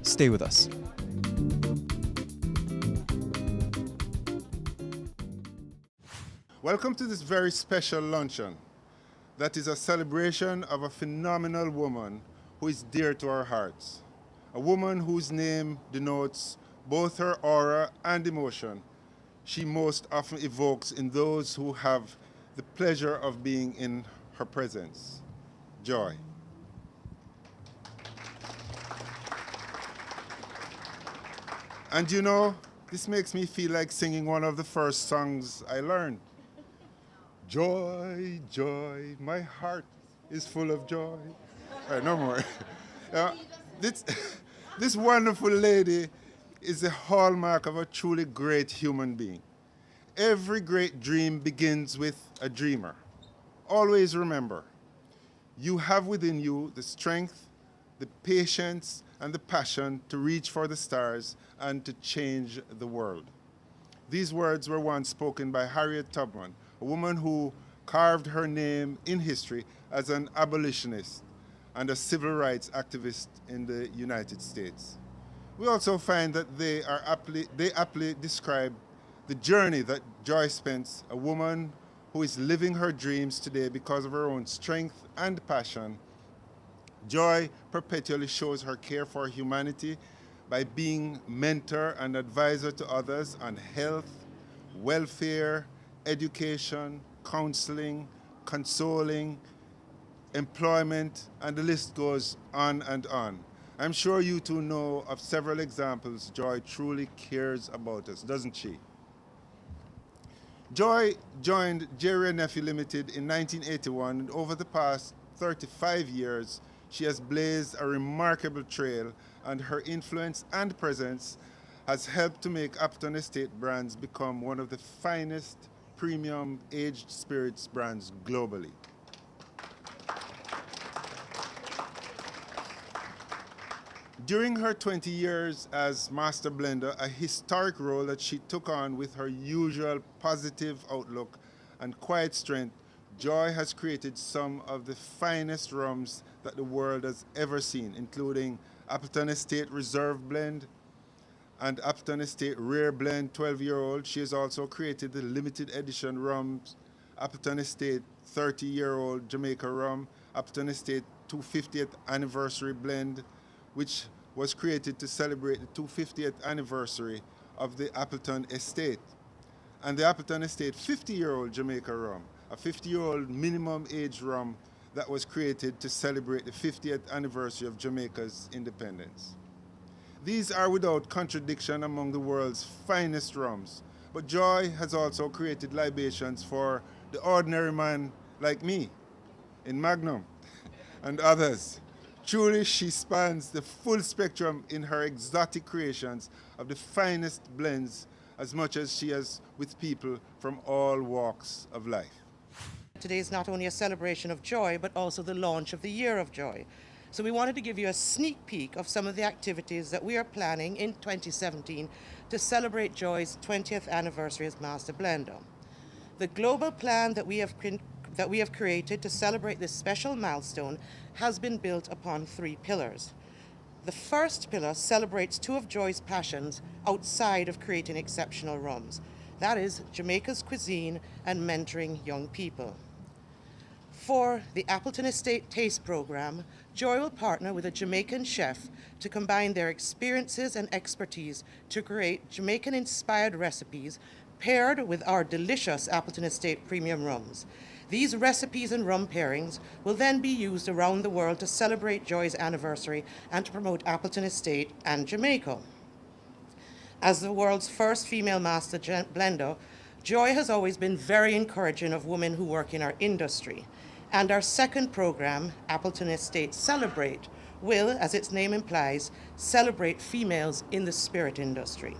Stay with us. Welcome to this very special luncheon that is a celebration of a phenomenal woman who is dear to our hearts. A woman whose name denotes both her aura and emotion she most often evokes in those who have the pleasure of being in her presence. Joy. And you know, this makes me feel like singing one of the first songs I learned. Joy, joy, my heart is full of joy. All right, no more. This, this wonderful lady is the hallmark of a truly great human being. Every great dream begins with a dreamer. Always remember, you have within you the strength, the patience, and the passion to reach for the stars and to change the world. These words were once spoken by Harriet Tubman, a woman who carved her name in history as an abolitionist and a civil rights activist in the United States. We also find that they aptly describe the journey that Joy spent, a woman who is living her dreams today because of her own strength and passion. Joy perpetually shows her care for humanity by being mentor and advisor to others on health, welfare, education, counseling, consoling, employment, and the list goes on and on. I'm sure you two know of several examples Joy truly cares about us, doesn't she? Joy joined Jerry Nephew Limited in 1981, and over the past 35 years, she has blazed a remarkable trail, and her influence and presence has helped to make Appleton Estate brands become one of the finest premium aged spirits brands globally. During her 20 years as master blender, a historic role that she took on with her usual positive outlook and quiet strength, Joy has created some of the finest rums that the world has ever seen, including Appleton Estate Reserve Blend and Appleton Estate Rare Blend 12-year-old. She has also created the limited edition rums, Appleton Estate 30-year-old Jamaica rum, Appleton Estate 250th anniversary blend, which was created to celebrate the 250th anniversary of the Appleton Estate, and the Appleton Estate 50-year-old Jamaica rum, a 50-year-old minimum age rum that was created to celebrate the 50th anniversary of Jamaica's independence. These are without contradiction among the world's finest rums, but Joy has also created libations for the ordinary man like me, in Magnum, and others. Truly, she spans the full spectrum in her exotic creations of the finest blends, as much as she has with people from all walks of life. Today is not only a celebration of joy, but also the launch of the Year of Joy. So we wanted to give you a sneak peek of some of the activities that we are planning in 2017 to celebrate Joy's 20th anniversary as Master Blender. The global plan that we have created to celebrate this special milestone has been built upon 3 pillars. The first pillar celebrates 2 of Joy's passions outside of creating exceptional rums. That is Jamaica's cuisine and mentoring young people. For the Appleton Estate Taste Program, Joy will partner with a Jamaican chef to combine their experiences and expertise to create Jamaican-inspired recipes paired with our delicious Appleton Estate premium rums. These recipes and rum pairings will then be used around the world to celebrate Joy's anniversary and to promote Appleton Estate and Jamaica. As the world's first female master blender, Joy has always been very encouraging of women who work in our industry. And our second program, Appleton Estate Celebrate, will, as its name implies, celebrate females in the spirit industry.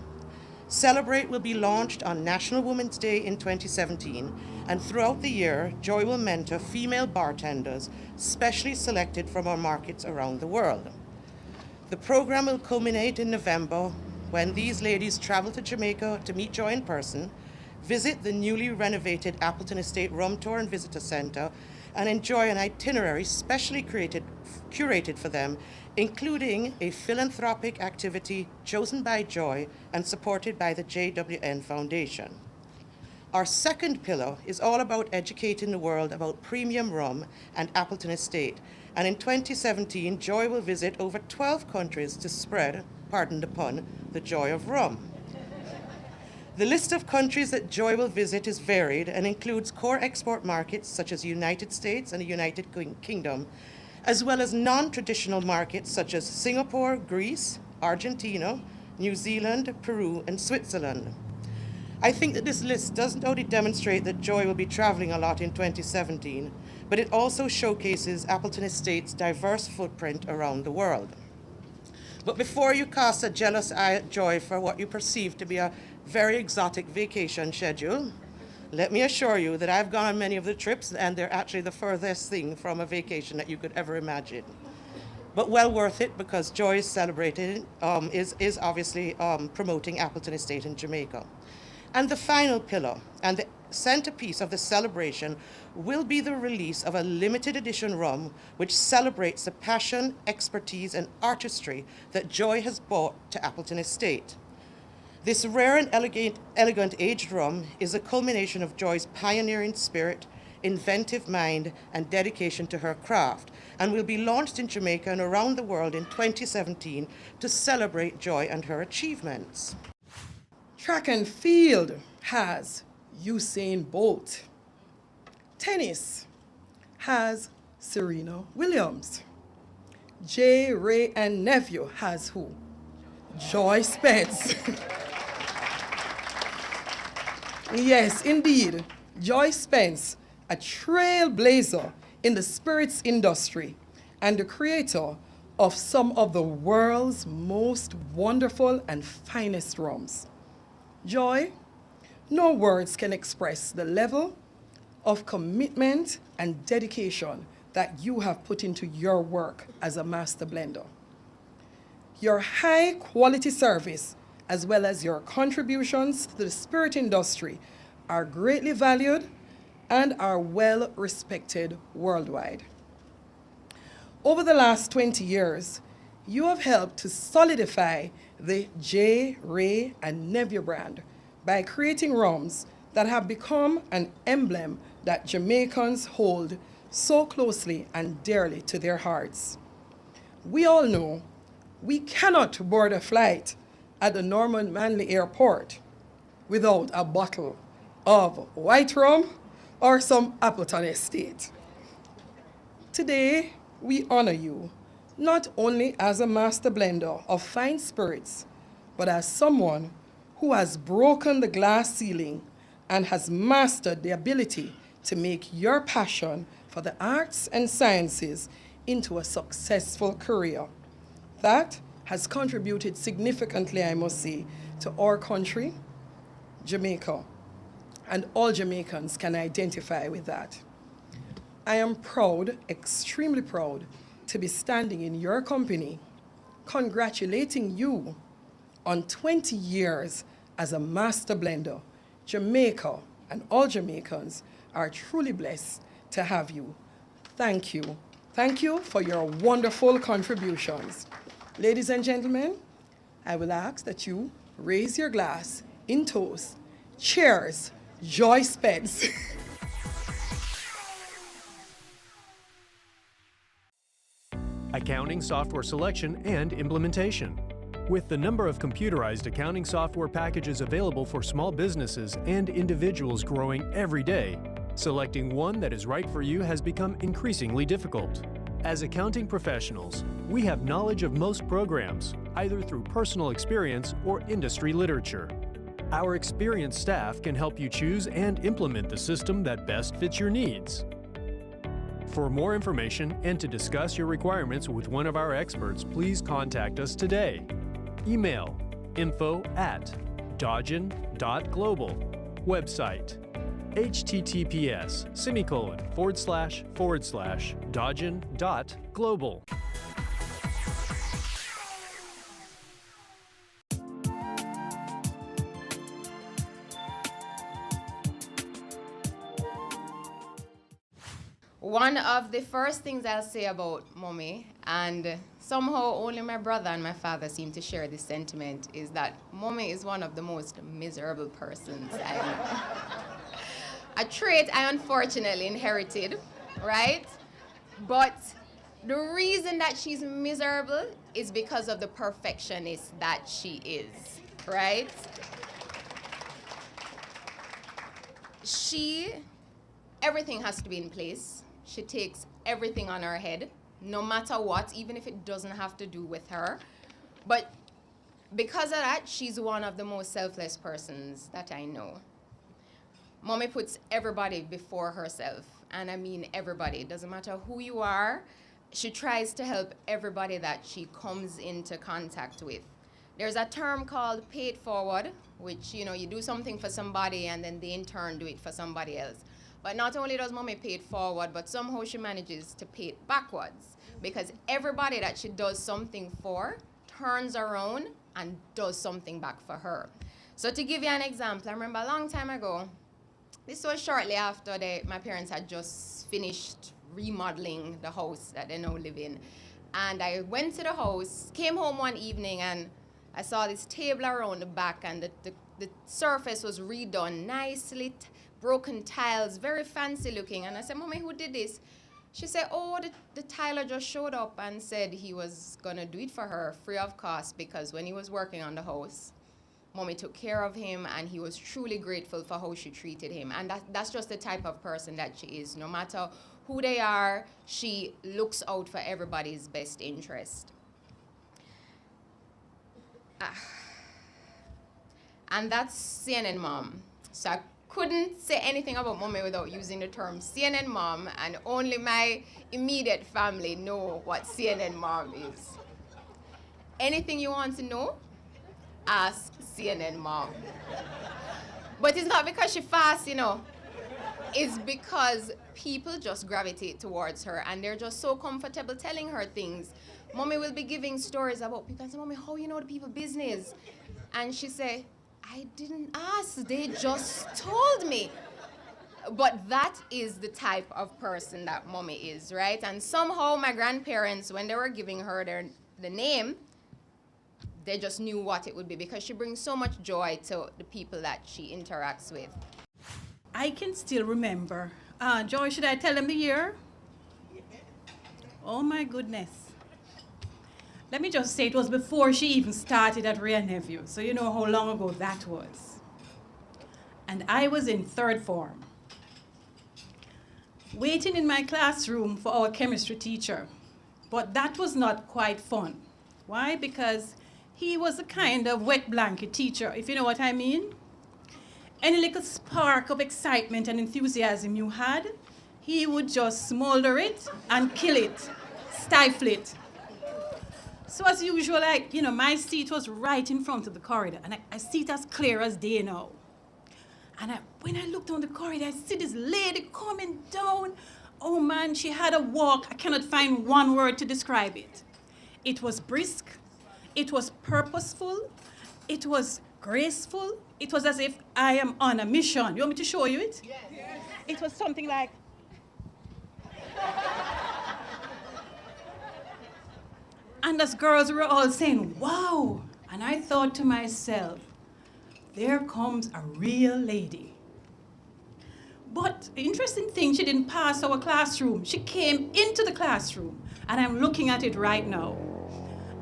Celebrate will be launched on National Women's Day in 2017, and throughout the year, Joy will mentor female bartenders, specially selected from our markets around the world. The program will culminate in November when these ladies travel to Jamaica to meet Joy in person, visit the newly renovated Appleton Estate Rum Tour and Visitor Center, and enjoy an itinerary specially curated for them, including a philanthropic activity chosen by Joy and supported by the JWN Foundation. Our second pillar is all about educating the world about premium rum and Appleton Estate. And in 2017, Joy will visit over 12 countries to spread, pardon the pun, the joy of rum. The list of countries that Joy will visit is varied and includes core export markets such as the United States and the United Kingdom, as well as non-traditional markets such as Singapore, Greece, Argentina, New Zealand, Peru, and Switzerland. I think that this list doesn't only demonstrate that Joy will be traveling a lot in 2017, but it also showcases Appleton Estate's diverse footprint around the world. But before you cast a jealous eye at Joy for what you perceive to be a very exotic vacation schedule, let me assure you that I've gone on many of the trips, and they're actually the furthest thing from a vacation that you could ever imagine. But well worth it, because Joy is celebrated, is obviously promoting Appleton Estate in Jamaica. And the final pillar and the centerpiece of the celebration will be the release of a limited edition rum which celebrates the passion, expertise, and artistry that Joy has brought to Appleton Estate. This rare and elegant aged rum is a culmination of Joy's pioneering spirit, inventive mind, and dedication to her craft, and will be launched in Jamaica and around the world in 2017 to celebrate Joy and her achievements. Track and field has Usain Bolt. Tennis has Serena Williams. J. Ray and nephew has who? Joy Spence. Yes, indeed. Joy Spence, a trailblazer in the spirits industry and the creator of some of the world's most wonderful and finest rums. Joy, no words can express the level of commitment and dedication that you have put into your work as a master blender. Your high quality service, as well as your contributions to the spirit industry, are greatly valued and are well respected worldwide. Over the last 20 years, you have helped to solidify the J. Ray and Nephew brand by creating rums that have become an emblem that Jamaicans hold so closely and dearly to their hearts. We all know we cannot board a flight at the Norman Manley Airport without a bottle of white rum or some Appleton Estate. Today, we honor you not only as a master blender of fine spirits, but as someone who has broken the glass ceiling and has mastered the ability to make your passion for the arts and sciences into a successful career. That has contributed significantly, I must say, to our country, Jamaica, and all Jamaicans can identify with that. I am proud, extremely proud, to be standing in your company, congratulating you on 20 years as a master blender. Jamaica and all Jamaicans are truly blessed to have you. Thank you. Thank you for your wonderful contributions. Ladies and gentlemen, I will ask that you raise your glass in toast. Cheers, Joy Spence. Accounting software selection and implementation. With the number of computerized accounting software packages available for small businesses and individuals growing every day, selecting one that is right for you has become increasingly difficult. As accounting professionals, we have knowledge of most programs, either through personal experience or industry literature. Our experienced staff can help you choose and implement the system that best fits your needs. For more information and to discuss your requirements with one of our experts, please contact us today. Email info@dodgen.global. Website https://dodgen.global. One of the first things I'll say about Mommy, and somehow only my brother and my father seem to share this sentiment, is that Mommy is one of the most miserable persons I know. A trait I unfortunately inherited, right? But the reason that she's miserable is because of the perfectionist that she is, right? Everything has to be in place. She takes everything on her head, no matter what, even if it doesn't have to do with her. But because of that, she's one of the most selfless persons that I know. Mommy puts everybody before herself, and I mean everybody. It doesn't matter who you are. She tries to help everybody that she comes into contact with. There's a term called pay it forward, which, you do something for somebody and then they in turn do it for somebody else. But not only does Mommy pay it forward, but somehow she manages to pay it backwards, because everybody that she does something for turns around and does something back for her. So to give you an example, I remember a long time ago, this was shortly after my parents had just finished remodeling the house that they now live in. And I went to the house, came home one evening, and I saw this table around the back, and the surface was redone nicely, broken tiles, very fancy looking. And I said, Mommy, who did this? She said, oh, the tiler just showed up and said he was going to do it for her free of cost, because when he was working on the house, Mommy took care of him, and he was truly grateful for how she treated him. And that's just the type of person that she is. No matter who they are, she looks out for everybody's best interest. And that's CNN Mom. So I couldn't say anything about Mommy without using the term CNN Mom, and only my immediate family know what CNN Mom is. Anything you want to know, ask CNN Mom. But it's not because she's fast, It's because people just gravitate towards her, and they're just so comfortable telling her things. Mommy will be giving stories about people and say, Mommy, how you know the people business? And she say, I didn't ask, they just told me. But that is the type of person that Mommy is, right? And somehow my grandparents, when they were giving her the name, they just knew what it would be, because she brings so much joy to the people that she interacts with. I can still remember. Joy, should I tell them the year? Oh my goodness. Let me just say, it was before she even started at Rhea Nephew, so you know how long ago that was. And I was in third form, waiting in my classroom for our chemistry teacher. But that was not quite fun. Why? Because he was a kind of wet blanket teacher, if you know what I mean. Any little spark of excitement and enthusiasm you had, he would just smolder it and kill it, stifle it. So as usual, my seat was right in front of the corridor, and I see it as clear as day now. And when I looked down the corridor, I see this lady coming down. Oh man, she had a walk. I cannot find one word to describe it. It was brisk, it was purposeful, it was graceful. It was as if I am on a mission. You want me to show you it? Yes. Yes. It was something like... And us girls were all saying, wow. And I thought to myself, there comes a real lady. But the interesting thing, she didn't pass our classroom. She came into the classroom, and I'm looking at it right now.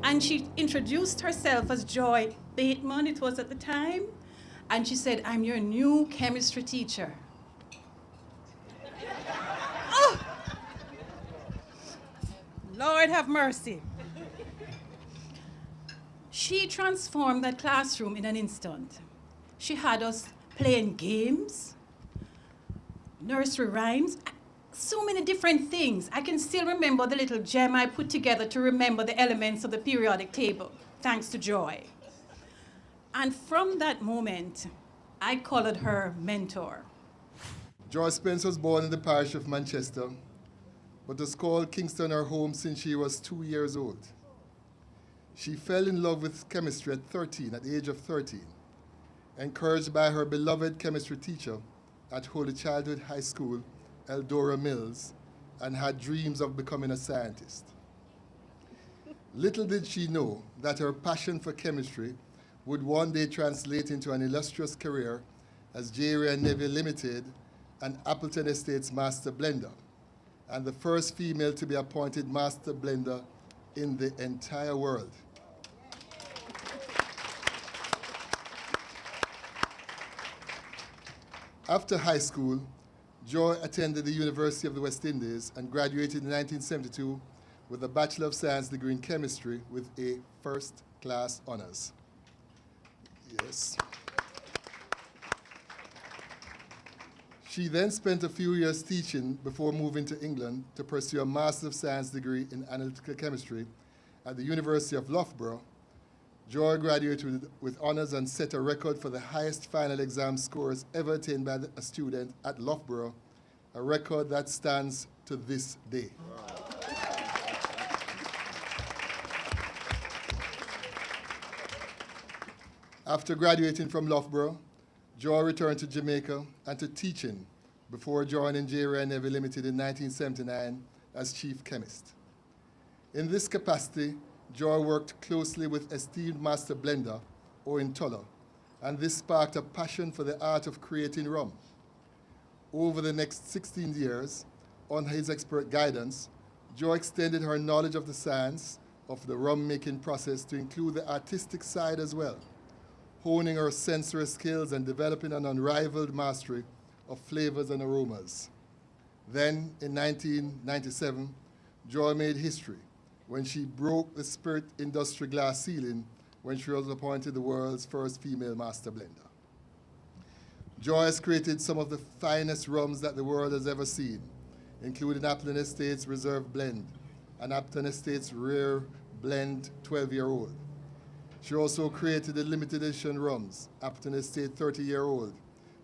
And she introduced herself as Joy Bateman, it was at the time. And she said, I'm your new chemistry teacher. Oh! Lord have mercy. She transformed that classroom in an instant. She had us playing games, nursery rhymes, so many different things. I can still remember the little gem I put together to remember the elements of the periodic table, thanks to Joy. And from that moment, I called her mentor. Joy Spence was born in the parish of Manchester, but has called Kingston her home since she was 2 years old. She fell in love with chemistry at the age of 13, encouraged by her beloved chemistry teacher at Holy Childhood High School, Eldora Mills, and had dreams of becoming a scientist. Little did she know that her passion for chemistry would one day translate into an illustrious career as J. Ray and Neville Limited and Appleton Estates Master Blender, and the first female to be appointed Master Blender in the entire world. After high school, Joy attended the University of the West Indies and graduated in 1972 with a Bachelor of Science degree in chemistry with a first-class honors. Yes. She then spent a few years teaching before moving to England to pursue a Master of Science degree in analytical chemistry at the University of Loughborough. Joy graduated with honors and set a record for the highest final exam scores ever attained by a student at Loughborough, a record that stands to this day. After graduating from Loughborough, Joy returned to Jamaica and to teaching before joining J. Ray and Neville Limited in 1979 as chief chemist. In this capacity, Joy worked closely with esteemed master blender, Owen Toller, and this sparked a passion for the art of creating rum. Over the next 16 years, on his expert guidance, Joy extended her knowledge of the science of the rum-making process to include the artistic side as well, honing her sensory skills and developing an unrivaled mastery of flavors and aromas. Then, in 1997, Joy made history when she broke the spirit industry glass ceiling when she was appointed the world's first female master blender. Joy has created some of the finest rums that the world has ever seen, including Appleton Estates Reserve Blend and Appleton Estates Rare Blend 12-year-old. She also created the limited edition rums, Appleton Estate 30-year-old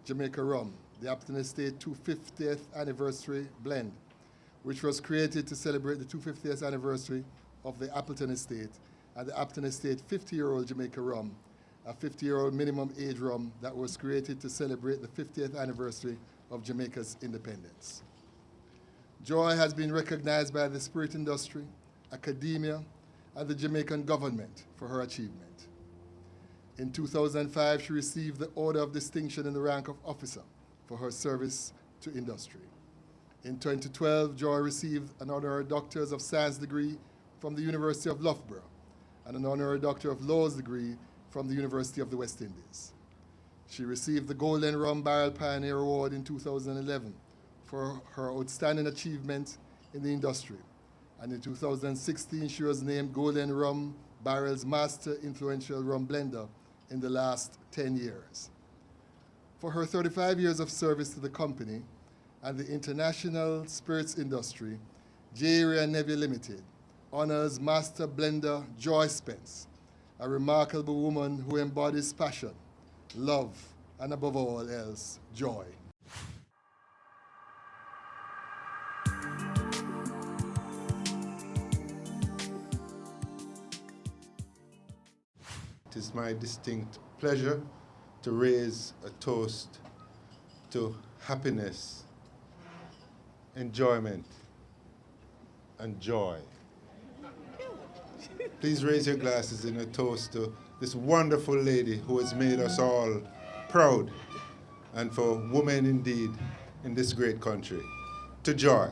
Jamaica rum, the Appleton Estate 250th anniversary blend, which was created to celebrate the 250th anniversary of the Appleton Estate, and the Appleton Estate 50-year-old Jamaica rum, a 50-year-old minimum age rum that was created to celebrate the 50th anniversary of Jamaica's independence. Joy has been recognized by the spirit industry, academia, and the Jamaican government for her achievement. In 2005, she received the Order of Distinction in the rank of officer for her service to industry. In 2012, Joy received an Honorary Doctor of Science degree from the University of Loughborough and an Honorary Doctor of Laws degree from the University of the West Indies. She received the Golden Rum Barrel Pioneer Award in 2011 for her outstanding achievement in the industry. And in 2016, she was named Golden Rum Barrel's Master Influential Rum Blender in the last 10 years. For her 35 years of service to the company and the international spirits industry, J. Ray and Neville Limited honors Master Blender Joy Spence, a remarkable woman who embodies passion, love, and above all else, joy. It is my distinct pleasure to raise a toast to happiness, enjoyment, and joy. Please raise your glasses in a toast to this wonderful lady who has made us all proud, and for women indeed in this great country. To joy.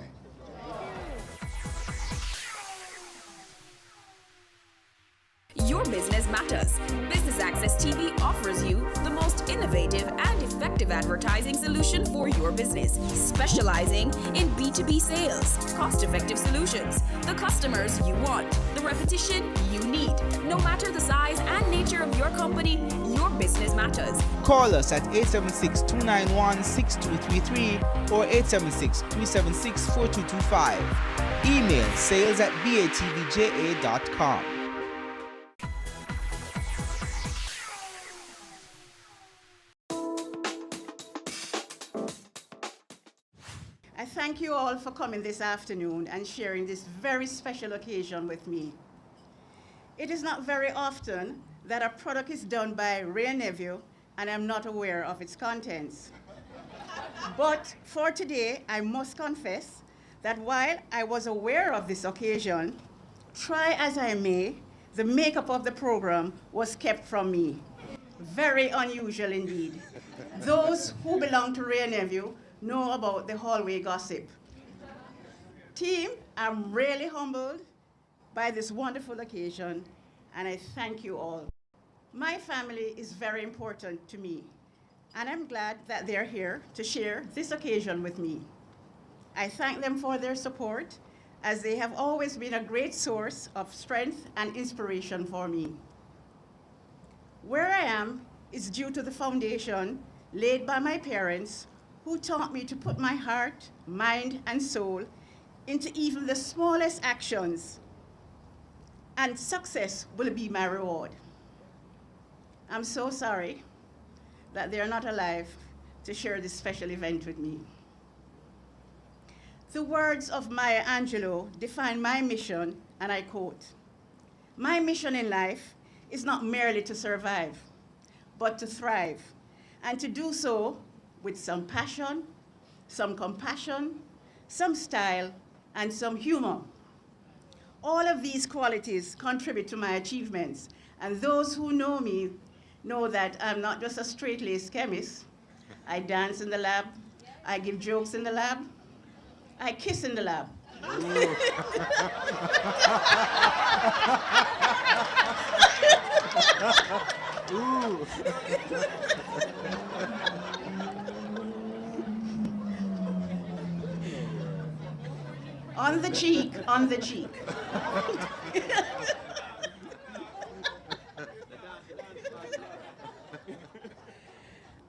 Your business matters. Business Access TV offers you the most innovative and effective advertising solution for your business, specializing in B2B sales, cost-effective solutions, the customers you want, the repetition you need. No matter the size and nature of your company, your business matters. Call us at 876-291-6233 or 876-376-4225. Email sales@batvja.com. I thank you all for coming this afternoon and sharing this very special occasion with me. It is not very often that a product is done by Ray Neville and I'm not aware of its contents. But for today, I must confess that while I was aware of this occasion, try as I may, the makeup of the program was kept from me. Very unusual indeed. Those who belong to Ray Nephew know about the hallway gossip. Team, I'm really humbled by this wonderful occasion, and I thank you all. My family is very important to me, and I'm glad that they're here to share this occasion with me. I thank them for their support, as they have always been a great source of strength and inspiration for me. Where I am is due to the foundation laid by my parents, who taught me to put my heart, mind, and soul into even the smallest actions, and success will be my reward. I'm so sorry that they're not alive to share this special event with me. The words of Maya Angelou define my mission, and I quote, "My mission in life is not merely to survive, but to thrive, and to do so with some passion, some compassion, some style, and some humor. All of these qualities contribute to my achievements, and those who know me know that I'm not just a straight-laced chemist. I dance in the lab, I give jokes in the lab, I kiss in the lab." On the cheek, on the cheek.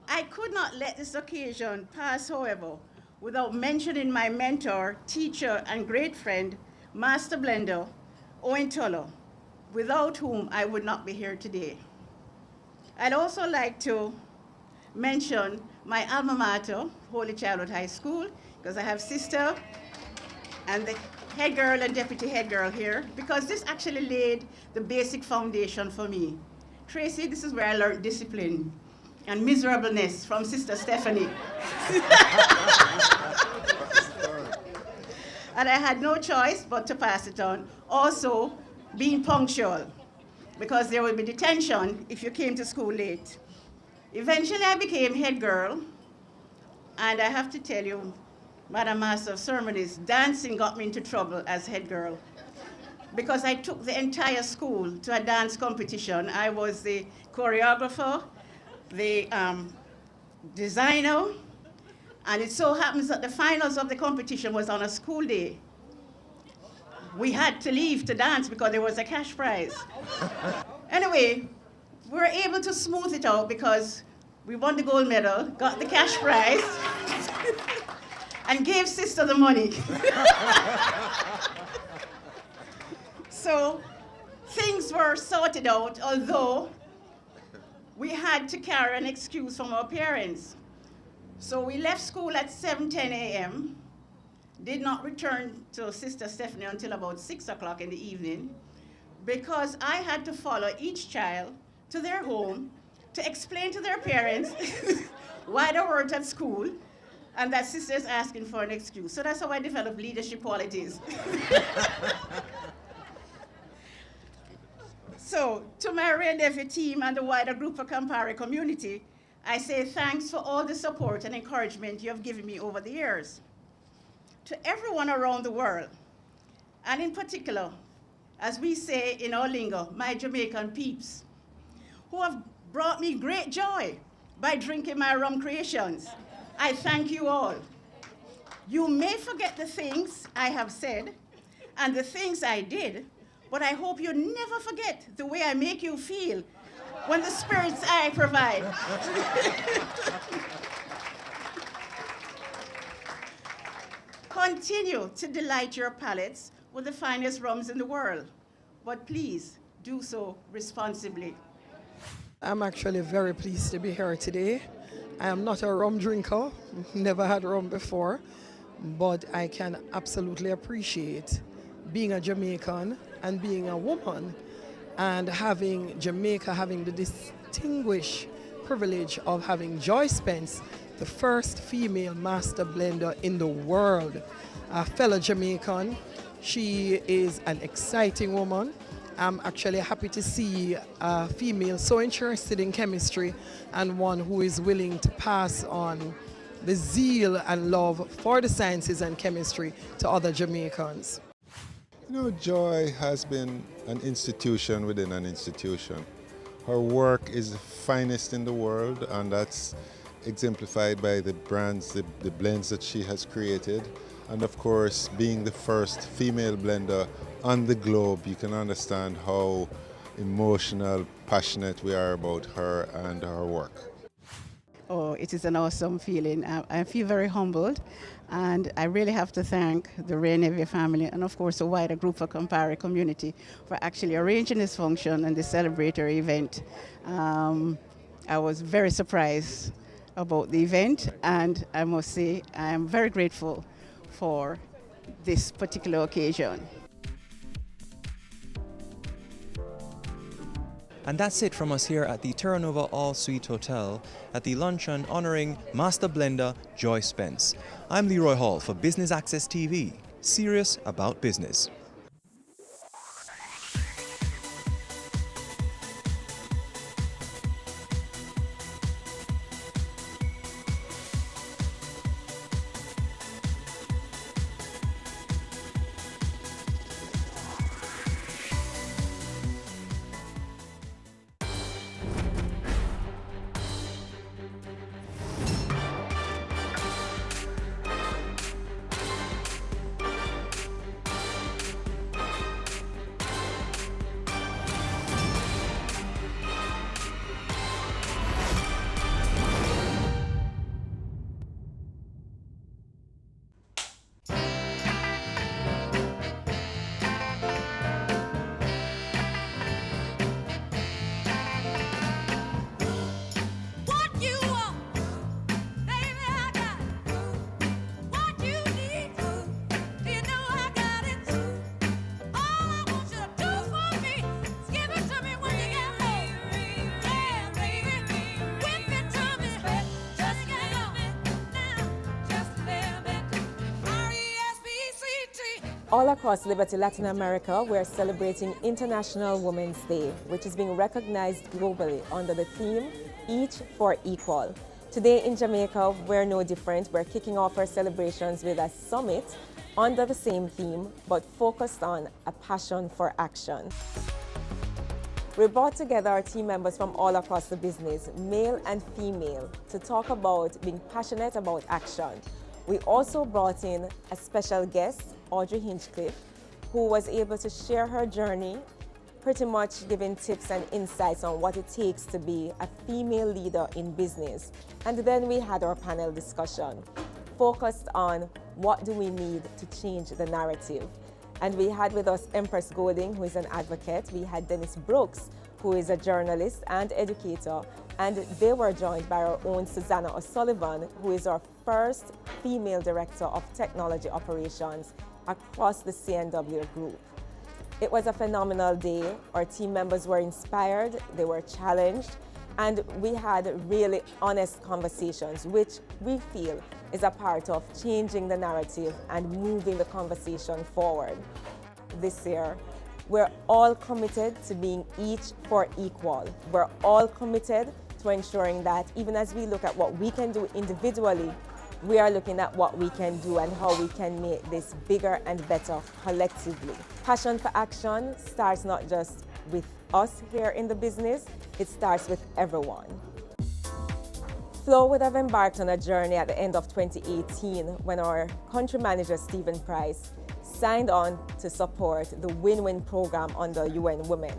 I could not let this occasion pass, however, without mentioning my mentor, teacher, and great friend, Master Blender, Owen Tullo, without whom I would not be here today. I'd also like to mention my alma mater, Holy Childhood High School, because I have sister and the head girl and deputy head girl here, because this actually laid the basic foundation for me. Tracy, this is where I learned discipline and miserableness from Sister Stephanie. And I had no choice but to pass it on. Also, being punctual, because there would be detention if you came to school late. Eventually, I became head girl, and I have to tell you, Madam Master of Ceremonies, dancing got me into trouble as head girl, because I took the entire school to a dance competition. I was the choreographer, the designer, and it so happens that the finals of the competition was on a school day. We had to leave to dance because there was a cash prize. Anyway, we were able to smooth it out because we won the gold medal, got the cash prize, and gave sister the money. So things were sorted out, although we had to carry an excuse from our parents. So we left school at 7:10 a.m., did not return to Sister Stephanie until about 6 o'clock in the evening, because I had to follow each child to their home to explain to their parents why they weren't at school, and that sister's asking for an excuse. So that's how I developed leadership qualities. So, to my Ray Nephew team and the wider group of Campari community, I say thanks for all the support and encouragement you have given me over the years. To everyone around the world, and in particular, as we say in our lingo, my Jamaican peeps, who have brought me great joy by drinking my rum creations, I thank you all. You may forget the things I have said and the things I did, but I hope you never forget the way I make you feel when the spirits I provide. Continue to delight your palates with the finest rums in the world, but please do so responsibly. I'm actually very pleased to be here today. I am not a rum drinker, never had rum before, but I can absolutely appreciate being a Jamaican and being a woman, and having Jamaica having the distinguished privilege of having Joy Spence, the first female master blender in the world. a fellow Jamaican. She is an exciting woman. I'm actually happy to see a female so interested in chemistry and one who is willing to pass on the zeal and love for the sciences and chemistry to other Jamaicans. You know, Joy has been an institution within an institution. Her work is the finest in the world, and that's exemplified by the brands, the blends that she has created. And of course, being the first female blender on the globe, you can understand how emotional, passionate we are about her and her work. Oh, it is an awesome feeling. I feel very humbled, and I really have to thank the Ray Nevia family and of course the wider group of Campari community for actually arranging this function and this celebratory event. I was very surprised about the event, and I must say I am very grateful for this particular occasion. And that's it from us here at the Terra Nova All Suite Hotel at the luncheon honoring Master Blender Joy Spence. I'm Leroy Hall for Business Access TV, serious about business. All across Liberty Latin America, we're celebrating International Women's Day, which is being recognized globally under the theme, Each for Equal. Today in Jamaica, we're no different. We're kicking off our celebrations with a summit under the same theme, but focused on a passion for action. We brought together our team members from all across the business, male and female, to talk about being passionate about action. We also brought in a special guest, Audrey Hinchcliffe, who was able to share her journey, pretty much giving tips and insights on what it takes to be a female leader in business. And then we had our panel discussion, focused on what do we need to change the narrative. And we had with us Empress Golding, who is an advocate. We had Dennis Brooks, who is a journalist and educator. And they were joined by our own Susanna O'Sullivan, who is our first female director of technology operations across the CNW group. It was a phenomenal day. Our team members were inspired, they were challenged, and we had really honest conversations, which we feel is a part of changing the narrative and moving the conversation forward. This year, we're all committed to being each for equal. We're all committed to ensuring that even as we look at what we can do individually, we are looking at what we can do and how we can make this bigger and better collectively. Passion for action starts not just with us here in the business, it starts with everyone. Flo would have embarked on a journey at the end of 2018 when our country manager, Stephen Price, signed on to support the Win-Win program under UN Women.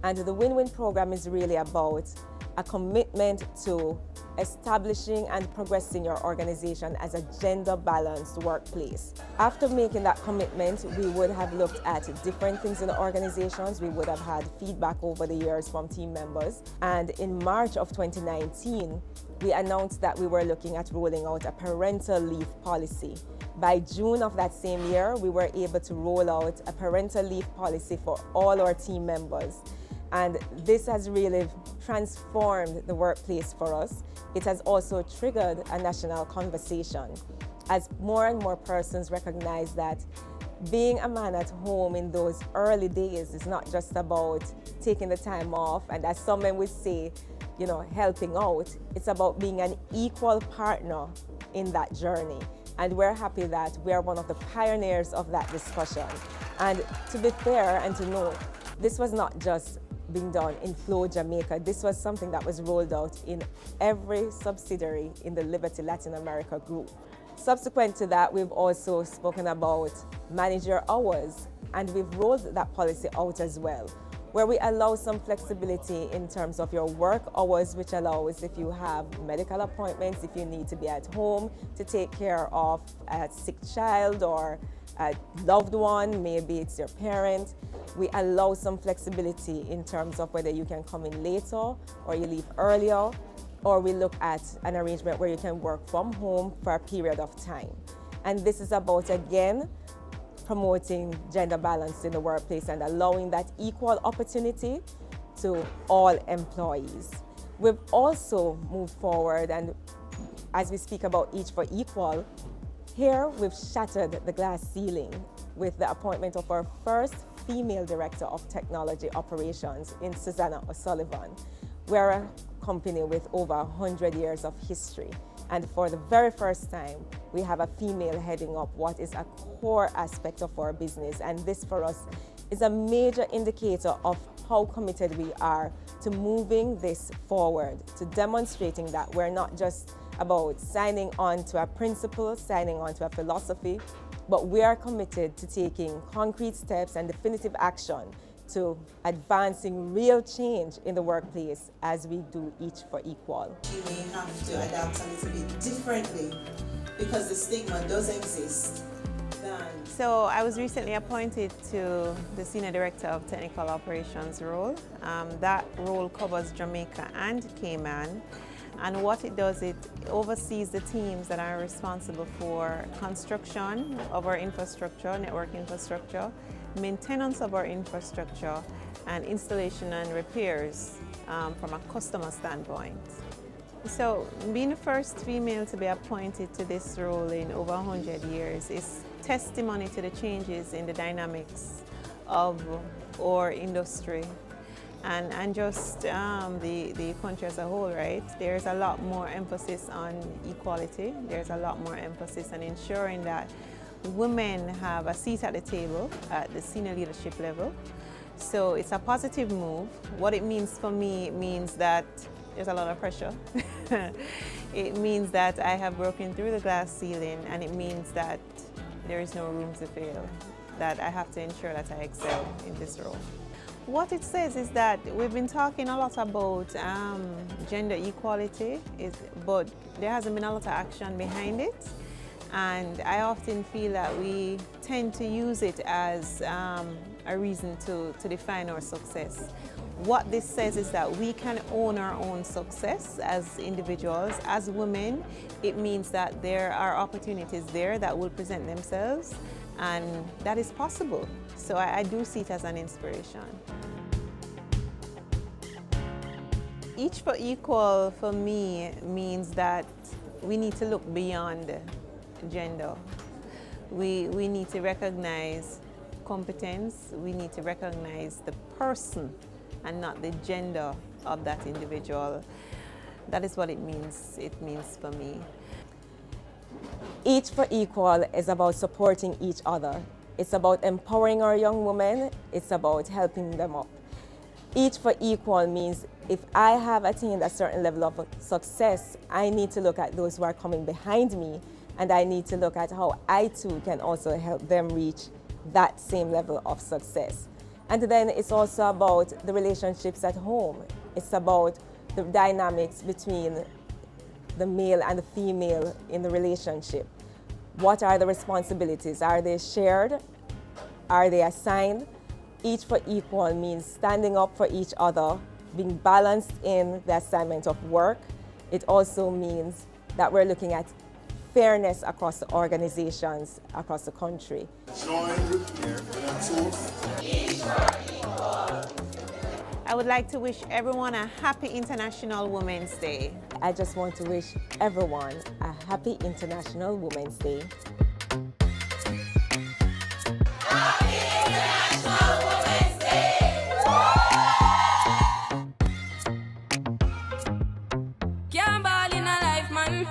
And the Win-Win program is really about a commitment to establishing and progressing your organization as a gender-balanced workplace. After making that commitment, we would have looked at different things in the organizations. We would have had feedback over the years from team members. And in March of 2019, we announced that we were looking at rolling out a parental leave policy. By June of that same year, we were able to roll out a parental leave policy for all our team members. And this has really transformed the workplace for us. It has also triggered a national conversation as more and more persons recognize that being a man at home in those early days is not just about taking the time off and, as some men would say, you know, helping out. It's about being an equal partner in that journey. And we're happy that we are one of the pioneers of that discussion. And to be fair and to note, this was not just being done in Flow, Jamaica. This was something that was rolled out in every subsidiary in the Liberty Latin America group. Subsequent to that, we've also spoken about manager hours, and we've rolled that policy out as well, where we allow some flexibility in terms of your work hours, which allows if you have medical appointments, if you need to be at home to take care of a sick child or a loved one, maybe it's your parent. We allow some flexibility in terms of whether you can come in later or you leave earlier, or we look at an arrangement where you can work from home for a period of time. And this is about, again, promoting gender balance in the workplace and allowing that equal opportunity to all employees. We've also moved forward, and as we speak about each for equal, here we've shattered the glass ceiling with the appointment of our first female director of technology operations in Susanna O'Sullivan. We're a company with over 100 years of history, and for the very first time we have a female heading up what is a core aspect of our business, and this for us is a major indicator of how committed we are to moving this forward, to demonstrating that we're not just about signing on to a principle, signing on to a philosophy, but we are committed to taking concrete steps and definitive action to advancing real change in the workplace as we do each for equal. You may have to adapt a little bit differently because the stigma does exist. So I was recently appointed to the Senior Director of Technical Operations role. That role covers Jamaica and Cayman. And what it does, it oversees the teams that are responsible for construction of our infrastructure, network infrastructure, maintenance of our infrastructure, and installation and repairs from a customer standpoint. So being the first female to be appointed to this role in over 100 years is testimony to the changes in the dynamics of our industry and just the country as a whole, right? There's a lot more emphasis on equality. There's a lot more emphasis on ensuring that women have a seat at the table at the senior leadership level. So it's a positive move. What it means for me, it means that there's a lot of pressure. It means that I have broken through the glass ceiling, and it means that there is no room to fail, that I have to ensure that I excel in this role. What it says is that we've been talking a lot about gender equality, but there hasn't been a lot of action behind it. And I often feel that we tend to use it as a reason to define our success. What this says is that we can own our own success as individuals, as women. It means that there are opportunities there that will present themselves, and that is possible. So I do see it as an inspiration. Each for equal for me means that we need to look beyond gender. We need to recognize competence, we need to recognize the person and not the gender of that individual. That is what it means for me. Each for equal is about supporting each other. It's about empowering our young women, it's about helping them up. Each for equal means if I have attained a certain level of success, I need to look at those who are coming behind me, and I need to look at how I too can also help them reach that same level of success. And then it's also about the relationships at home. It's about the dynamics between the male and the female in the relationship. What are the responsibilities? Are they shared? Are they assigned? Each for equal means standing up for each other, being balanced in the assignment of work. It also means that we're looking at fairness across the organizations across the country. I would like to wish everyone a happy International Women's Day. I just want to wish everyone a happy International Women's Day. Can't ball in a life, man.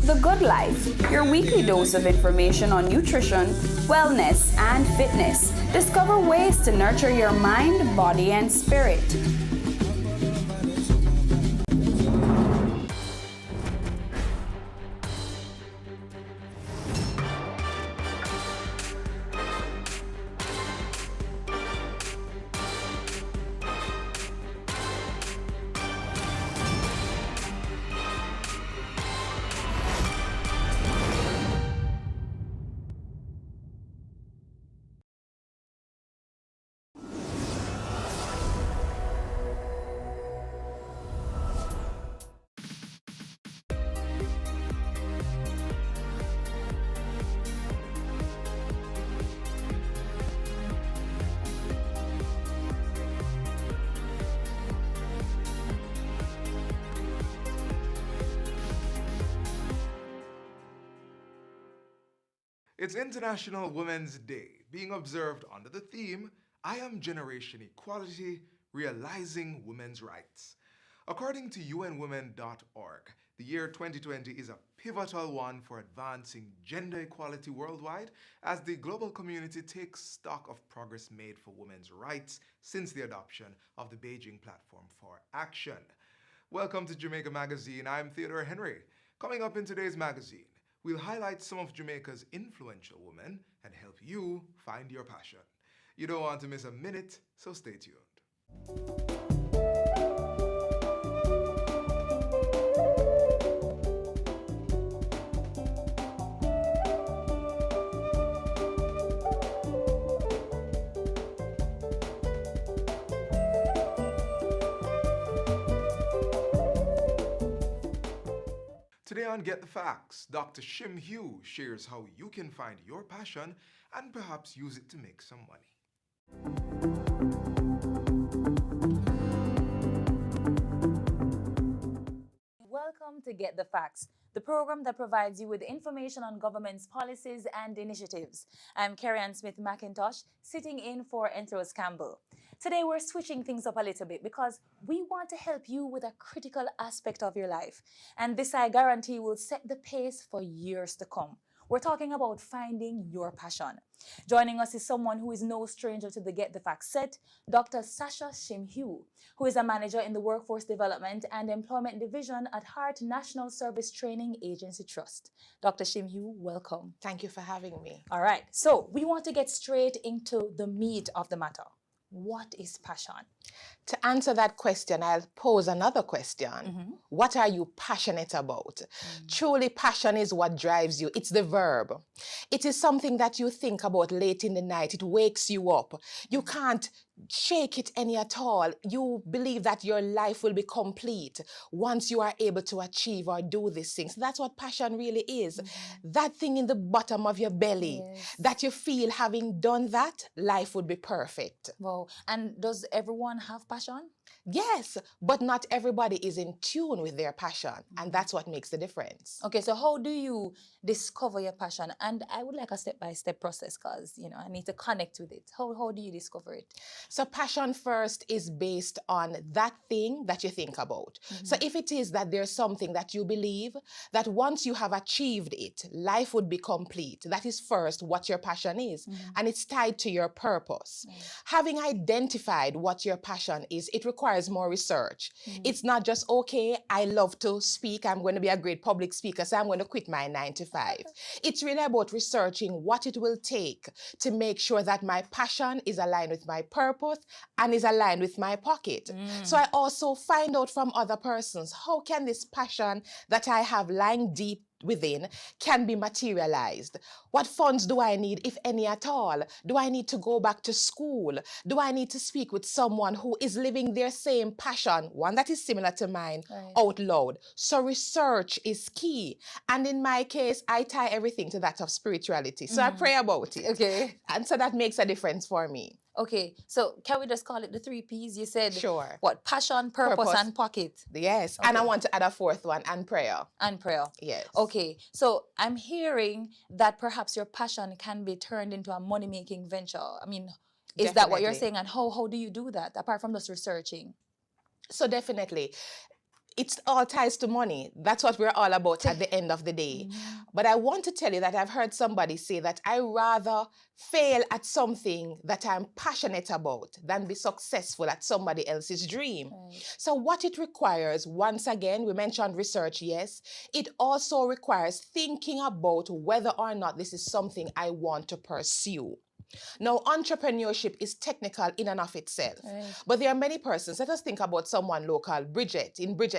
The Good Life, your weekly dose of information on nutrition, wellness, and fitness. Discover ways to nurture your mind, body, and spirit. It's International Women's Day, being observed under the theme, I Am Generation Equality, Realizing Women's Rights. According to unwomen.org, the year 2020 is a pivotal one for advancing gender equality worldwide as the global community takes stock of progress made for women's rights since the adoption of the Beijing Platform for Action. Welcome to Jamaica Magazine. I'm Theodore Henry. Coming up in today's magazine, we'll highlight some of Jamaica's influential women and help you find your passion. You don't want to miss a minute, so stay tuned. Today on Get the Facts, Dr. Shim Hugh shares how you can find your passion and perhaps use it to make some money. Welcome to Get the Facts, the program that provides you with information on government's policies and initiatives. I'm Carrie-Ann Smith-McIntosh, sitting in for Entros Campbell. Today we're switching things up a little bit because we want to help you with a critical aspect of your life. And this, I guarantee, will set the pace for years to come. We're talking about finding your passion. Joining us is someone who is no stranger to the Get the Facts set, Dr. Sasha Shim Hugh, who is a manager in the Workforce Development and Employment Division at Heart National Service Training Agency Trust. Dr. Shim Hugh, welcome. Thank you for having me. All right, so we want to get straight into the meat of the matter. What is passion? To answer that question, I'll pose another question. What are you passionate about? Truly, passion is what drives you. It's the verb. It is something that you think about late in the night. It wakes you up. You can't shake it any at all. You believe that your life will be complete once you are able to achieve or do these things. That's what passion really is. That thing in the bottom of your belly that you feel, having done that, life would be perfect. Wow. And does everyone have passion? Yes, but not everybody is in tune with their passion, and that's what makes the difference. Okay, so how do you discover your passion? And I would like a step-by-step process because, you know, I need to connect with it. How do you discover it? So passion first is based on that thing that you think about. So if it is that there's something that you believe that once you have achieved it, life would be complete, that is first what your passion is, and it's tied to your purpose. Having identified what your passion is, it requires more research. It's not just, okay, I love to speak, I'm going to be a great public speaker, so I'm going to quit my 9 to 5. It's really about researching what it will take to make sure that my passion is aligned with my purpose and is aligned with my pocket. So I also find out from other persons, how can this passion that I have lying deep within can be materialized. What funds do I need, if any at all? Do I need to go back to school? Do I need to speak with someone who is living their same passion, one that is similar to mine, out loud? So research is key. And in my case, I tie everything to that of spirituality. So I pray about it. Okay. And so that makes a difference for me. Okay, so can we just call it the 3 P's? You said, sure. What? Passion, purpose, and pocket. Yes, okay. And I want to add a 4th one, and prayer. And prayer. Yes. Okay, so I'm hearing that perhaps your passion can be turned into a money-making venture. I mean, is that what you're saying? And how do you do that, apart from just researching? So definitely. It all ties to money. That's what we're all about at the end of the day. But I want to tell you that I've heard somebody say that I rather fail at something that I'm passionate about than be successful at somebody else's dream. So what it requires, once again, we mentioned research, yes. It also requires thinking about whether or not this is something I want to pursue. Now, entrepreneurship is technical in and of itself, but there are many persons. Let us think about someone local, Bridget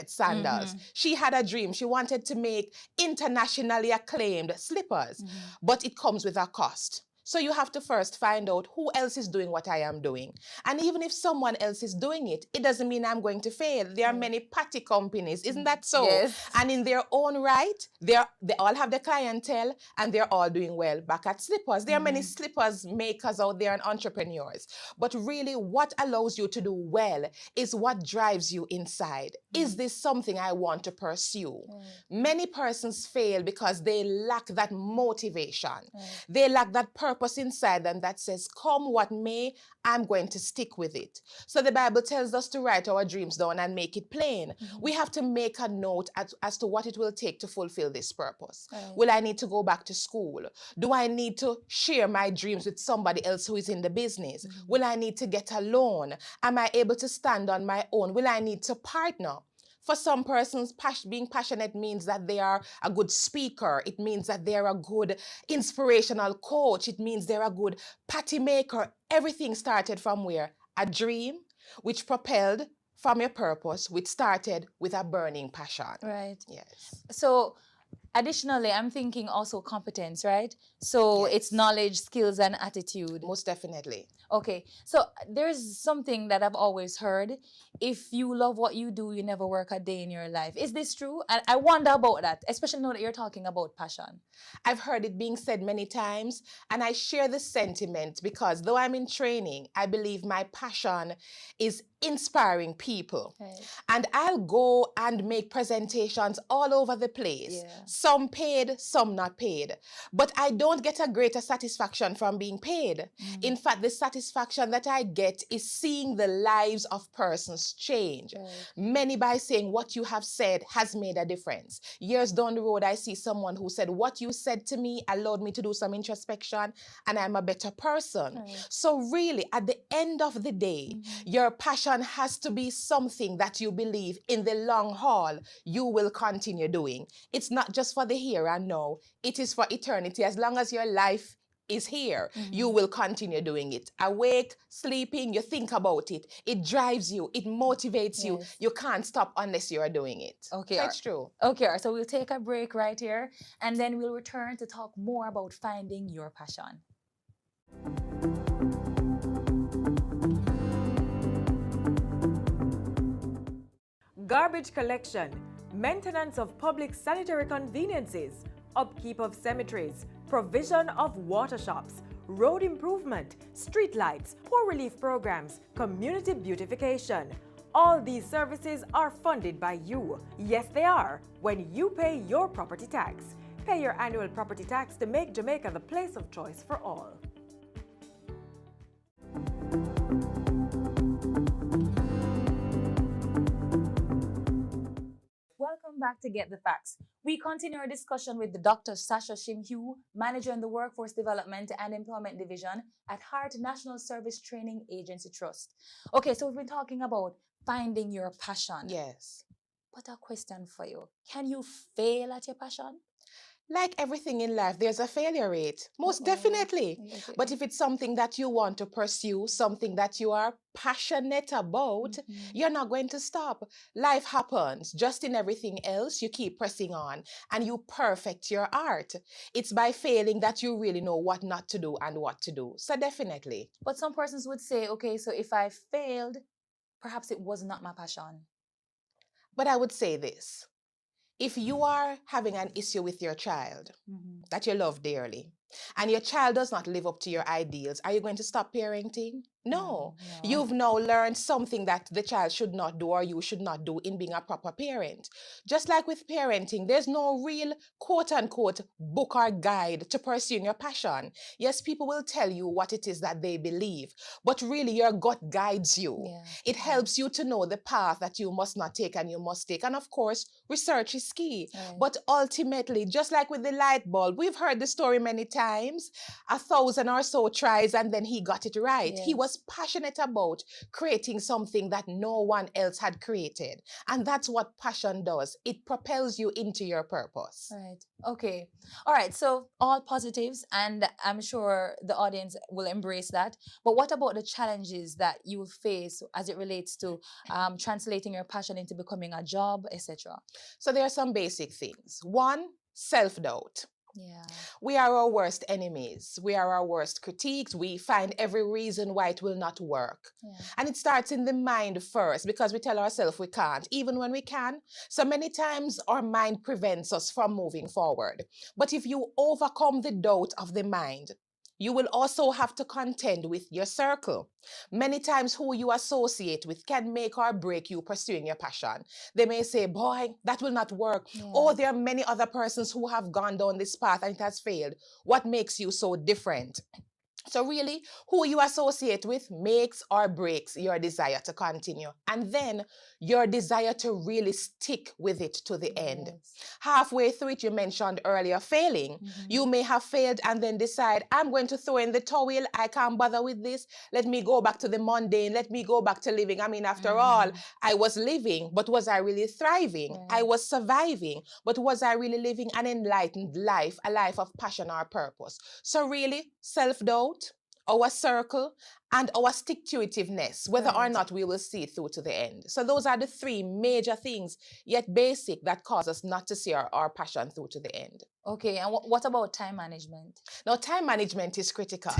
Sanders. She had a dream. She wanted to make internationally acclaimed slippers, but it comes with a cost. So you have to first find out who else is doing what I am doing. And even if someone else is doing it, it doesn't mean I'm going to fail. There are many patty companies, isn't that so? Yes. And in their own right, they all have the clientele and they're all doing well. Back at slippers, there are many slippers makers out there and entrepreneurs. But really what allows you to do well is what drives you inside. Is this something I want to pursue? Many persons fail because they lack that motivation. They lack that purpose inside them that says, come what may, I'm going to stick with it. So the Bible tells us to write our dreams down and make it plain. We have to make a note as to what it will take to fulfill this purpose. Will I need to go back to school? Do I need to share my dreams with somebody else who is in the business? Will I need to get a loan? Am I able to stand on my own? Will I need to partner? For some persons, being passionate means that they are a good speaker. It means that they're a good inspirational coach. It means they're a good patty maker. Everything started from where? A dream, which propelled from your purpose, which started with a burning passion. Right. Yes. So, additionally, I'm thinking also competence, right? So it's knowledge, skills, and attitude. Most definitely. Okay, so there's something that I've always heard. If you love what you do, you never work a day in your life. Is this true? And I wonder about that, especially now that you're talking about passion. I've heard it being said many times, and I share the sentiment because though I'm in training, I believe my passion is inspiring people. And I'll go and make presentations all over the place. Some paid, some not paid. But I don't get a greater satisfaction from being paid. In fact, the satisfaction that I get is seeing the lives of persons change. Many by saying what you have said has made a difference. Years down the road, I see someone who said, what you said to me allowed me to do some introspection and I'm a better person. So really, at the end of the day, your passion has to be something that you believe in the long haul you will continue doing. It's not just for the here and now, it is for eternity. As long as your life is here, you will continue doing it. Awake, sleeping, you think about it. It drives you, it motivates you. You can't stop unless you're doing it. Okay. That's true. Okay, so we'll take a break right here and then we'll return to talk more about finding your passion. Garbage collection, maintenance of public sanitary conveniences, upkeep of cemeteries, provision of water shops, road improvement, street lights, poor relief programs, community beautification. All these services are funded by you. Yes, they are, when you pay your property tax. Pay your annual property tax to make Jamaica the place of choice for all. Welcome back to Get the Facts. We continue our discussion with Dr. Sasha Shimhue, Manager in the Workforce Development and Employment Division at Heart National Service Training Agency Trust. Okay, so we've been talking about finding your passion. Yes. But a question for you. Can you fail at your passion? like everything in life, there's a failure rate, most definitely. But if it's something that you want to pursue, something that you are passionate about, you're not going to stop. Life happens. Just in everything else, you keep pressing on and you perfect your art. It's by failing that you really know what not to do and what to do. So definitely. But some persons would say, okay, so if I failed, perhaps it was not my passion. But I would say this. If you are having an issue with your child that you love dearly, and your child does not live up to your ideals, are you going to stop parenting? No. You've now learned something that the child should not do or you should not do in being a proper parent. Just like with parenting, there's no real quote unquote book or guide to pursuing your passion. Yes, people will tell you what it is that they believe, but really your gut guides you. It helps you to know the path that you must not take and you must take. And of course, research is key. But ultimately, just like with the light bulb, we've heard the story many times, 1,000 or so tries and then he got it right. He was passionate about creating something that no one else had created. And that's what passion does. It propels you into your purpose. Right. Okay. All right. So all positives, and I'm sure the audience will embrace that. But what about the challenges that you face as it relates to translating your passion into becoming a job, etc.? So there are some basic things. One, self-doubt. Yeah. We are our worst enemies. We are our worst critiques. We find every reason why it will not work. And it starts in the mind first because we tell ourselves we can't, even when we can. So many times our mind prevents us from moving forward. But if you overcome the doubt of the mind, you will also have to contend with your circle. Many times who you associate with can make or break you pursuing your passion. They may say, boy, that will not work. Or there are many other persons who have gone down this path and it has failed. What makes you so different? So really, who you associate with makes or breaks your desire to continue. And then your desire to really stick with it to the end. Halfway through it, you mentioned earlier, failing. You may have failed and then decide, I'm going to throw in the towel. I can't bother with this. Let me go back to the mundane. Let me go back to living. I mean, after all, I was living, but was I really thriving? I was surviving, but was I really living an enlightened life, a life of passion or purpose? So really, self-doubt, our circle, and our stick-to-itiveness, whether or not we will see it through to the end. So those are the three major things, yet basic, that cause us not to see our passion through to the end. Okay, and what about time management? Now, time management is critical.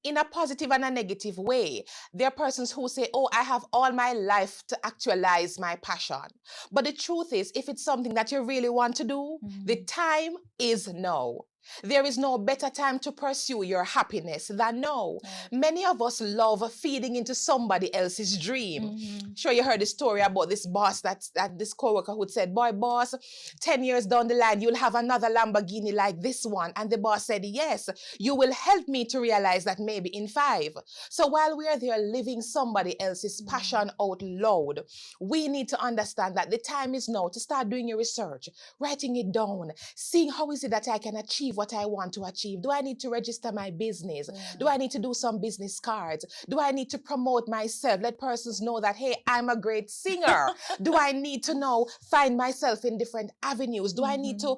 In a positive and a negative way. There are persons who say, oh, I have all my life to actualize my passion. But the truth is, if it's something that you really want to do, the time is now. There is no better time to pursue your happiness than now. Many of us love feeding into somebody else's dream. Sure, you heard the story about this boss that this coworker who said, boy, boss, 10 years down the line, you'll have another Lamborghini like this one. And the boss said, yes, you will help me to realize that maybe in 5. So while we are there living somebody else's passion out loud, we need to understand that the time is now to start doing your research, writing it down, seeing how is it that I can achieve what I want to achieve. Do I need to register my business? Do I need to do some business cards? Do I need to promote myself? Let persons know that, hey, I'm a great singer. Do I need to now find myself in different avenues? Do I need to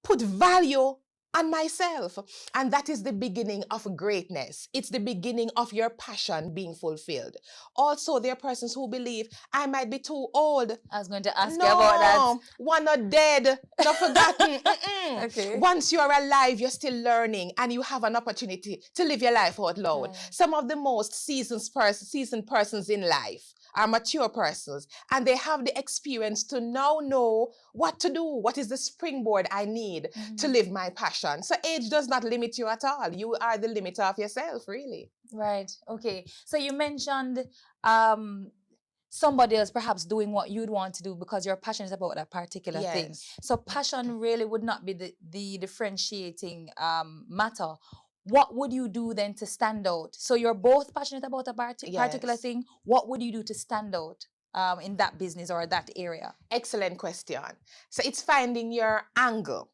put value on myself? And that is the beginning of greatness. It's the beginning of your passion being fulfilled. Also, there are persons who believe, I might be too old. I was going to ask you about that. One not dead, not forgotten. Okay. Once you're alive, you're still learning and you have an opportunity to live your life out loud. Some of the most seasoned persons in life are mature persons, and they have the experience to now know what to do. What is the springboard I need to live my passion? So age does not limit you at all. You are the limiter of yourself, really. Right. Okay. So you mentioned somebody else perhaps doing what you'd want to do because you're passionate about that particular thing. So passion really would not be the differentiating matter. What would you do then to stand out? So you're both passionate about a particular thing. What would you do to stand out in that business or that area? Excellent question. So it's finding your angle.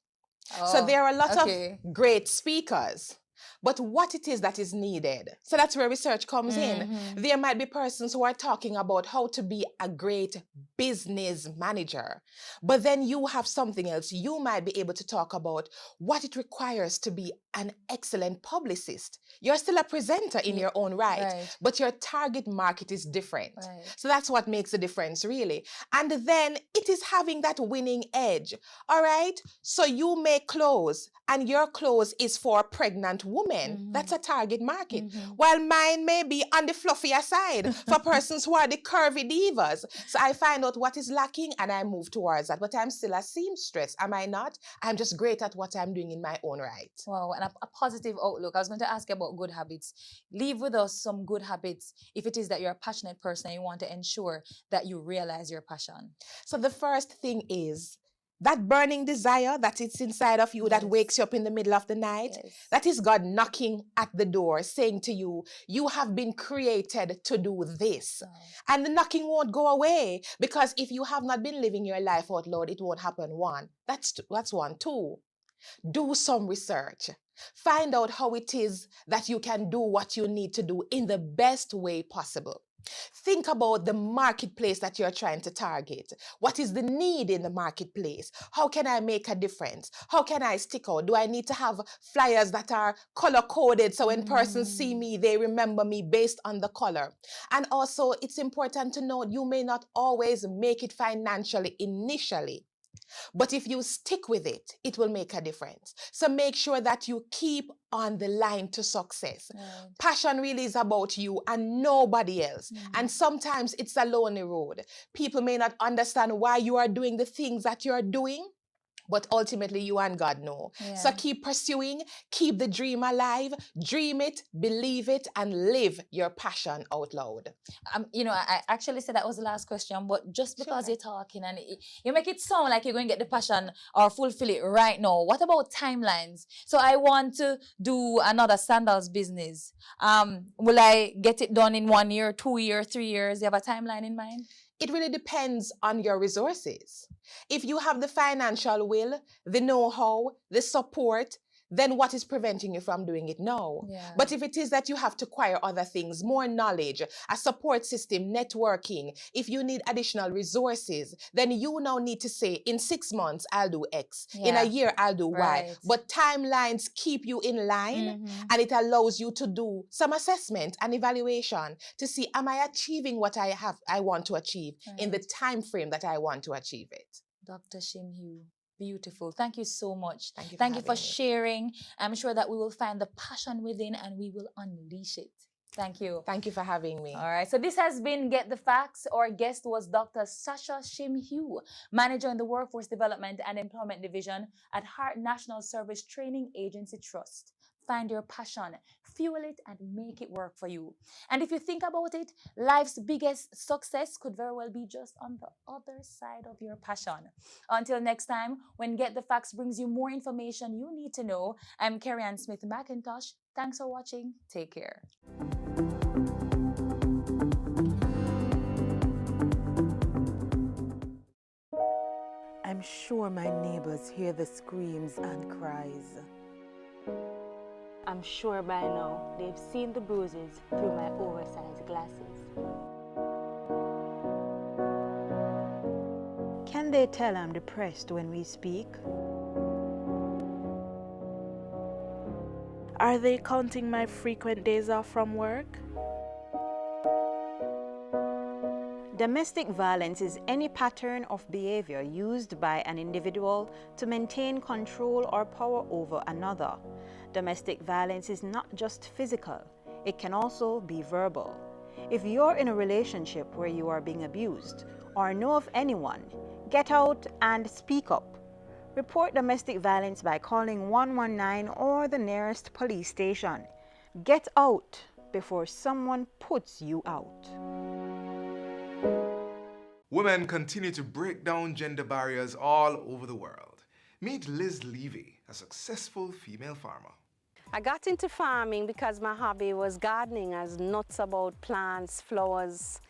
So there are a lot of great speakers. but what it is that is needed. So that's where research comes in. There might be persons who are talking about how to be a great business manager, but then you have something else. You might be able to talk about what it requires to be an excellent publicist. You're still a presenter in your own right, but your target market is different. So that's what makes the difference, really. And then it is having that winning edge. All right. So you make clothes, and your clothes is for a pregnant woman. That's a target market. While mine may be on the fluffier side for persons who are the curvy divas. So I find out what is lacking and I move towards that. But I'm still a seamstress, am I not? I'm just great at what I'm doing in my own right. Wow, and a positive outlook. I was going to ask you about good habits. Leave with us some good habits if it is that you're a passionate person and you want to ensure that you realize your passion. So the first thing is that burning desire that it's inside of you that wakes you up in the middle of the night. That is God knocking at the door saying to you, you have been created to do this. And the knocking won't go away, because if you have not been living your life out loud, it won't happen. One, that's one. Two, do some research. Find out how it is that you can do what you need to do in the best way possible. Think about the marketplace that you're trying to target. What is the need in the marketplace? How can I make a difference? How can I stick out? Do I need to have flyers that are color-coded so when persons see me, they remember me based on the color? And also, it's important to note you may not always make it financially initially. But if you stick with it, it will make a difference. So make sure that you keep on the line to success. Passion really is about you and nobody else. And sometimes it's a lonely road. People may not understand why you are doing the things that you're doing, but ultimately you and God know. So keep pursuing, keep the dream alive, dream it, believe it, and live your passion out loud. You know, I actually said that was the last question, but just because you're talking and you make it sound like you're going to get the passion or fulfill it right now. What about timelines? So I want to do another sandals business. Will I get it done in 1 year, 2 years, 3 years? You have a timeline in mind? It really depends on your resources. If you have the financial will, the know-how, the support, then what is preventing you from doing it now? But if it is that you have to acquire other things, more knowledge, a support system, networking, if you need additional resources, then you now need to say, in 6 months, I'll do X. In a year, I'll do Y. But timelines keep you in line, and it allows you to do some assessment and evaluation to see, am I achieving what I want to achieve in the time frame that I want to achieve it? Dr. Shimhue. Beautiful. Thank you so much. Thank you for sharing. I'm sure that we will find the passion within and we will unleash it. Thank you. Thank you for having me. All right. So this has been Get the Facts. Our guest was Dr. Sasha Shimhue, Manager in the Workforce Development and Employment Division at Heart National Service Training Agency Trust. Find your passion, fuel it, and make it work for you. And if you think about it, life's biggest success could very well be just on the other side of your passion. Until next time, when Get the Facts brings you more information you need to know, I'm Carrie-Ann Smith-McIntosh. Thanks for watching. Take care. I'm sure my neighbors hear the screams and cries. I'm sure by now they've seen the bruises through my oversized glasses. Can they tell I'm depressed when we speak? Are they counting my frequent days off from work? Domestic violence is any pattern of behavior used by an individual to maintain control or power over another. Domestic violence is not just physical, it can also be verbal. If you're in a relationship where you are being abused or know of anyone, get out and speak up. Report domestic violence by calling 119 or the nearest police station. Get out before someone puts you out. Women continue to break down gender barriers all over the world. Meet Liz Levy, a successful female farmer. I got into farming because my hobby was gardening. I was nuts about plants, flowers.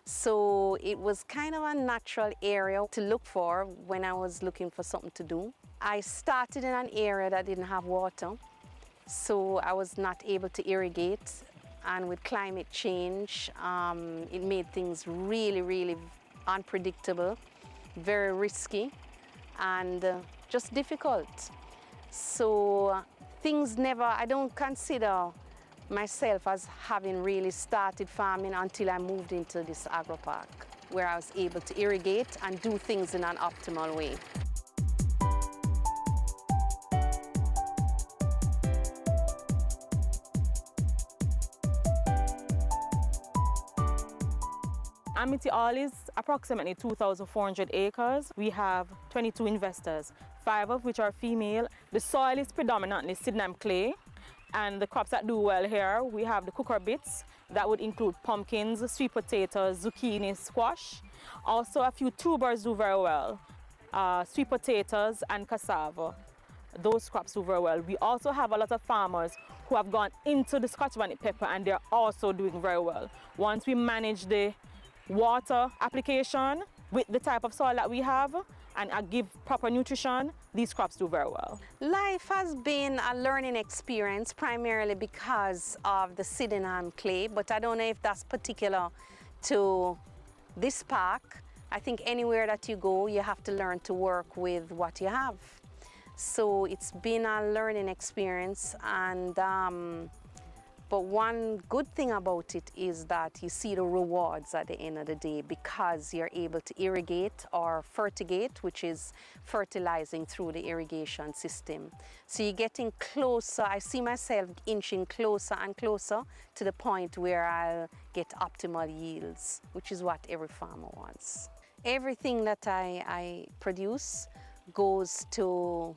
So it was kind of a natural area to look for when I was looking for something to do. I started in an area that didn't have water, So I was not able to irrigate, and with climate change, it made things really, really unpredictable, very risky, and just difficult. So I don't consider myself as having really started farming until I moved into this agro park, where I was able to irrigate and do things in an optimal way. Amity All is approximately 2,400 acres. We have 22 investors, 5 of which are female. The soil is predominantly Sydenham clay, and the crops that do well here, we have the cucurbits. That would include pumpkins, sweet potatoes, zucchini, squash. Also a few tubers do very well, sweet potatoes and cassava. Those crops do very well. We also have a lot of farmers who have gone into the Scotch bonnet pepper, and they're also doing very well. Once we manage the water application with the type of soil that we have and give proper nutrition, these crops do very well. Life has been a learning experience primarily because of the Sydenham clay, but I don't know if that's particular to this park. I think anywhere that you go, you have to learn to work with what you have. So it's been a learning experience, and but one good thing about it is that you see the rewards at the end of the day because you're able to irrigate or fertigate, which is fertilizing through the irrigation system. So you're getting closer. I see myself inching closer and closer to the point where I'll get optimal yields, which is what every farmer wants. Everything that I produce goes to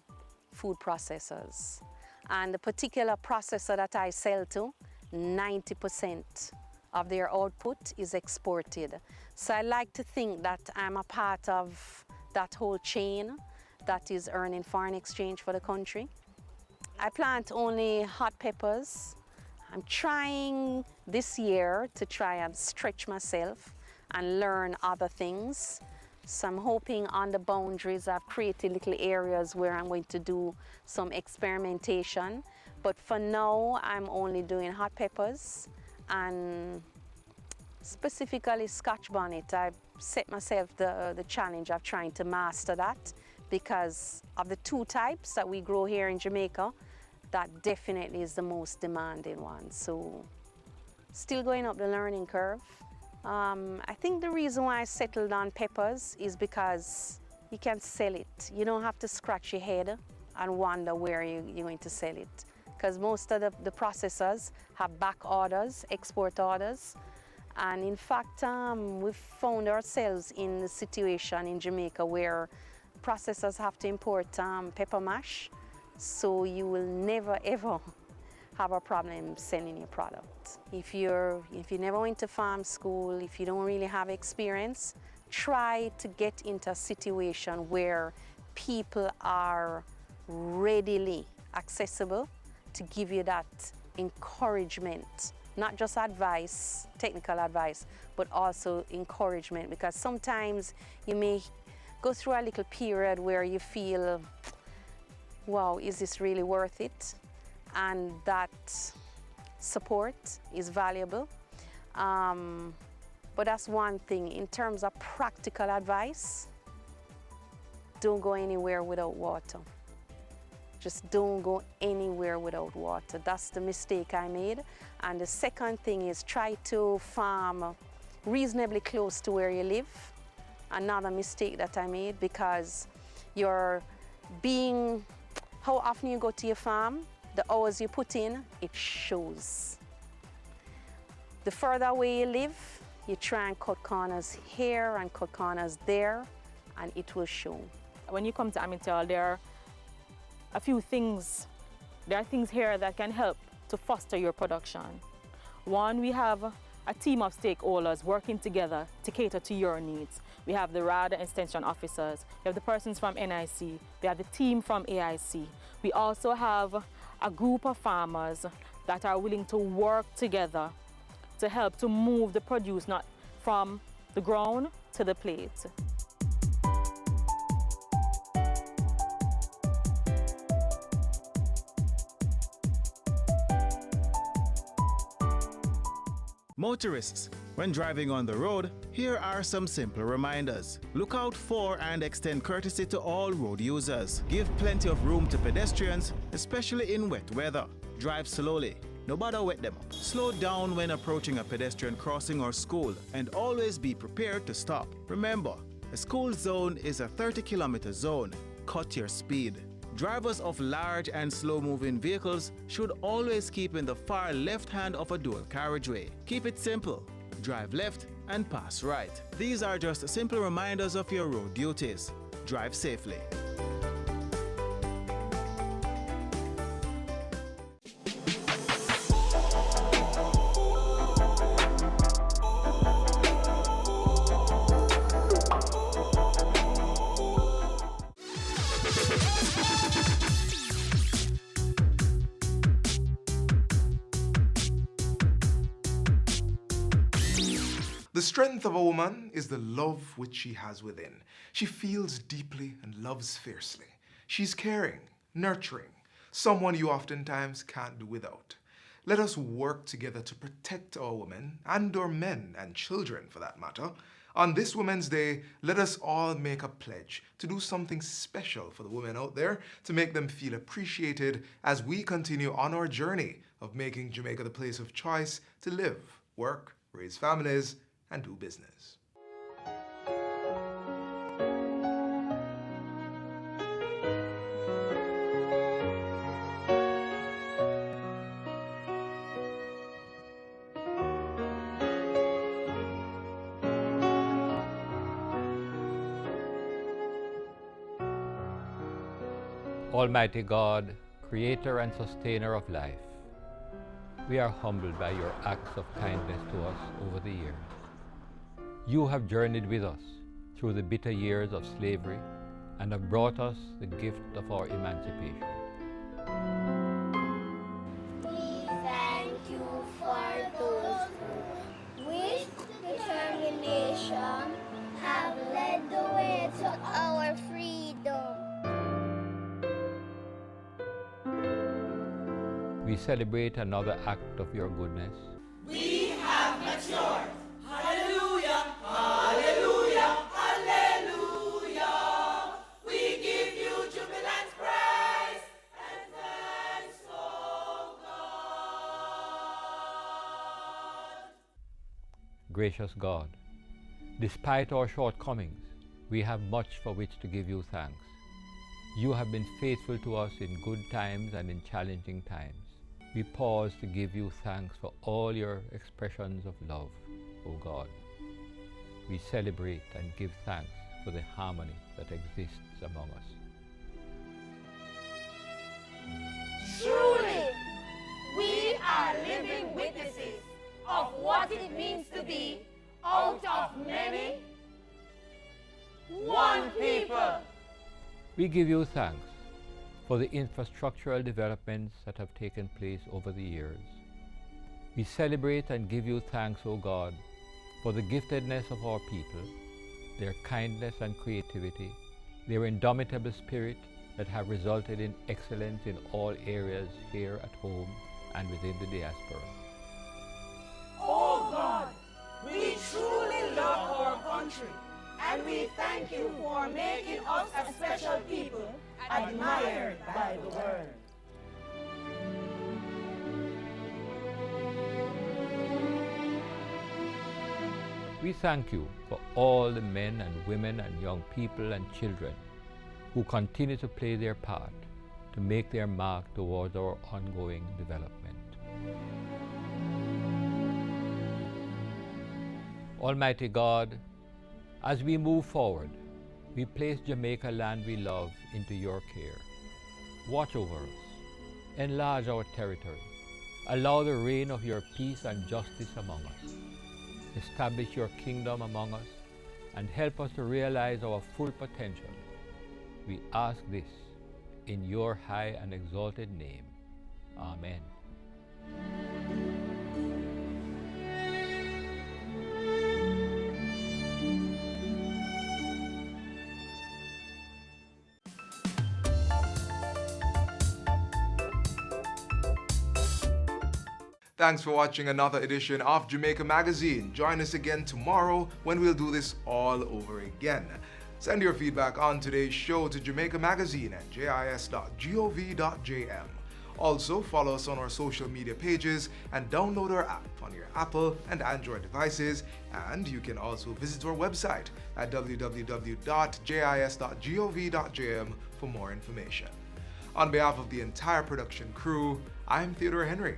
food processors. And the particular processor that I sell to, 90% of their output is exported. So I like to think that I'm a part of that whole chain that is earning foreign exchange for the country. I plant only hot peppers. I'm trying this year to try and stretch myself and learn other things. So I'm hoping on the boundaries I've created little areas where I'm going to do some experimentation. But for now, I'm only doing hot peppers and specifically Scotch bonnet. I've set myself the challenge of trying to master that because of the 2 types that we grow here in Jamaica, that definitely is the most demanding one. So still going up the learning curve. I think the reason why I settled on peppers is because you can sell it. You don't have to scratch your head and wonder where you're going to sell it. Because most of the processors have back orders, export orders. And in fact, we've found ourselves in a situation in Jamaica where processors have to import pepper mash. So you will never, ever have a problem selling your product. If you never went to farm school, if you don't really have experience, try to get into a situation where people are readily accessible to give you that encouragement, not just advice, technical advice, but also encouragement, because sometimes you may go through a little period where you feel, wow, is this really worth it? And that support is valuable. But that's one thing. In terms of practical advice, don't go anywhere without water. Just don't go anywhere without water. That's the mistake I made. And the second thing is try to farm reasonably close to where you live. Another mistake that I made, because how often you go to your farm, the hours you put in, it shows. The further away you live, you try and cut corners here and cut corners there, and it will show. When you come to Amityville, there are a few things. There are things here that can help to foster your production. One, we have a team of stakeholders working together to cater to your needs. We have the RADA extension officers, we have the persons from NIC, we have the team from AIC. We also have a group of farmers that are willing to work together to help to move the produce not from the ground to the plate. Motorists, when driving on the road, here are some simple reminders. Look out for and extend courtesy to all road users. Give plenty of room to pedestrians, especially in wet weather. Drive slowly. No bother wet them up. Slow down when approaching a pedestrian crossing or school, and always be prepared to stop. Remember, a school zone is a 30-kilometer zone. Cut your speed. Drivers of large and slow-moving vehicles should always keep in the far left hand of a dual carriageway. Keep it simple. Drive left and pass right. These are just simple reminders of your road duties. Drive safely. The strength of a woman is the love which she has within. She feels deeply and loves fiercely. She's caring, nurturing, someone you oftentimes can't do without. Let us work together to protect our women and our men and children for that matter. On this Women's Day, let us all make a pledge to do something special for the women out there to make them feel appreciated as we continue on our journey of making Jamaica the place of choice to live, work, raise families, and do business. Almighty God, creator and sustainer of life, we are humbled by your acts of kindness to us over the years. You have journeyed with us through the bitter years of slavery and have brought us the gift of our emancipation. We thank you for those who, with determination, have led the way to our freedom. We celebrate another act of your goodness. We have matured. Hallelujah, hallelujah, hallelujah. We give you jubilant praise and thanks, oh God. Gracious God, despite our shortcomings, we have much for which to give you thanks. You have been faithful to us in good times and in challenging times. We pause to give you thanks for all your expressions of love, O God. We celebrate and give thanks for the harmony that exists among us. Truly, we are living witnesses of what it means to be out of many, one people. We give you thanks for the infrastructural developments that have taken place over the years. We celebrate and give you thanks, O God, for the giftedness of our people, their kindness and creativity, their indomitable spirit that have resulted in excellence in all areas here at home and within the diaspora. Oh God, we truly love our country, and we thank you for making us a special people admired by the world. We thank you for all the men and women and young people and children who continue to play their part to make their mark towards our ongoing development. Almighty God, as we move forward, we place Jamaica land we love into your care. Watch over us, enlarge our territory, allow the reign of your peace and justice among us. Establish your kingdom among us and help us to realize our full potential. We ask this in your high and exalted name. Amen. Thanks for watching another edition of Jamaica Magazine. Join us again tomorrow when we'll do this all over again. Send your feedback on today's show to Jamaica Magazine at jis.gov.jm. Also, follow us on our social media pages and download our app on your Apple and Android devices. And you can also visit our website at www.jis.gov.jm for more information. On behalf of the entire production crew, I'm Theodore Henry.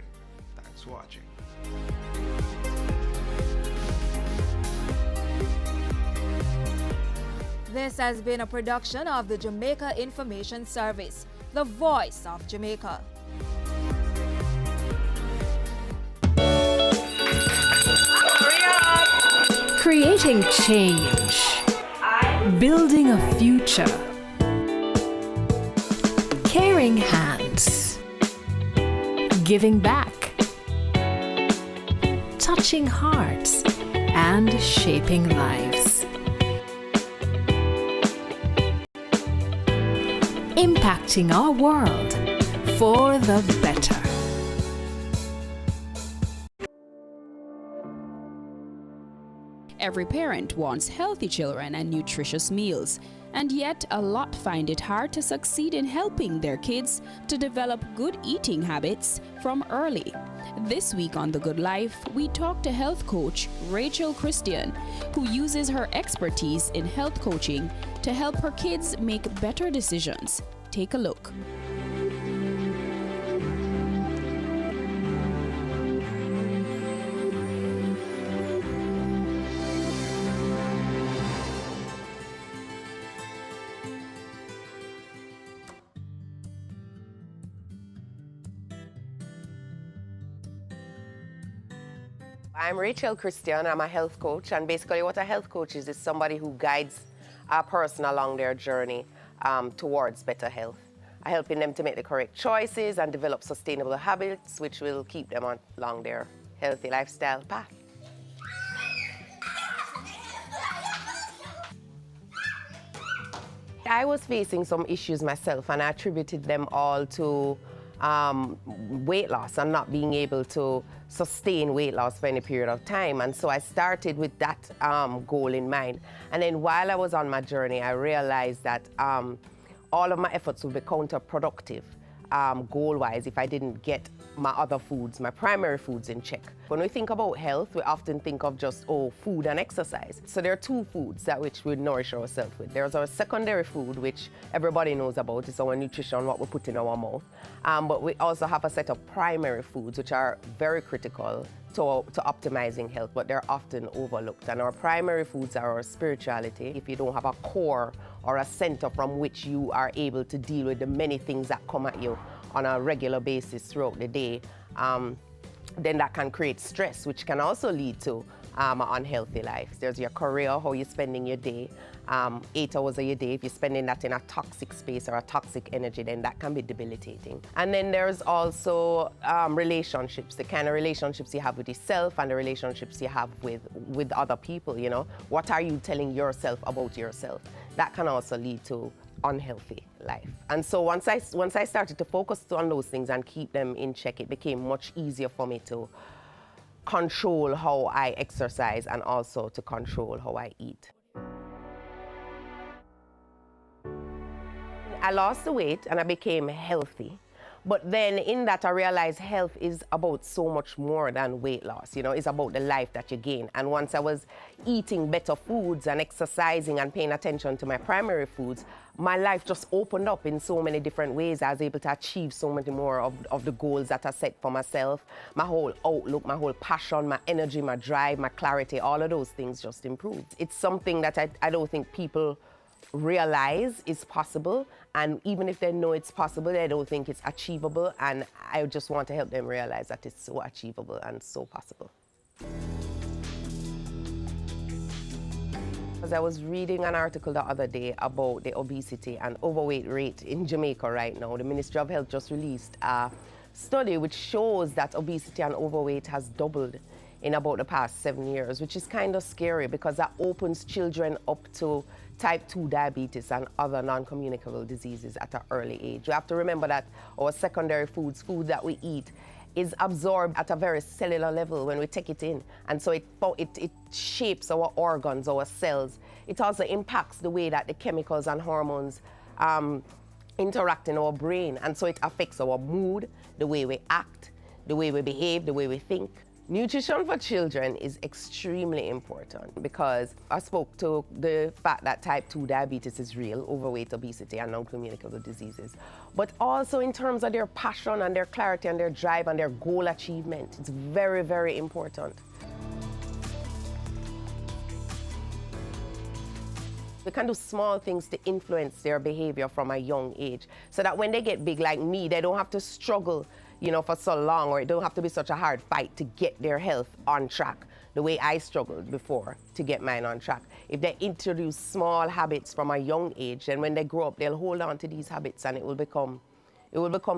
Thanks for watching. This has been a production of the Jamaica Information Service, the voice of Jamaica. Creating change. Building a future. Caring hands. Giving back. Touching hearts and shaping lives. Impacting our world for the better. Every parent wants healthy children and nutritious meals, and yet a lot find it hard to succeed in helping their kids to develop good eating habits from early. This week on The Good Life, we talk to health coach Rachel Christian, who uses her expertise in health coaching to help her kids make better decisions. Take a look. I'm Rachel Christian. I'm a health coach, and basically what a health coach is somebody who guides a person along their journey towards better health, helping them to make the correct choices and develop sustainable habits which will keep them along their healthy lifestyle path. I was facing some issues myself, and I attributed them all to weight loss and not being able to sustain weight loss for any period of time. And so I started with that goal in mind. And then while I was on my journey, I realized that all of my efforts would be counterproductive goal-wise if I didn't get my other foods, my primary foods in check. When we think about health, we often think of just, food and exercise. So there are two foods that which we nourish ourselves with. There's our secondary food, which everybody knows about. It's our nutrition, what we put in our mouth. But we also have a set of primary foods, which are very critical to optimizing health, but they're often overlooked. And our primary foods are our spirituality. If you don't have a core or a center from which you are able to deal with the many things that come at you on a regular basis throughout the day, then that can create stress, which can also lead to an unhealthy life. There's your career, how you're spending your day, 8 hours of your day. If you're spending that in a toxic space or a toxic energy, then that can be debilitating. And then there's also relationships, the kind of relationships you have with yourself and the relationships you have with other people, you know. What are you telling yourself about yourself? That can also lead to unhealthy life. And so once I started to focus on those things and keep them in check, it became much easier for me to control how I exercise and also to control how I eat. I lost the weight and I became healthy. But then in that I realized health is about so much more than weight loss, you know, it's about the life that you gain. And once I was eating better foods and exercising and paying attention to my primary foods, my life just opened up in so many different ways. I was able to achieve so many more of the goals that I set for myself. My whole outlook, my whole passion, my energy, my drive, my clarity, all of those things just improved. It's something that I don't think people realize is possible, and even if they know it's possible, they don't think it's achievable, and I just want to help them realize that it's so achievable and so possible. Because I was reading an article the other day about the obesity and overweight rate in Jamaica right now. The Ministry of Health just released a study which shows that obesity and overweight has doubled in about the past 7 years, which is kind of scary because that opens children up to type 2 diabetes and other non-communicable diseases at an early age. We have to remember that our secondary foods, food that we eat, is absorbed at a very cellular level when we take it in. And so it shapes our organs, our cells. It also impacts the way that the chemicals and hormones interact in our brain. And so it affects our mood, the way we act, the way we behave, the way we think. Nutrition for children is extremely important because I spoke to the fact that type 2 diabetes is real, overweight, obesity, and non-communicable diseases. But also in terms of their passion and their clarity and their drive and their goal achievement. It's very, very important. We can do small things to influence their behavior from a young age so that when they get big like me, they don't have to struggle, you know, for so long, or it don't have to be such a hard fight to get their health on track the way I struggled before to get mine on track. If they introduce small habits from a young age, then when they grow up, they'll hold on to these habits and it will become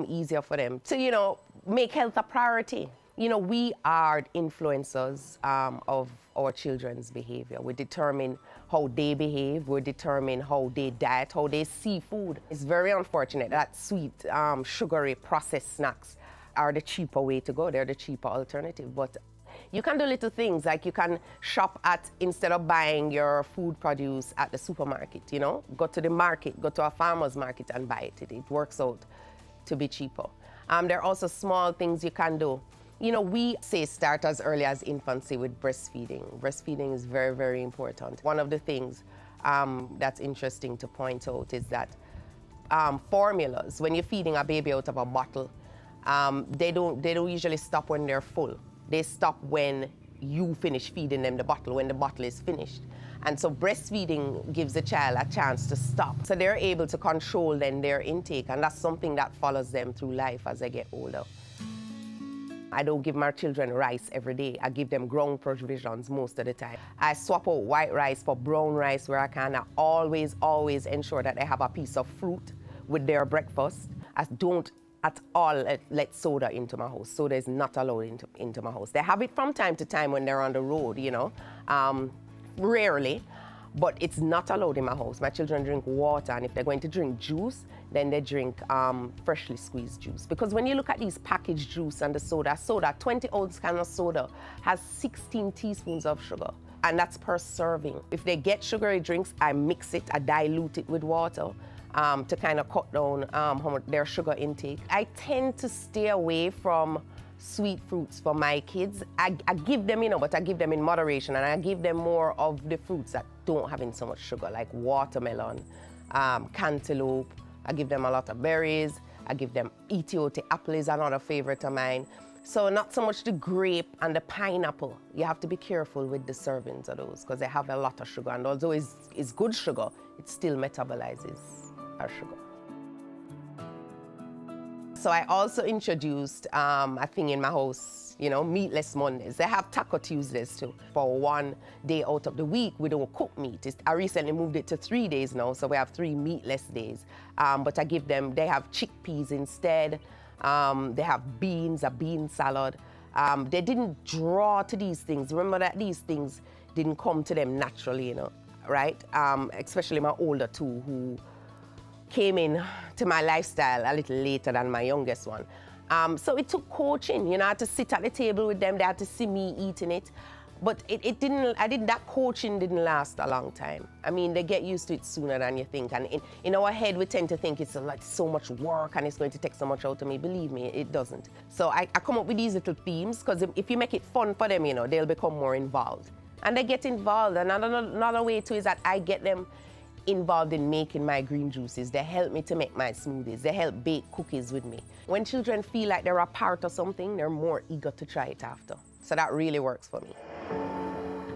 easier for them to, you know, make health a priority. You know, we are influencers of our children's behavior. We determine how they behave, we determine how they diet, how they see food. It's very unfortunate that sweet, sugary, processed snacks are the cheaper way to go. They're the cheaper alternative. But you can do little things like you can shop at, instead of buying your food produce at the supermarket, you know, go to the market, go to a farmer's market and buy it. It works out to be cheaper. There are also small things you can do. You know, we say start as early as infancy with breastfeeding. Breastfeeding is very, very important. One of the things that's interesting to point out is that formulas, when you're feeding a baby out of a bottle, they don't usually stop when they're full. They stop when you finish feeding them the bottle, when the bottle is finished. And so breastfeeding gives the child a chance to stop. So they're able to control then their intake, and that's something that follows them through life as they get older. I don't give my children rice every day. I give them ground provisions most of the time. I swap out white rice for brown rice where I can. I always ensure that they have a piece of fruit with their breakfast. I don't at all let soda into my house. Soda is not allowed into my house. They have it from time to time when they're on the road, you know, rarely, but it's not allowed in my house. My children drink water, and if they're going to drink juice, then they drink freshly squeezed juice. Because when you look at these packaged juice and the soda, 20-ounce can of soda has 16 teaspoons of sugar, and that's per serving. If they get sugary drinks, I mix it, I dilute it with water to kind of cut down their sugar intake. I tend to stay away from sweet fruits for my kids. I give them, you know, but I give them in moderation, and I give them more of the fruits that don't have in so much sugar, like watermelon, cantaloupe. I give them a lot of berries. I give them Ethiopian apple is another favorite of mine. So not so much the grape and the pineapple. You have to be careful with the servings of those because they have a lot of sugar, and although it's good sugar, it still metabolizes our sugar. So I also introduced a thing in my house, you know, meatless Mondays. They have Taco Tuesdays too. For one day out of the week, we don't cook meat. I recently moved it to 3 days now, so we have 3 meatless days. But I give them, they have chickpeas instead. They have beans, a bean salad. They didn't draw to these things. Remember that these things didn't come to them naturally, you know, right? Especially my older two, who came in to my lifestyle a little later than my youngest one. So it took coaching, you know, I had to sit at the table with them, they had to see me eating it. But that coaching didn't last a long time. I mean, they get used to it sooner than you think. And in our head, we tend to think it's like so much work and it's going to take so much out of me. Believe me, it doesn't. So I come up with these little themes, because if you make it fun for them, you know, they'll become more involved. And they get involved. And another way too is that I get them involved in making my green juices. They help me to make my smoothies. They help bake cookies with me. When children feel like they're a part of something, they're more eager to try it after. So that really works for me.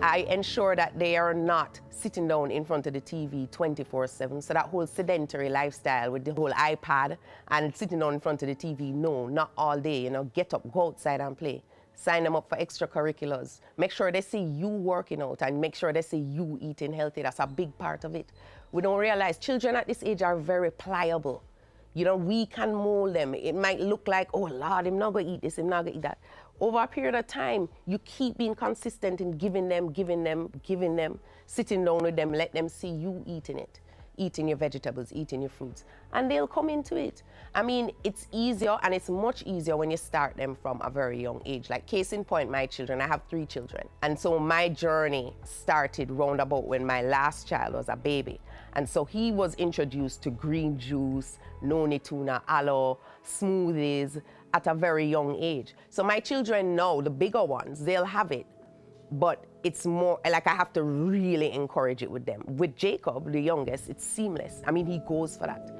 I ensure that they are not sitting down in front of the TV 24/7. So that whole sedentary lifestyle with the whole iPad and sitting down in front of the TV, no, not all day. You know, get up, go outside and play. Sign them up for extracurriculars. Make sure they see you working out and make sure they see you eating healthy. That's a big part of it. We don't realize children at this age are very pliable. You know, we can mold them. It might look like, oh Lord, I'm not gonna eat this, I'm not gonna eat that. Over a period of time, you keep being consistent in giving them, sitting down with them, let them see you eating it. eating your vegetables, eating your fruits, and they'll come into it. I mean, it's easier, and it's much easier when you start them from a very young age. Like case in point, my children, I have 3 children. And so my journey started roundabout when my last child was a baby. And so he was introduced to green juice, noni tuna, aloe, smoothies at a very young age. So my children now, the bigger ones, they'll have it. But it's more like I have to really encourage it with them. With Jacob, the youngest, it's seamless. I mean, he goes for that.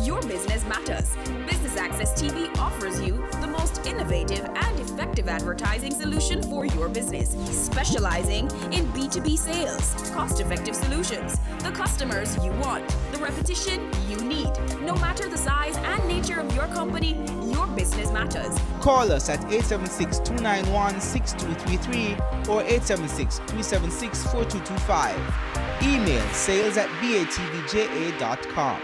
Your business matters. Business Access TV offers you the most innovative and effective advertising solution for your business, specializing in B2B sales, cost-effective solutions, the customers you want, the repetition you need. No matter the size and nature of your company, your business matters. Call us at 876-291-6233 or 876-376-4225. Email sales@batvja.com.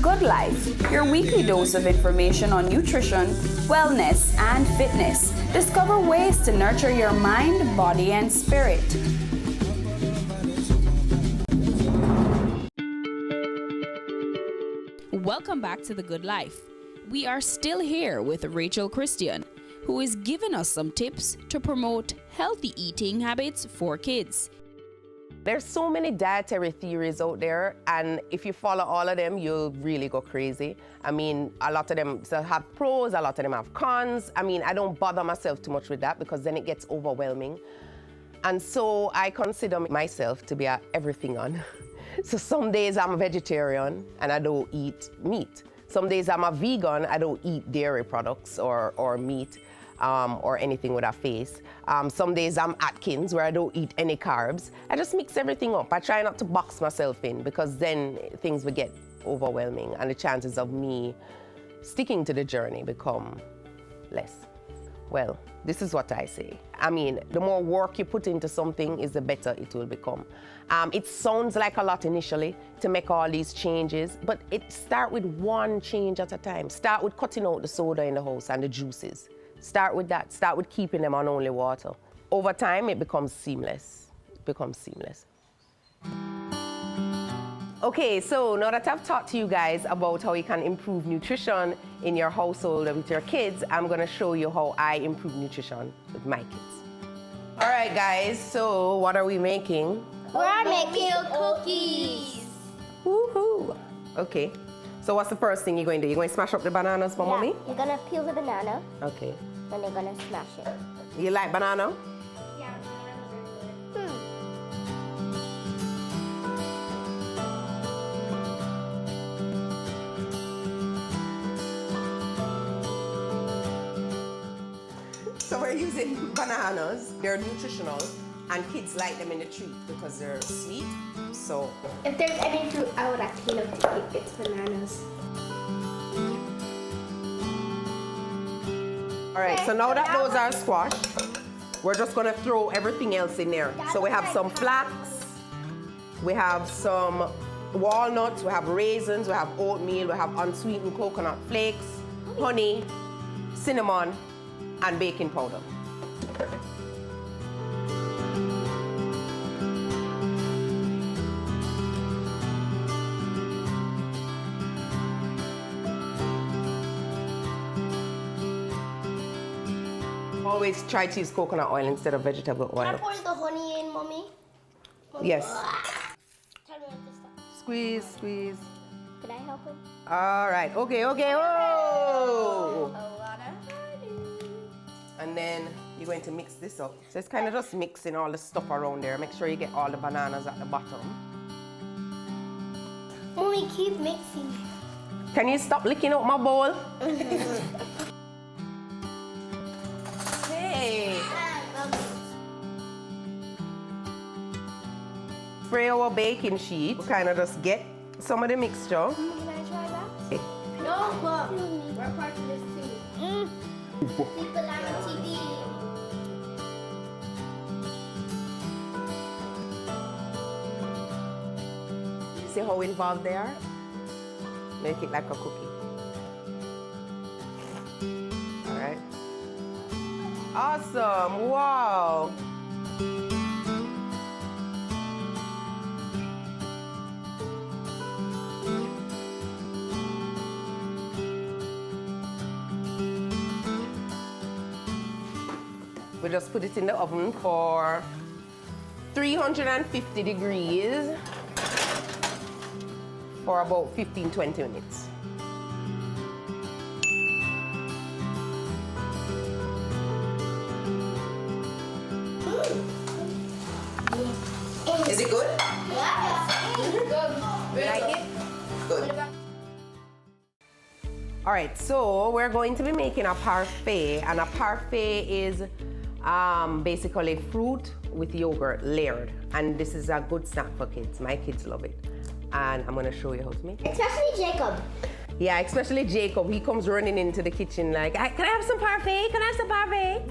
Good Life, your weekly dose of information on nutrition, wellness, and fitness. Discover ways to nurture your mind, body, and spirit. Welcome back to The Good Life. We are still here with Rachel Christian, who is giving us some tips to promote healthy eating habits for kids. There's so many dietary theories out there, and if you follow all of them, you'll really go crazy. I mean, a lot of them have pros, a lot of them have cons. I mean, I don't bother myself too much with that because then it gets overwhelming. And so I consider myself to be a everything on. So some days I'm a vegetarian and I don't eat meat. Some days I'm a vegan, I don't eat dairy products or meat. Or anything with a face. Some days I'm Atkins, where I don't eat any carbs. I just mix everything up. I try not to box myself in because then things will get overwhelming and the chances of me sticking to the journey become less. Well, this is what I say. I mean, the more work you put into something is the better it will become. It sounds like a lot initially to make all these changes, but start with one change at a time. Start with cutting out the soda in the house and the juices. Start with that. Start with keeping them on only water. Over time, it becomes seamless. It becomes seamless. Okay, so now that I've talked to you guys about how you can improve nutrition in your household and with your kids, I'm going to show you how I improve nutrition with my kids. All right, guys, so what are we making? We're making cookies. Woohoo! Okay. So what's the first thing you're going to do? You're going to smash up the bananas for Mommy? You're going to peel the banana. Okay. Then you're going to smash it. You like banana? Yeah. So we're using bananas. They're nutritional, and kids like them in the treat because they're sweet. So if there's any fruit I would actually love to eat, it's bananas. All right, so now that those are squashed, we're just gonna throw everything else in there. So we have some flax, we have some walnuts, we have raisins, we have oatmeal, we have unsweetened coconut flakes, honey, cinnamon, and baking powder. Always try to use coconut oil instead of vegetable oil. Can I pour the honey in, Mommy? Yes. Tell me when to stop. Squeeze, squeeze. Can I help him? All right, okay. Oh! A lot of honey. And then you're going to mix this up. So it's kind of just mixing all the stuff around there. Make sure you get all the bananas at the bottom. Mommy, keep mixing. Can you stop licking out my bowl? Hey! Spray our baking sheet. Kind of just get some of the mixture. Can I try that? No, but we're part of this too. People on TV. See how involved they are? Make it like a cookie. All right. Awesome, wow. We just put it in the oven for 350 degrees for about 15-20 minutes. Is it good? Yeah, it's good. You like it? Good. All right, so we're going to be making a parfait, and a parfait is basically fruit with yogurt layered, and this is a good snack for kids. My kids love it, and I'm gonna show you how to make it. Especially Jacob. Yeah, especially Jacob. He comes running into the kitchen like, can I have some parfait? Can I have some parfait?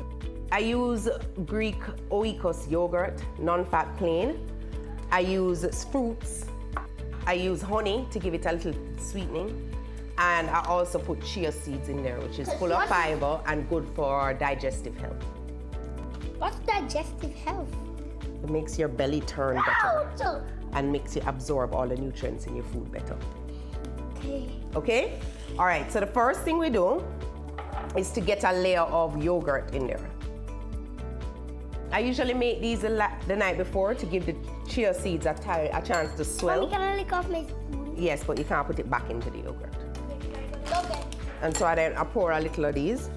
I use Greek Oikos yogurt, non-fat plain. I use fruits. I use honey to give it a little sweetening. And I also put chia seeds in there, which is full of fiber and good for digestive health. What's digestive health? It makes your belly turn better and makes you absorb all the nutrients in your food better. Okay. Okay? All right, so the first thing we do is to get a layer of yogurt in there. I usually make these the night before to give the chia seeds a chance to swell. Mommy, can I lick off my spoon? Yes, but you can't put it back into the yogurt. Okay. And so I pour a little of these.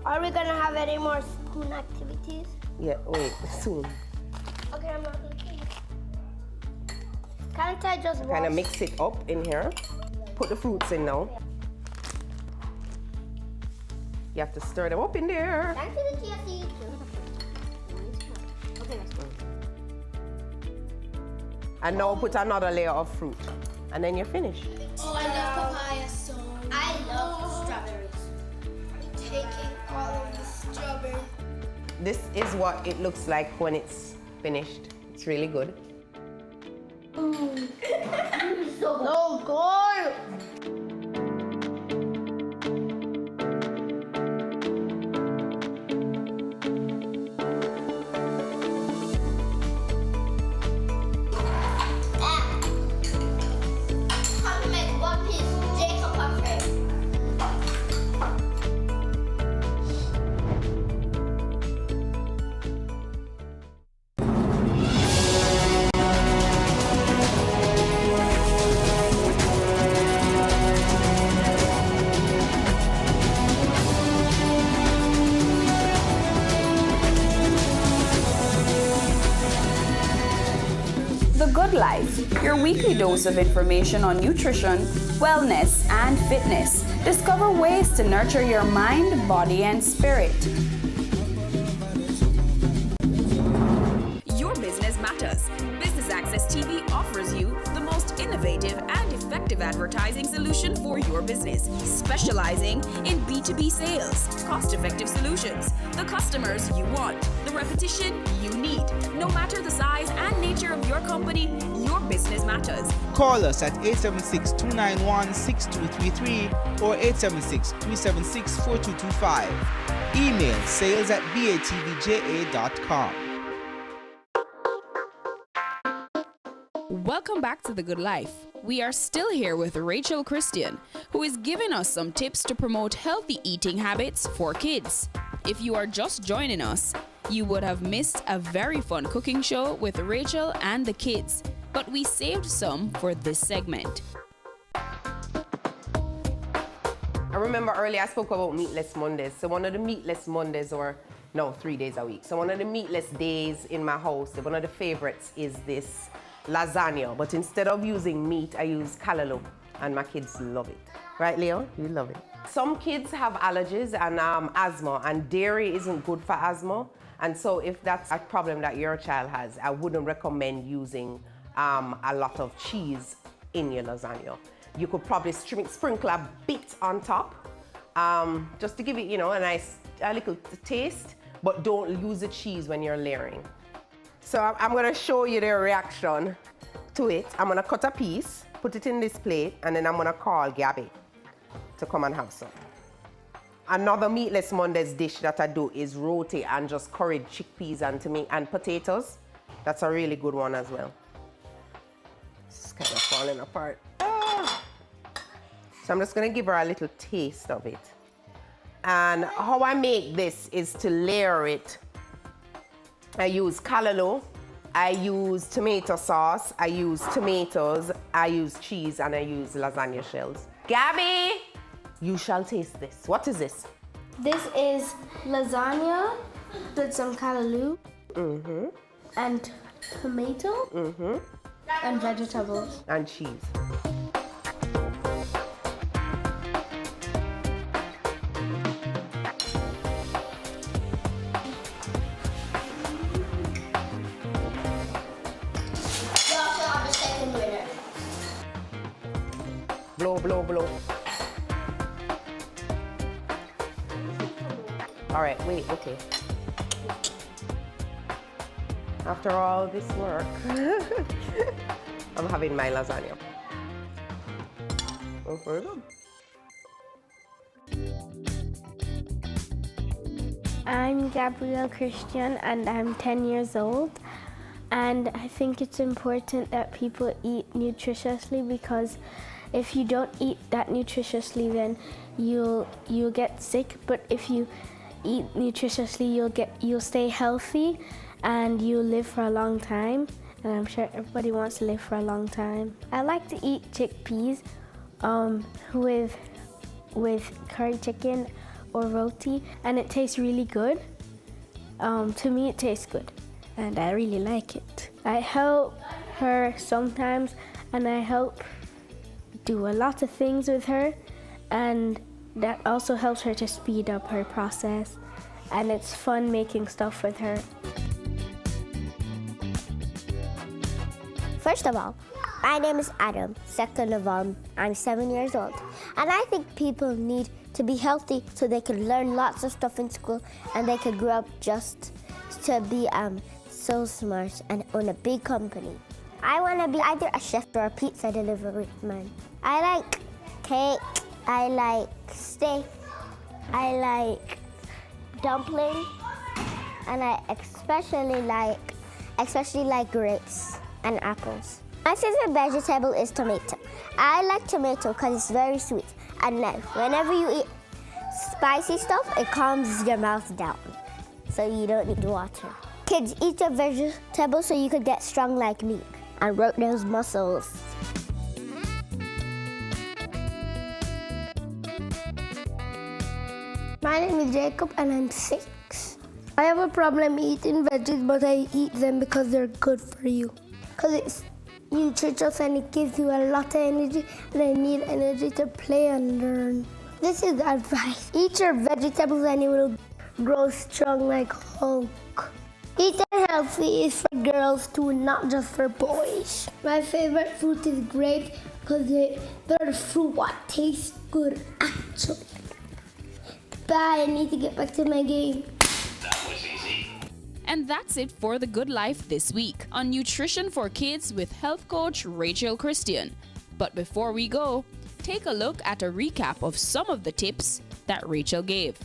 Are we gonna have any more spoon activities? Yeah, wait, soon. Okay, I'm not looking. Can't I just wash? Kind of mix it up in here. Put the fruits in now. You have to stir them up in there. Thanks for the chia seeds. Okay, let's go. And now put another layer of fruit. And then you're finished. Oh, I love papaya so much. I love strawberries. I'm taking all of the strawberries. This is what it looks like when it's finished. It's really good. So good. The Good Life, your weekly dose of information on nutrition, wellness, and fitness. Discover ways to nurture your mind, body, and spirit. Your business matters. Business Access TV offers you the most innovative and effective advertising solution for your business, specializing in B2B sales, cost-effective solutions, the customers you want, the repetition you need. No matter the size and nature of your company, your business matters. Call us at 876-291-6233 or 876-376-4225. Email sales@batvja.com. Welcome back to The Good Life. We are still here with Rachel Christian, who is giving us some tips to promote healthy eating habits for kids. If you are just joining us, you would have missed a very fun cooking show with Rachel and the kids, but we saved some for this segment. I remember earlier I spoke about meatless Mondays. So one of the meatless Mondays, 3 days a week. So one of the meatless days in my house, one of the favorites is this lasagna. But instead of using meat, I use callaloo, and my kids love it. Right, Leo? You love it. Some kids have allergies and asthma, and dairy isn't good for asthma. And so if that's a problem that your child has, I wouldn't recommend using a lot of cheese in your lasagna. You could probably sprinkle a bit on top, just to give it, a nice little taste, but don't use the cheese when you're layering. So I'm gonna show you the reaction to it. I'm gonna cut a piece, put it in this plate, and then I'm gonna call Gabby to come and have some. Another Meatless Mondays dish that I do is roti and just curried chickpeas and potatoes. That's a really good one as well. It's kind of falling apart. Ah. So I'm just gonna give her a little taste of it. And how I make this is to layer it. I use callaloo, I use tomato sauce, I use tomatoes, I use cheese, and I use lasagna shells. Gabby, you shall taste this. What is this? This is lasagna with some callaloo and tomato and vegetables. And cheese. We also have the second winner. Blow, blow, blow. All right, wait, okay. After all this work, I'm having my lasagna. Oh, very good. I'm Gabrielle Christian and I'm 10 years old. And I think it's important that people eat nutritiously, because if you don't eat that nutritiously, then you'll get sick. But if you eat nutritiously, you'll stay healthy and you'll live for a long time. And I'm sure everybody wants to live for a long time. I like to eat chickpeas with curry chicken or roti, and it tastes really good. To me, it tastes good, and I really like it. I help her sometimes, and I help do a lot of things with her, and that also helps her to speed up her process, and it's fun making stuff with her. First of all, my name is Adam. Second of all, I'm 7 years old. And I think people need to be healthy so they can learn lots of stuff in school and they can grow up just to be so smart and own a big company. I want to be either a chef or a pizza delivery man. I like cake, I like steak, I like dumpling, and I especially like grapes and apples. My favorite vegetable is tomato. I like tomato because it's very sweet. And now, whenever you eat spicy stuff, it calms your mouth down, so you don't need water. Kids, eat your vegetables so you could get strong like me and work those muscles. My name is Jacob and I'm 6. I have a problem eating veggies, but I eat them because they're good for you. Because it's nutritious and it gives you a lot of energy, and I need energy to play and learn. This is advice. Eat your vegetables and you will grow strong like Hulk. Eating healthy is for girls too, not just for boys. My favorite fruit is grapes because they're the fruit what tastes good actually. Bye, I need to get back to my game. That was easy. And that's it for The Good Life this week on Nutrition for Kids with health coach Rachel Christian. But before we go, take a look at a recap of some of the tips that Rachel gave.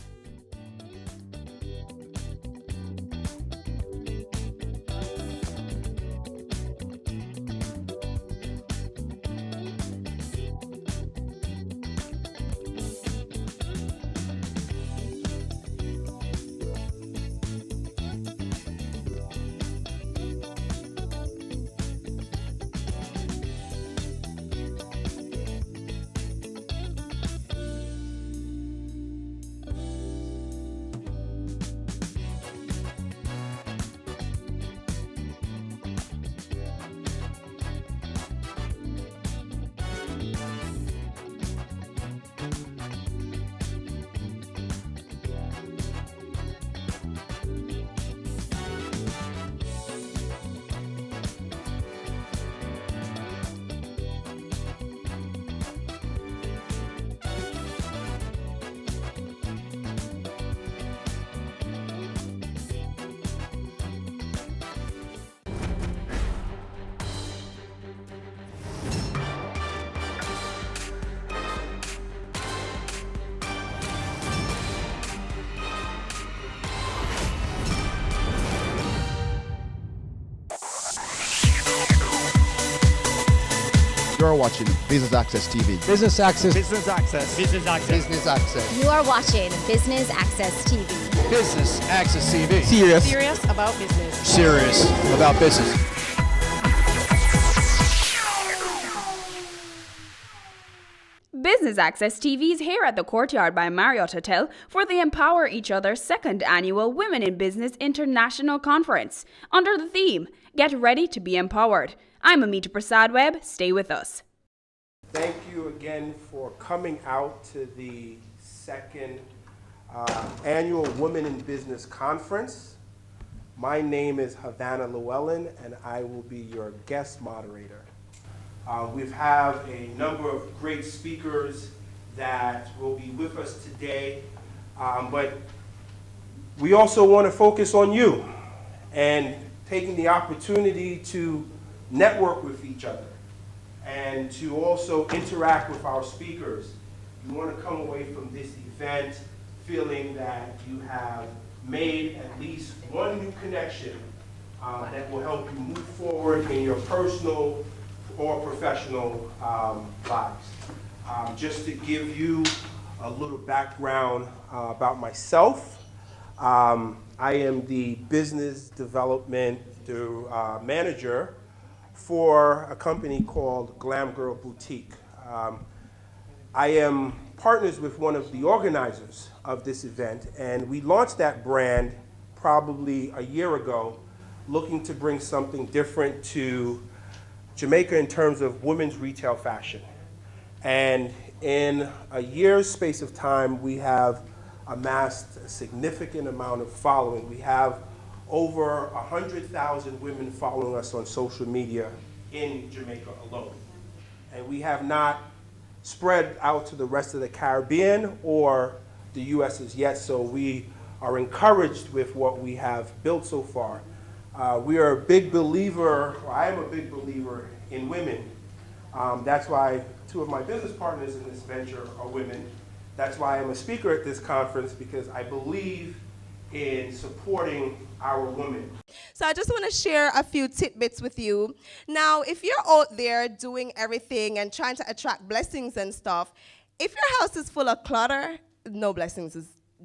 You're watching Business Access TV. Business Access. Business Access. Business Access. Business Access. You are watching Business Access TV. Business Access TV. Serious about business. Serious about business. Business Access TV is here at the Courtyard by Marriott Hotel for the Empower Each Other 2nd Annual Women in Business International Conference under the theme, Get Ready to be Empowered. I'm Amita Prasad Webb. Stay with us. Thank you again for coming out to the 2nd Annual Women in Business Conference. My name is Havana Llewellyn, and I will be your guest moderator. We have a number of great speakers that will be with us today, but we also want to focus on you and taking the opportunity to network with each other and to also interact with our speakers. You want to come away from this event feeling that you have made at least one new connection that will help you move forward in your personal or professional lives. Just to give you a little background about myself, I am the business development manager for a company called Glam Girl Boutique. I am partners with one of the organizers of this event, and we launched that brand probably a year ago, looking to bring something different to Jamaica in terms of women's retail fashion. And in a year's space of time, we have amassed a significant amount of following. We have over 100,000 women following us on social media in Jamaica alone. And we have not spread out to the rest of the Caribbean or the US as yet, so we are encouraged with what we have built so far. We are a big believer, or I am a big believer in women. That's why 2 of my business partners in this venture are women. That's why I'm a speaker at this conference, because I believe in supporting our women. So I just want to share a few tidbits with you. Now, if you're out there doing everything and trying to attract blessings and stuff, if your house is full of clutter, no blessings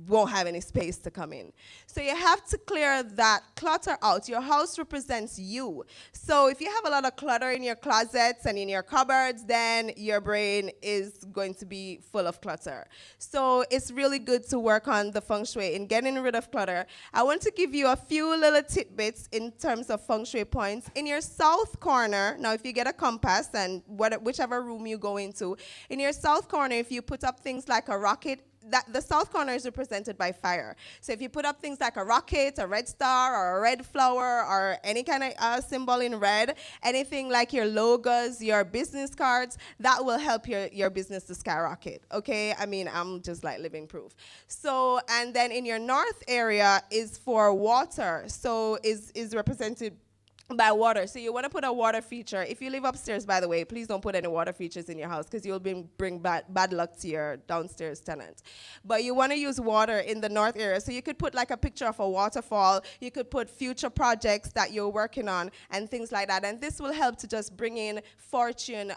won't have any space to come in. So you have to clear that clutter out. Your house represents you. So if you have a lot of clutter in your closets and in your cupboards, then your brain is going to be full of clutter. So it's really good to work on the feng shui in getting rid of clutter. I want to give you a few little tidbits in terms of feng shui points. In your south corner, now if you get a compass and whichever room you go into, in your south corner, if you put up things like a rocket, that the south corner is represented by fire. So if you put up things like a rocket, a red star, or a red flower, or any kind of symbol in red, anything like your logos, your business cards, that will help your business to skyrocket, okay? I mean, I'm just like living proof. So, and then in your north area is for water, so is represented by water. So you want to put a water feature. If you live upstairs, by the way, please don't put any water features in your house, because you'll bring bad luck to your downstairs tenant. But you want to use water in the north area. So you could put like a picture of a waterfall. You could put future projects that you're working on and things like that. And this will help to just bring in fortune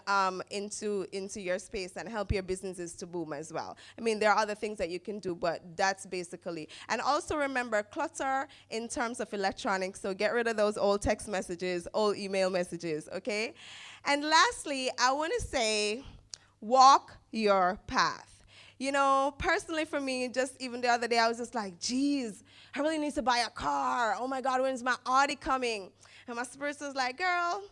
into your space and help your businesses to boom as well. I mean, there are other things that you can do, but that's basically. And also remember, clutter in terms of electronics. So get rid of those old text messages, old email messages, okay? And lastly, I want to say, walk your path. You know, personally for me, just even the other day, I was just like, geez, I really need to buy a car. Oh my God, when's my Audi coming? And my spirit was like, girl,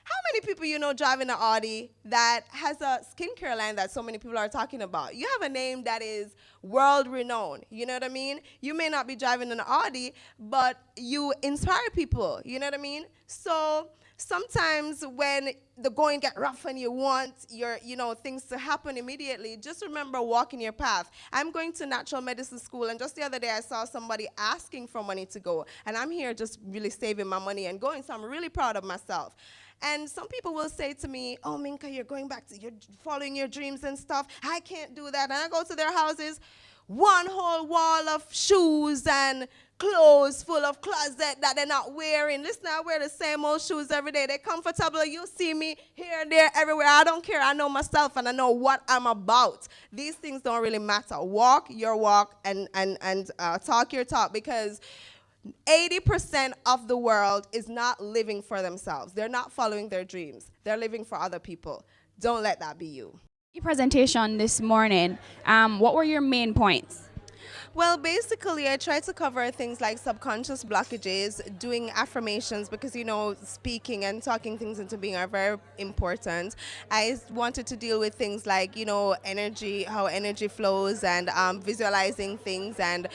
how many people you know driving an Audi that has a skincare line that so many people are talking about? You have a name that is world renowned, you know what I mean? You may not be driving an Audi, but you inspire people, you know what I mean? So sometimes when the going get rough and you want things to happen immediately, just remember walking your path. I'm going to natural medicine school, and just the other day I saw somebody asking for money to go, and I'm here just really saving my money and going, so I'm really proud of myself. And some people will say to me, oh, Minka, you're following your dreams and stuff. I can't do that. And I go to their houses, one whole wall of shoes and clothes full of closet that they're not wearing. Listen, I wear the same old shoes every day. They're comfortable. You see me here, there, everywhere. I don't care. I know myself and I know what I'm about. These things don't really matter. Walk your walk and talk your talk, because 80% of the world is not living for themselves. They're not following their dreams. They're living for other people. Don't let that be you. Your presentation this morning, what were your main points? Well, basically, I try to cover things like subconscious blockages, doing affirmations, because, you know, speaking and talking things into being are very important. I wanted to deal with things like, you know, energy, how energy flows, and visualizing things, and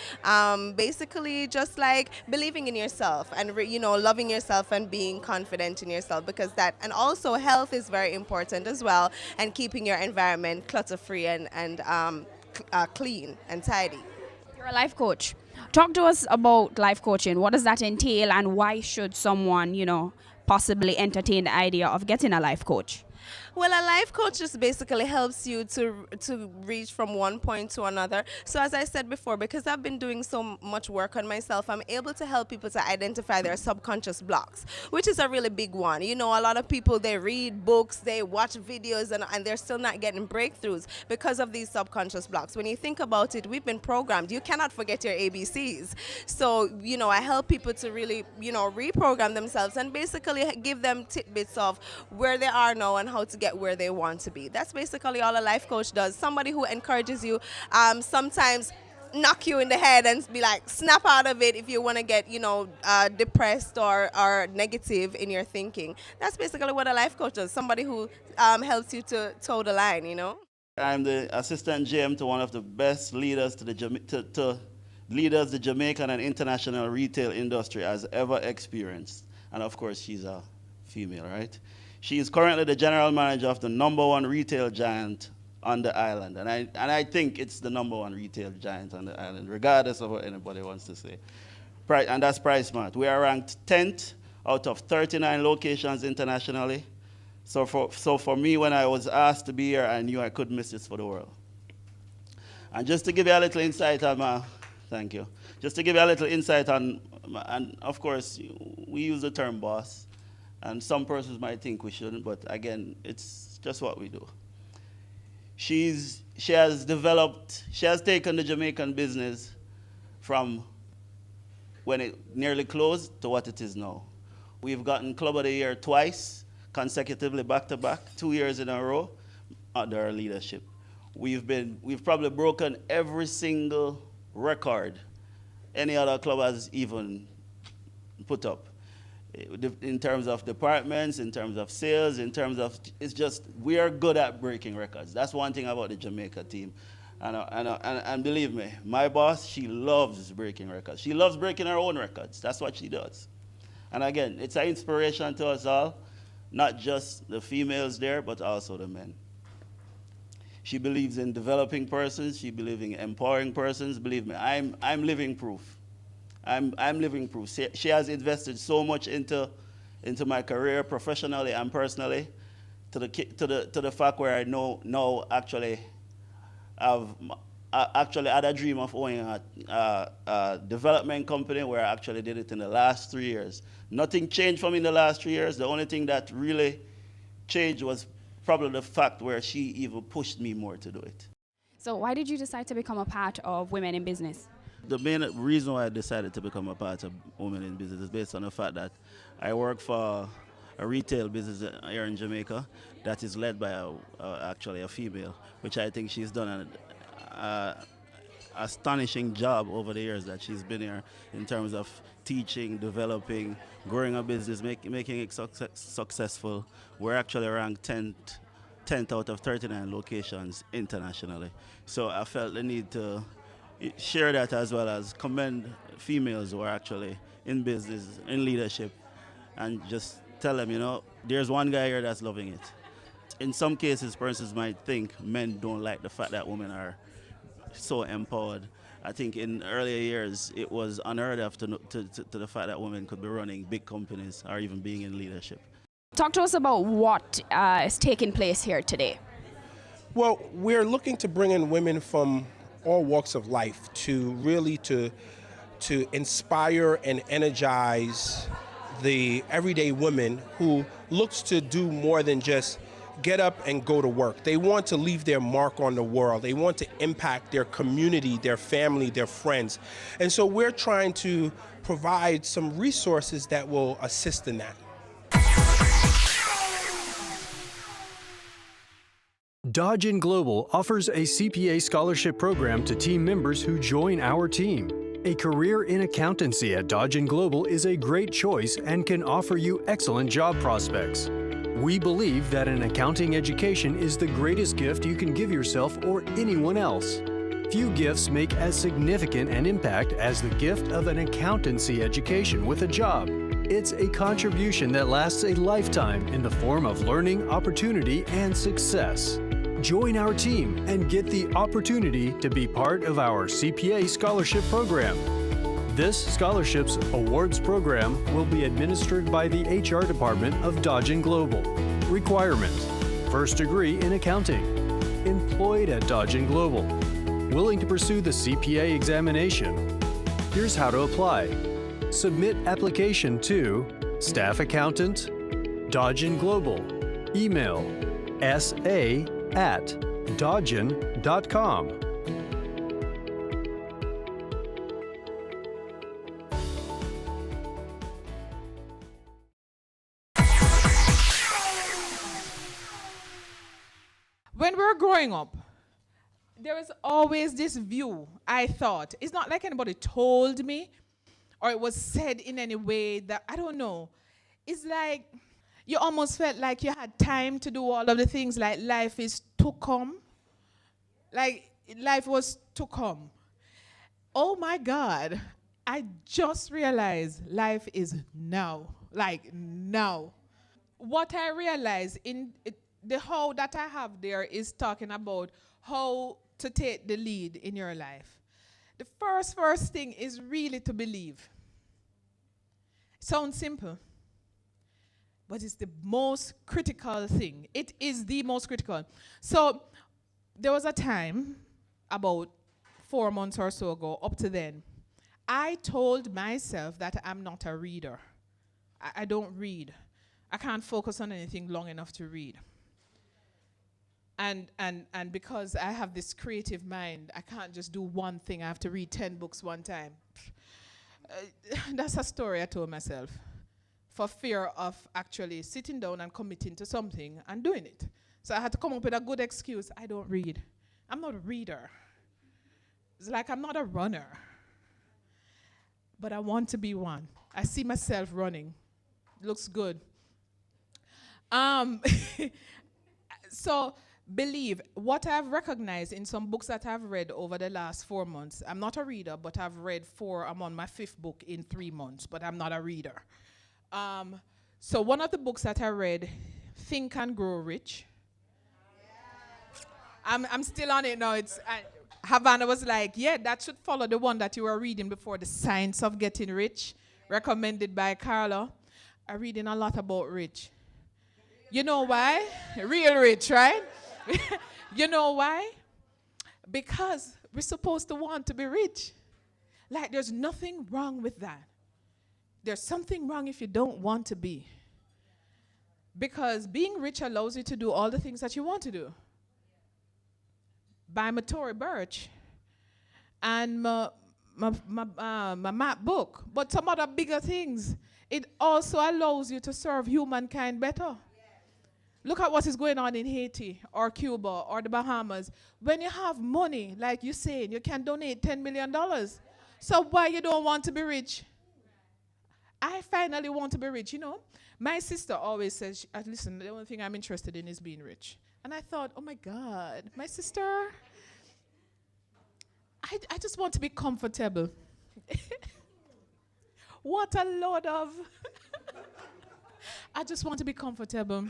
basically just like believing in yourself and, you know, loving yourself and being confident in yourself, because that, and also health is very important as well, and keeping your environment clutter-free and clean and tidy. You're a life coach. Talk to us about life coaching. What does that entail, and why should someone, you know, possibly entertain the idea of getting a life coach? Well, a life coach just basically helps you to reach from one point to another. So as I said before, because I've been doing so much work on myself, I'm able to help people to identify their subconscious blocks, which is a really big one. You know, a lot of people, they read books, they watch videos, and they're still not getting breakthroughs because of these subconscious blocks. When you think about it, we've been programmed. You cannot forget your ABCs. So, you know, I help people to really, you know, reprogram themselves and basically give them tidbits of where they are now and how to get where they want to be. That's basically all a life coach does. Somebody who encourages you, sometimes knock you in the head and be like, snap out of it if you want to get, you know, depressed or negative in your thinking. That's basically what a life coach does. Somebody who helps you to toe the line, you know. I'm the assistant GM to one of the best leaders to leaders the Jamaican and international retail industry has ever experienced. And of course, she's a female, right? She is currently the general manager of the #1 retail giant on the island. And I think it's the #1 retail giant on the island, regardless of what anybody wants to say. And that's PriceSmart. We are ranked 10th out of 39 locations internationally. So for me, when I was asked to be here, I knew I couldn't miss this for the world. And just to give you a little insight on thank you. Just to give you a little insight on, and of course, we use the term boss. And some persons might think we shouldn't, but again, it's just what we do. She has taken the Jamaican business from when it nearly closed to what it is now. We've gotten Club of the Year twice, consecutively back-to-back, 2 years in a row under her leadership. We've probably broken every single record any other club has even put up. In terms of departments, in terms of sales, in terms of, it's just, we are good at breaking records. That's one thing about the Jamaica team. And believe me, my boss, she loves breaking records. She loves breaking her own records. That's what she does. And again, it's an inspiration to us all, not just the females there, but also the men. She believes in developing persons. She believes in empowering persons. Believe me, I'm living proof. I'm living proof. She has invested so much into my career professionally and personally, to the fact where I now actually have had a dream of owning a development company, where I actually did it in the last 3 years. Nothing changed for me in the last 3 years. The only thing that really changed was probably the fact where she even pushed me more to do it. So why did you decide to become a part of Women in Business? The main reason why I decided to become a part of Women in Business is based on the fact that I work for a retail business here in Jamaica that is led by actually a female, which I think she's done an astonishing job over the years that she's been here in terms of teaching, developing, growing a business, making it successful. We're actually ranked 10th out of 39 locations internationally. So I felt the need to share that, as well as commend females who are actually in business, in leadership, and just tell them, you know, there's one guy here that's loving it. In some cases, persons might think men don't like the fact that women are so empowered. I think in earlier years, it was unheard of to the fact that women could be running big companies or even being in leadership. Talk to us about what is taking place here today. Well, we're looking to bring in women from all walks of life to really to to inspire and energize the everyday woman who looks to do more than just get up and go to work. They want to leave their mark on the world. They want to impact their community, their family, their friends. And so we're trying to provide some resources that will assist in that. Dodgen Global offers a CPA scholarship program to team members who join our team. A career in accountancy at Dodgen Global is a great choice and can offer you excellent job prospects. We believe that an accounting education is the greatest gift you can give yourself or anyone else. Few gifts make as significant an impact as the gift of an accountancy education with a job. It's a contribution that lasts a lifetime in the form of learning, opportunity, and success. Join our team and get the opportunity to be part of our CPA scholarship program. This scholarships awards program will be administered by the HR department of Dodgen Global. Requirements: first degree in accounting, employed at Dodgen Global, willing to pursue the CPA examination. Here's how to apply. Submit application to Staff Accountant, Dodgen Global. Email sa@dodgen.com. When we were growing up, there was always this view, I thought. It's not like anybody told me or it was said in any way that, I don't know. It's like you almost felt like you had time to do all of the things, like life is to come. Like life was to come. Oh my God, I just realized life is now, like now. What I realized in the how that I have there is talking about how to take the lead in your life. The first thing is really to believe. Sounds simple, but it's the most critical thing. It is the most critical. So there was a time, about 4 months or so ago, up to then, I told myself that I'm not a reader. I don't read. I can't focus on anything long enough to read. And because I have this creative mind, I can't just do one thing. I have to read 10 books one time. That's a story I told myself for fear of actually sitting down and committing to something and doing it. So I had to come up with a good excuse. I don't read. I'm not a reader. It's like I'm not a runner. But I want to be one. I see myself running. Looks good. So believe. What I've recognized in some books that I've read over the last 4 months, I'm not a reader, but I've read 4. I'm on my 5th book in 3 months, but I'm not a reader. So one of the books that I read, Think and Grow Rich. I'm still on it now. Havana was like, yeah, that should follow the one that you were reading before, The Science of Getting Rich, recommended by Carla. I'm reading a lot about rich. You know why? Real rich, right? You know why? Because we're supposed to want to be rich. Like, there's nothing wrong with that. There's something wrong if you don't want to be. Because being rich allows you to do all the things that you want to do. Buy my Tory Burch and my map book, but some other bigger things. It also allows you to serve humankind better. Look at what is going on in Haiti or Cuba or the Bahamas. When you have money, like you're saying, you can donate $10 million. So why you don't want to be rich? I finally want to be rich. You know, my sister always says, listen, the only thing I'm interested in is being rich. And I thought, oh my God, my sister, I just want to be comfortable. What a load of, I just want to be comfortable.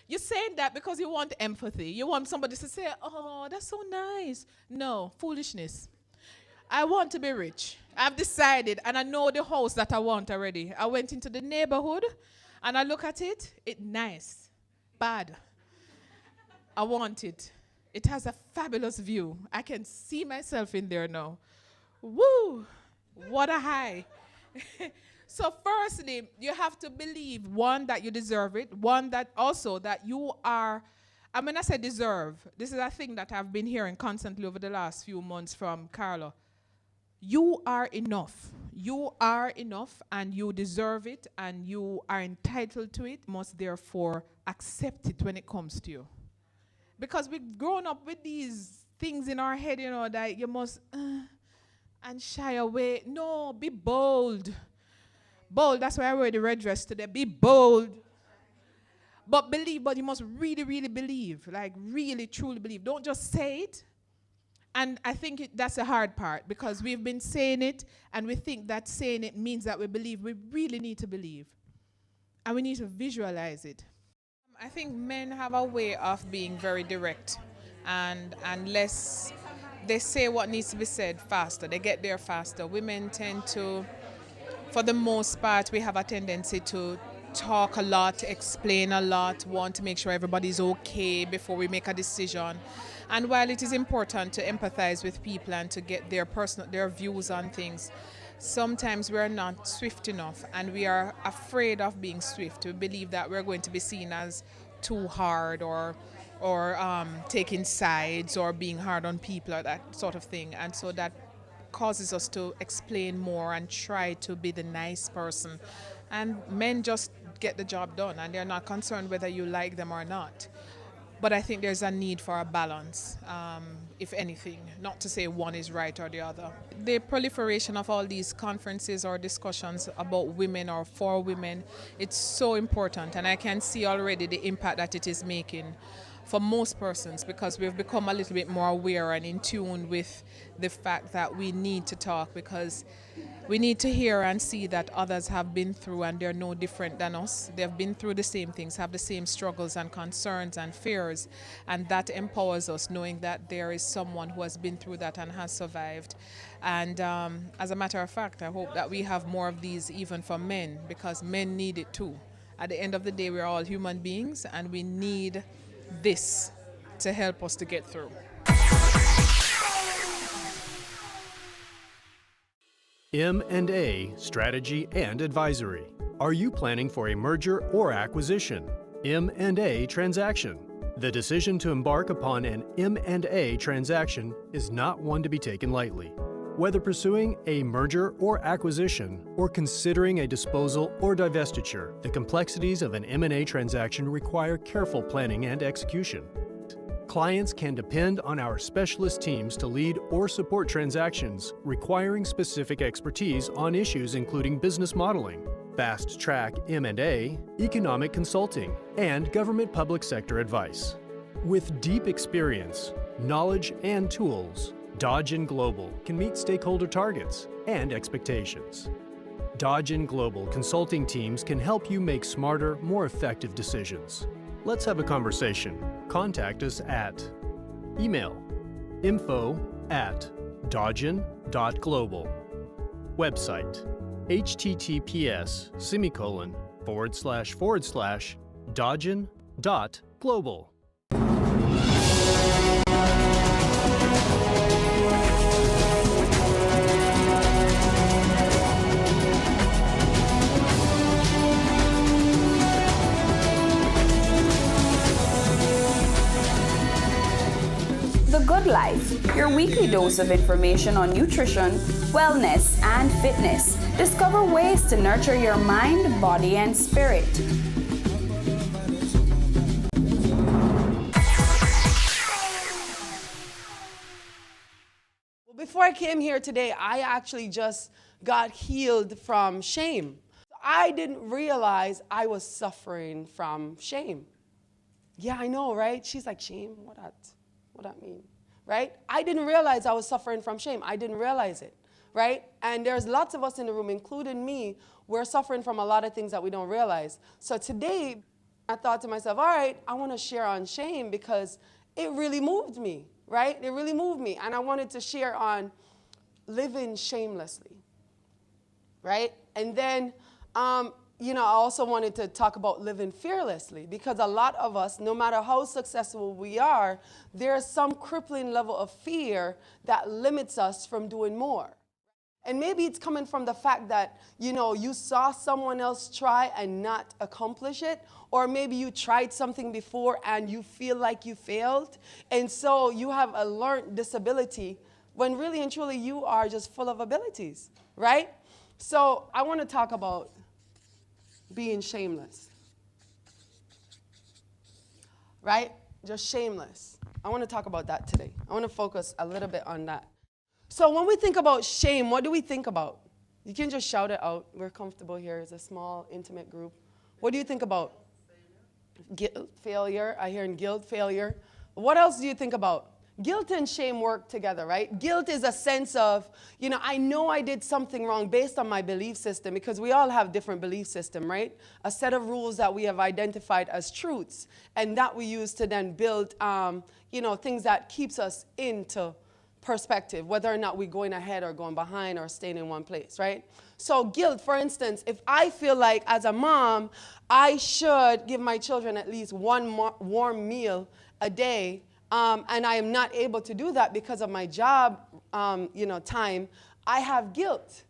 You're saying that because you want empathy. You want somebody to say, oh, that's so nice. No, foolishness. I want to be rich. I've decided, and I know the house that I want already. I went into the neighborhood, and I look at it. It's nice, bad. I want it. It has a fabulous view. I can see myself in there now. Woo! What a high. So firstly, you have to believe, one, that you deserve it. One, that also that you are, I mean, I say deserve. This is a thing that I've been hearing constantly over the last few months from Carla. You are enough. You are enough and you deserve it and you are entitled to it. You must therefore accept it when it comes to you. Because we've grown up with these things in our head, you know, that you must and shy away. No, be bold. Bold, that's why I wear the red dress today. Be bold. But believe, but you must really, really believe. Like really, truly believe. Don't just say it. And I think that's the hard part because we've been saying it and we think that saying it means that we believe. We really need to believe. And we need to visualize it. I think men have a way of being very direct. And unless they say what needs to be said faster, they get there faster. Women tend to, for the most part, we have a tendency to talk a lot, explain a lot, want to make sure everybody's okay before we make a decision. And while it is important to empathize with people and to get their views on things, sometimes we are not swift enough and we are afraid of being swift. We believe that we're going to be seen as too hard or taking sides or being hard on people or that sort of thing. And so that causes us to explain more and try to be the nice person. And men just get the job done and they're not concerned whether you like them or not. But I think there's a need for a balance, if anything, not to say one is right or the other. The proliferation of all these conferences or discussions about women or for women, it's so important. And I can see already the impact that it is making for most persons because we've become a little bit more aware and in tune with the fact that we need to talk because we need to hear and see that others have been through and they're no different than us. They've been through the same things, have the same struggles and concerns and fears, and that empowers us knowing that there is someone who has been through that and has survived. And as a matter of fact, I hope that we have more of these even for men because men need it too. At the end of the day, we're all human beings and we need this to help us to get through. M&A Strategy and Advisory. Are you planning for a merger or acquisition? M&A transaction. The decision to embark upon an M&A transaction is not one to be taken lightly. Whether pursuing a merger or acquisition or considering a disposal or divestiture, the complexities of an M&A transaction require careful planning and execution. Clients can depend on our specialist teams to lead or support transactions requiring specific expertise on issues including business modeling, fast-track M&A, economic consulting, and government public sector advice. With deep experience, knowledge, and tools, Dodge & Global can meet stakeholder targets and expectations. Dodge & Global consulting teams can help you make smarter, more effective decisions. Let's have a conversation. Contact us at email info@dodgen.global. Website https://dodgen.global. The Good Life, your weekly dose of information on nutrition, wellness, and fitness. Discover ways to nurture your mind, body, and spirit. Well, before I came here today, I actually just got healed from shame. I didn't realize I was suffering from shame. Yeah, I know, right? She's like, shame? What that mean? Right? I didn't realize I was suffering from shame. I didn't realize it, right? And there's lots of us in the room, including me, we're suffering from a lot of things that we don't realize. So today, I thought to myself, all right, I want to share on shame because it really moved me, right? It really moved me. And I wanted to share on living shamelessly, right? And then, I also wanted to talk about living fearlessly because a lot of us, no matter how successful we are, there's some crippling level of fear that limits us from doing more. And maybe it's coming from the fact that, you saw someone else try and not accomplish it. Or maybe you tried something before and you feel like you failed. And so you have a learned disability when really and truly you are just full of abilities, right? So I want to talk about being shameless, right? Just shameless. I want to talk about that today. I want to focus a little bit on that. So when we think about shame, what do we think about? You can just shout it out. We're comfortable here. It's a small, intimate group. What do you think about? Guilt, failure. I hear guilt, failure. What else do you think about? Guilt and shame work together, right? Guilt is a sense of, I know I did something wrong based on my belief system, because we all have different belief system, right? A set of rules that we have identified as truths, and that we use to then build, things that keeps us into perspective, whether or not we're going ahead or going behind or staying in one place, right? So guilt, for instance, if I feel like as a mom, I should give my children at least one warm meal a day, and I am not able to do that because of my job, time, I have guilt.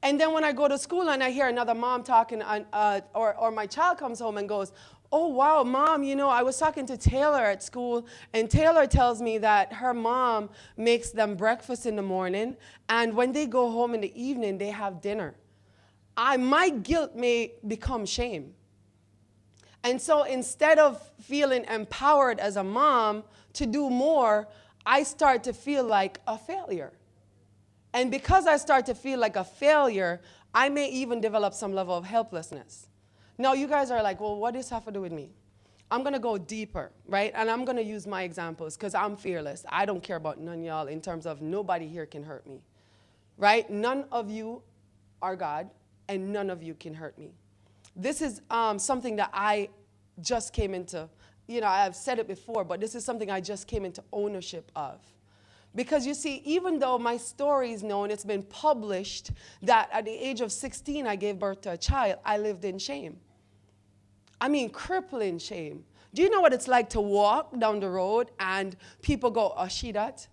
And then when I go to school and I hear another mom talking, or my child comes home and goes, "Oh, wow, Mom, I was talking to Taylor at school, and Taylor tells me that her mom makes them breakfast in the morning, and when they go home in the evening, they have dinner." My guilt may become shame. And so instead of feeling empowered as a mom to do more, I start to feel like a failure. And because I start to feel like a failure, I may even develop some level of helplessness. Now, you guys are like, well, what does this have to do with me? I'm going to go deeper, right? And I'm going to use my examples because I'm fearless. I don't care about none of y'all in terms of nobody here can hurt me, right? None of you are God, and none of you can hurt me. This is something that I just came into, I've said it before, but this is something I just came into ownership of. Because you see, even though my story is known, it's been published that at the age of 16, I gave birth to a child, I lived in shame. I mean, crippling shame. Do you know what it's like to walk down the road and people go, "Oh, she that?"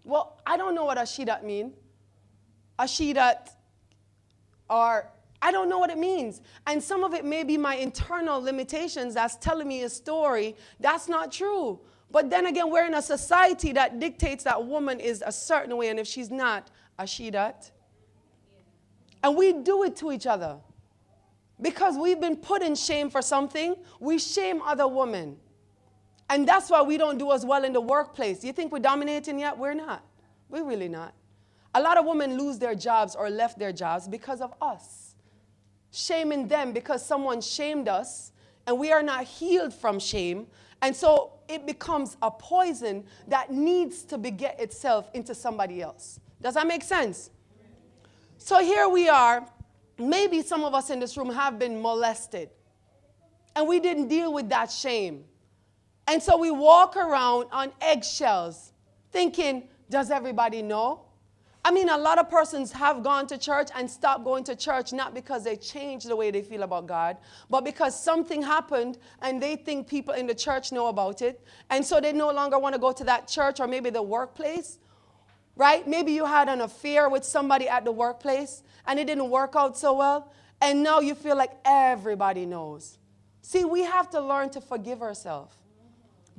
Well, I don't know what a she that mean. A she that, or I don't know what it means. And some of it may be my internal limitations that's telling me a story that's not true. But then again, we're in a society that dictates that woman is a certain way, and if she's not, a she that. And we do it to each other. Because we've been put in shame for something, we shame other women. And that's why we don't do as well in the workplace. You think we're dominating yet? We're not. We're really not. A lot of women lose their jobs or left their jobs because of us. Shaming them because someone shamed us, and we are not healed from shame. And so it becomes a poison that needs to beget itself into somebody else. Does that make sense? So here we are. Maybe some of us in this room have been molested, and we didn't deal with that shame. And so we walk around on eggshells thinking, does everybody know? I mean, a lot of persons have gone to church and stopped going to church, not because they changed the way they feel about God, but because something happened and they think people in the church know about it. And so they no longer want to go to that church, or maybe the workplace, right? Maybe you had an affair with somebody at the workplace and it didn't work out so well. And now you feel like everybody knows. See, we have to learn to forgive ourselves,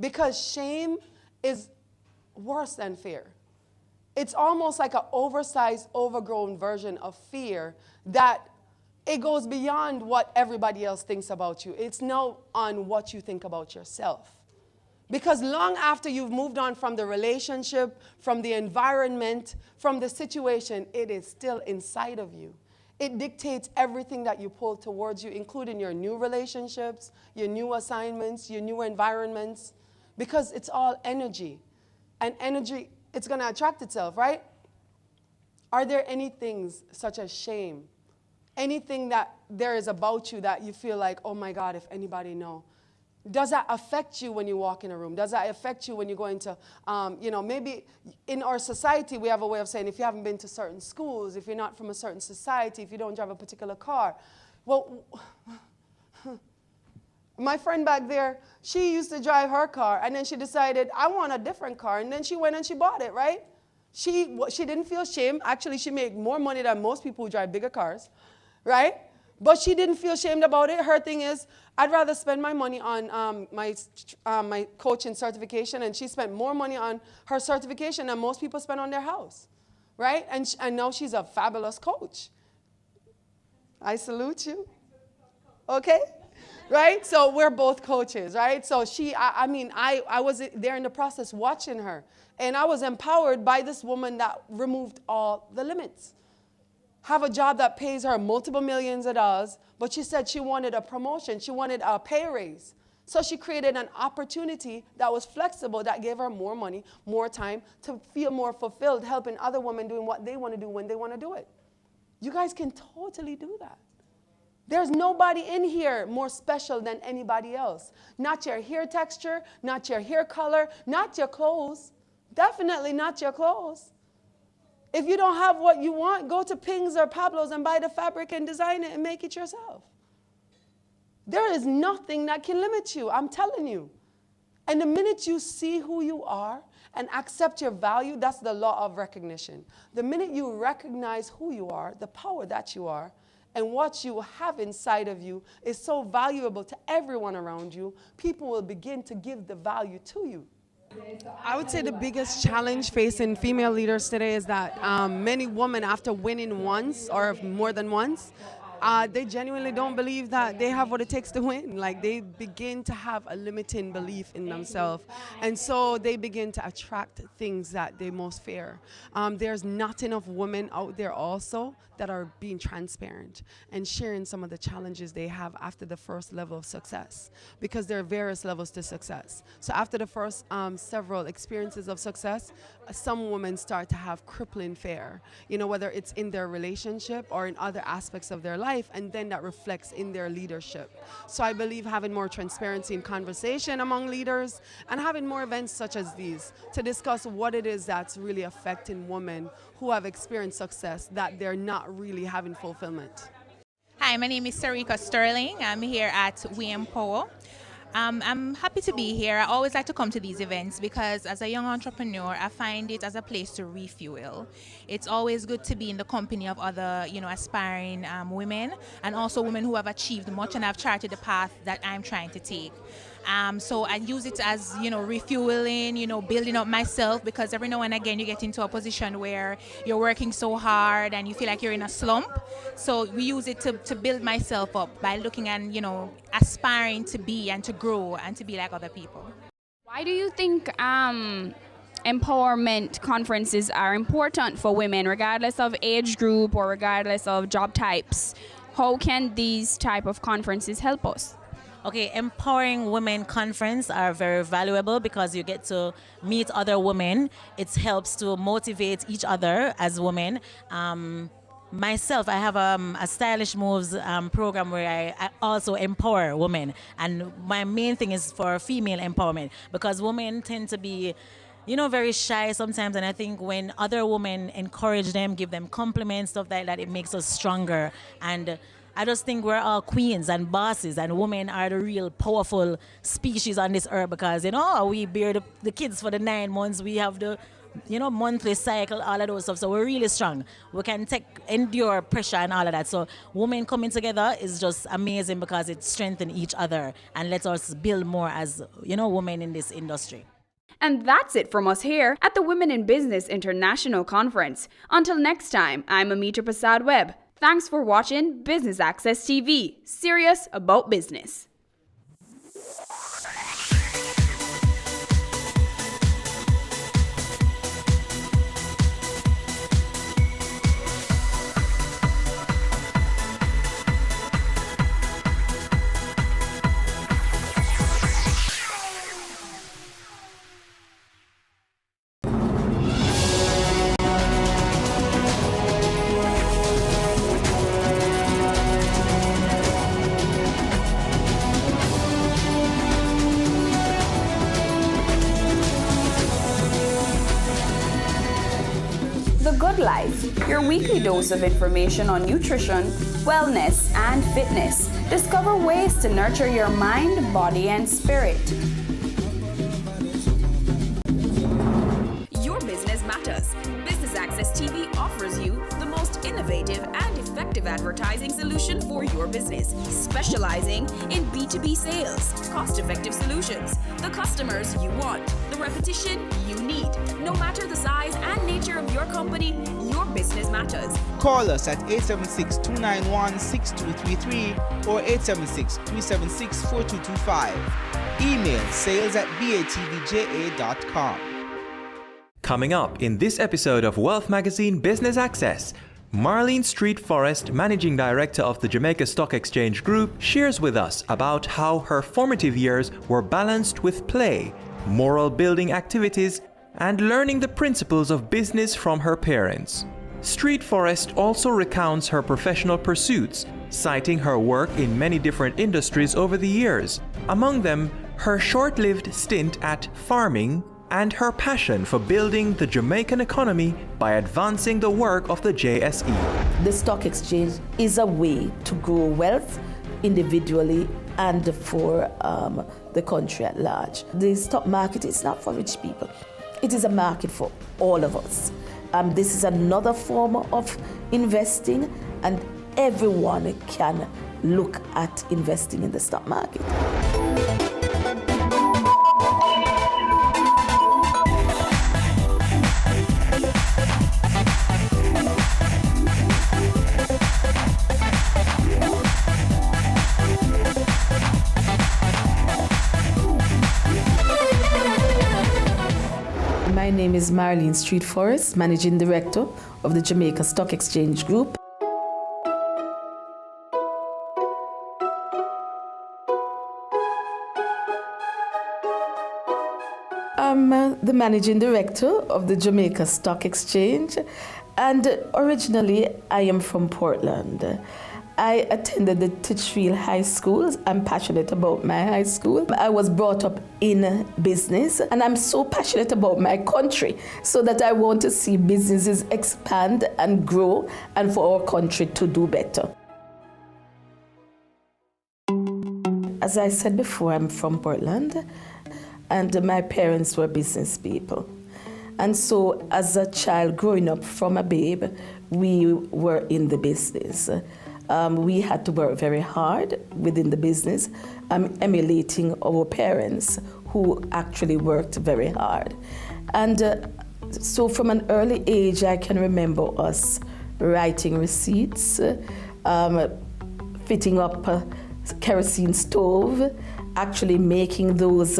because shame is worse than fear. It's almost like an oversized, overgrown version of fear that it goes beyond what everybody else thinks about you. It's now on what you think about yourself. Because long after you've moved on from the relationship, from the environment, from the situation, it is still inside of you. It dictates everything that you pull towards you, including your new relationships, your new assignments, your new environments, because it's all energy. And energy, it's going to attract itself, right? Are there any things such as shame? Anything that there is about you that you feel like, oh my God, if anybody know? Does that affect you when you walk in a room? Does that affect you when you go into, maybe in our society we have a way of saying if you haven't been to certain schools, if you're not from a certain society, if you don't drive a particular car. Well, my friend back there, she used to drive her car, and then she decided, I want a different car, and then she went and she bought it, right? She didn't feel shame. Actually, she made more money than most people who drive bigger cars, right? But she didn't feel shamed about it. Her thing is, I'd rather spend my money on my coaching certification, and she spent more money on her certification than most people spend on their house, right? And now she's a fabulous coach. I salute you. Okay? Right? So we're both coaches, right? So I was there in the process watching her, and I was empowered by this woman that removed all the limits. Have a job that pays her multiple millions of dollars, but she said she wanted a promotion. She wanted a pay raise. So she created an opportunity that was flexible, that gave her more money, more time to feel more fulfilled, helping other women doing what they want to do when they want to do it. You guys can totally do that. There's nobody in here more special than anybody else. Not your hair texture, not your hair color, not your clothes. Definitely not your clothes. If you don't have what you want, go to Ping's or Pablo's and buy the fabric and design it and make it yourself. There is nothing that can limit you, I'm telling you. And the minute you see who you are and accept your value, that's the law of recognition. The minute you recognize who you are, the power that you are, and what you have inside of you is so valuable to everyone around you, people will begin to give the value to you. I would say the biggest challenge facing female leaders today is that many women, after winning once or more than once, they genuinely don't believe that they have what it takes to win. Like, they begin to have a limiting belief in themselves. And so they begin to attract things that they most fear. There's not enough women out there also that are being transparent and sharing some of the challenges they have after the first level of success, because there are various levels to success. So after the first several experiences of success, some women start to have crippling fear, whether it's in their relationship or in other aspects of their life, and then that reflects in their leadership. So I believe having more transparency and conversation among leaders and having more events such as these to discuss what it is that's really affecting women who have experienced success, that they're not really having fulfillment. Hi, my name is Sarika Sterling. I'm here at We Empower. I'm happy to be here. I always like to come to these events because as a young entrepreneur, I find it as a place to refuel. It's always good to be in the company of other, aspiring women, and also women who have achieved much and have charted the path that I'm trying to take. So I use it as, refueling, building up myself, because every now and again you get into a position where you're working so hard and you feel like you're in a slump. So we use it to build myself up by looking and, aspiring to be and to grow and to be like other people. Why do you think empowerment conferences are important for women, regardless of age group or regardless of job types? How can these type of conferences help us? Okay, empowering women conference are very valuable because you get to meet other women. It helps to motivate each other as women. Myself, I have a Stylish Moves program where I also empower women. And my main thing is for female empowerment, because women tend to be very shy sometimes, and I think when other women encourage them, give them compliments, stuff like that, it makes us stronger. And I just think we're all queens and bosses, and women are the real powerful species on this earth, because, we bear the kids for the 9 months, we have the, monthly cycle, all of those stuff. So we're really strong. We can endure pressure and all of that. So women coming together is just amazing because it strengthens each other and lets us build more as, women in this industry. And that's it from us here at the Women in Business International Conference. Until next time, I'm Amita Prasad Webb. Thanks for watching Business Access TV, serious about business. The Good Life, your weekly dose of information on nutrition, wellness, and fitness. Discover ways to nurture your mind, body, and spirit. Your business matters. Access TV offers you the most innovative and effective advertising solution for your business, specializing in B2B sales, cost-effective solutions, the customers you want, the repetition you need. No matter the size and nature of your company, your business matters. Call us at 876-291-6233 or 876-376-4225. Email sales@batvja.com. Coming up in this episode of Wealth Magazine Business Access, Marlene Street Forrest, Managing Director of the Jamaica Stock Exchange Group, shares with us about how her formative years were balanced with play, moral building activities, and learning the principles of business from her parents. Street Forrest also recounts her professional pursuits, citing her work in many different industries over the years, among them her short-lived stint at farming and her passion for building the Jamaican economy by advancing the work of the JSE. The stock exchange is a way to grow wealth individually and for the country at large. The stock market is not for rich people. It is a market for all of us. This is another form of investing, and everyone can look at investing in the stock market. My name is Marlene Street Forrest, Managing Director of the Jamaica Stock Exchange Group. I'm the Managing Director of the Jamaica Stock Exchange, and originally I am from Portland. I attended the Titchfield High School. I'm passionate about my high school. I was brought up in business, and I'm so passionate about my country, so that I want to see businesses expand and grow, and for our country to do better. As I said before, I'm from Portland, and my parents were business people. And so as a child growing up from a babe, we were in the business. We had to work very hard within the business, emulating our parents who actually worked very hard. And so from an early age, I can remember us writing receipts, fitting up a kerosene stove, actually making those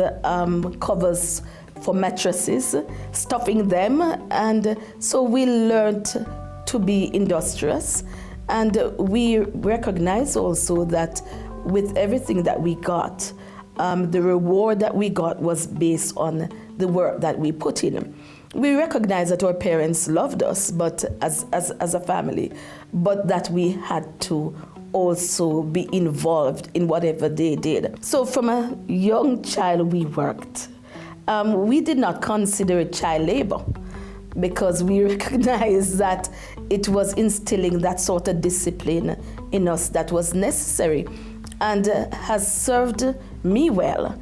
covers for mattresses, stuffing them. And so we learned to be industrious. And we recognize also that with everything that we got, the reward that we got was based on the work that we put in. We recognize that our parents loved us, but as a family, but that we had to also be involved in whatever they did. So from a young child, we worked. We did not consider it child labor, because we recognize that it was instilling that sort of discipline in us that was necessary and has served me well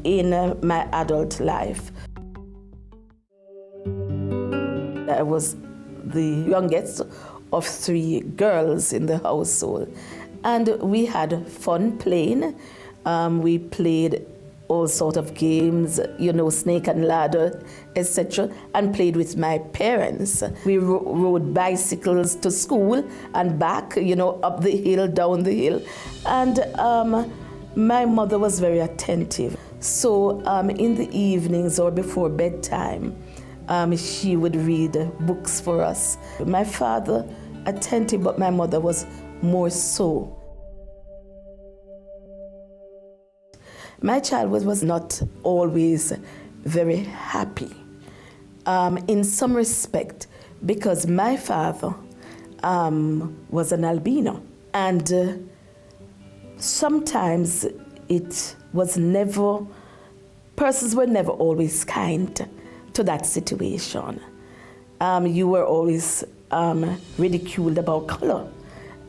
in my adult life. I was the youngest of 3 girls in the household, and we had fun playing. We played all sorts of games, snake and ladder, etc., and played with my parents. We rode bicycles to school and back, up the hill, down the hill. And my mother was very attentive. So in the evenings or before bedtime, she would read books for us. My father, attentive, but my mother was more so. My childhood was not always very happy in some respect, because my father was an albino, and sometimes it was never, persons were never always kind to that situation. You were always ridiculed about color,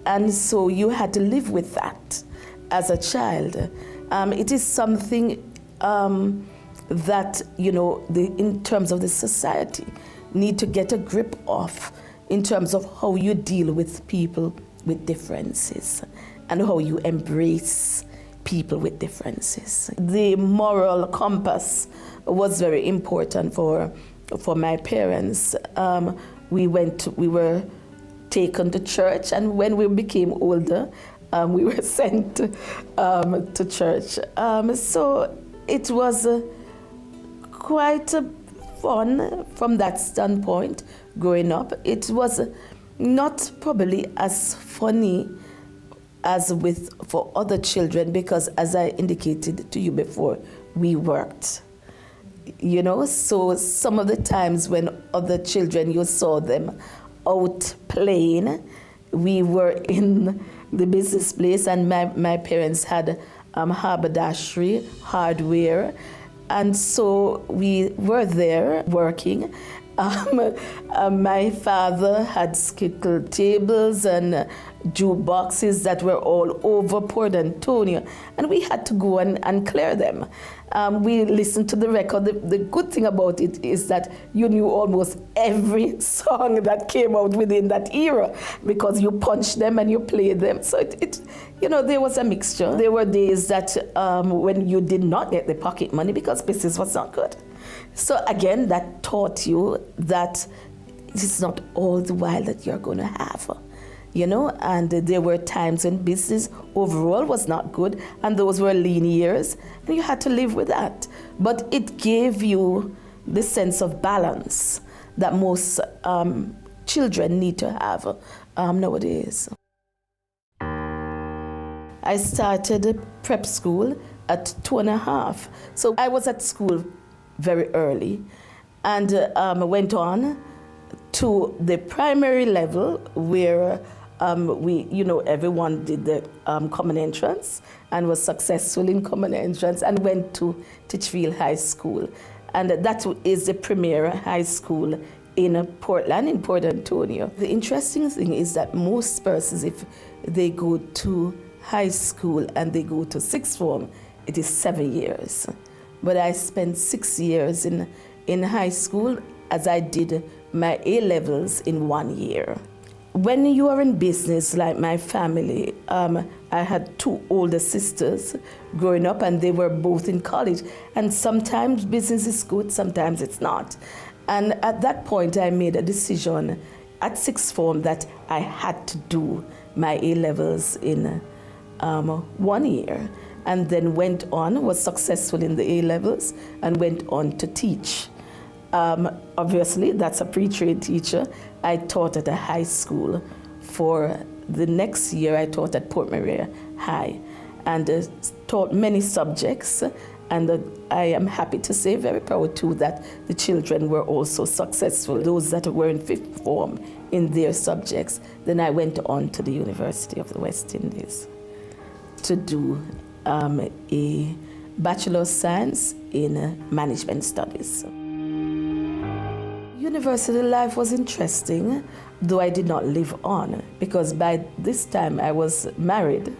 and so you had to live with that as a child. It is something that, in terms of the society, need to get a grip of in terms of how you deal with people with differences and how you embrace people with differences. The moral compass was very important for my parents. We were taken to church, and when we became older, we were sent to church. So it was quite fun from that standpoint growing up. It was not probably as funny as for other children, because as I indicated to you before, we worked. You know, so some of the times when other children, you saw them out playing, we were in the business place, and my parents had haberdashery, hardware, and so we were there working. My father had skittle tables and jukeboxes that were all over Port Antonio, and we had to go and clear them. We listened to the record. The good thing about it is that you knew almost every song that came out within that era, because you punched them and you played them. So there was a mixture. There were days that when you did not get the pocket money because business was not good. So again, that taught you that it's not all the while that you're going to have. And there were times when business overall was not good, and those were lean years, and you had to live with that. But it gave you the sense of balance that most children need to have nowadays. I started prep school at 2.5. So I was at school very early, and went on to the primary level where everyone did the common entrance and was successful in common entrance, and went to Titchfield High School. And that is the premier high school in Portland, in Port Antonio. The interesting thing is that most persons, if they go to high school and they go to sixth form, it is 7 years. But I spent 6 years in high school, as I did my A-levels in 1 year. When you are in business, like my family, I had 2 older sisters growing up, and they were both in college. And sometimes business is good, sometimes it's not. And at that point, I made a decision at sixth form that I had to do my A-levels in 1 year, and then was successful in the A-levels, and went on to teach. Obviously, that's a pre-trained teacher. I taught at a high school. For the next year, I taught at Port Maria High, and taught many subjects. And I am happy to say, very proud too, that the children were also successful, those that were in fifth form in their subjects. Then I went on to the University of the West Indies to do a Bachelor of Science in Management Studies. University life was interesting, though I did not live on, because by this time I was married.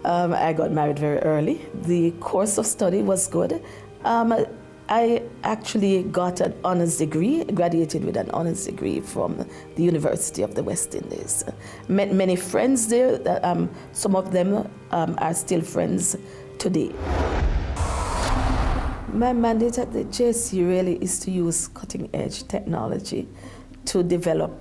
I got married very early. The course of study was good. I actually got an honors degree, graduated with an honors degree from the University of the West Indies. Met many friends there. Some of them are still friends today. My mandate at the JSC really is to use cutting-edge technology to develop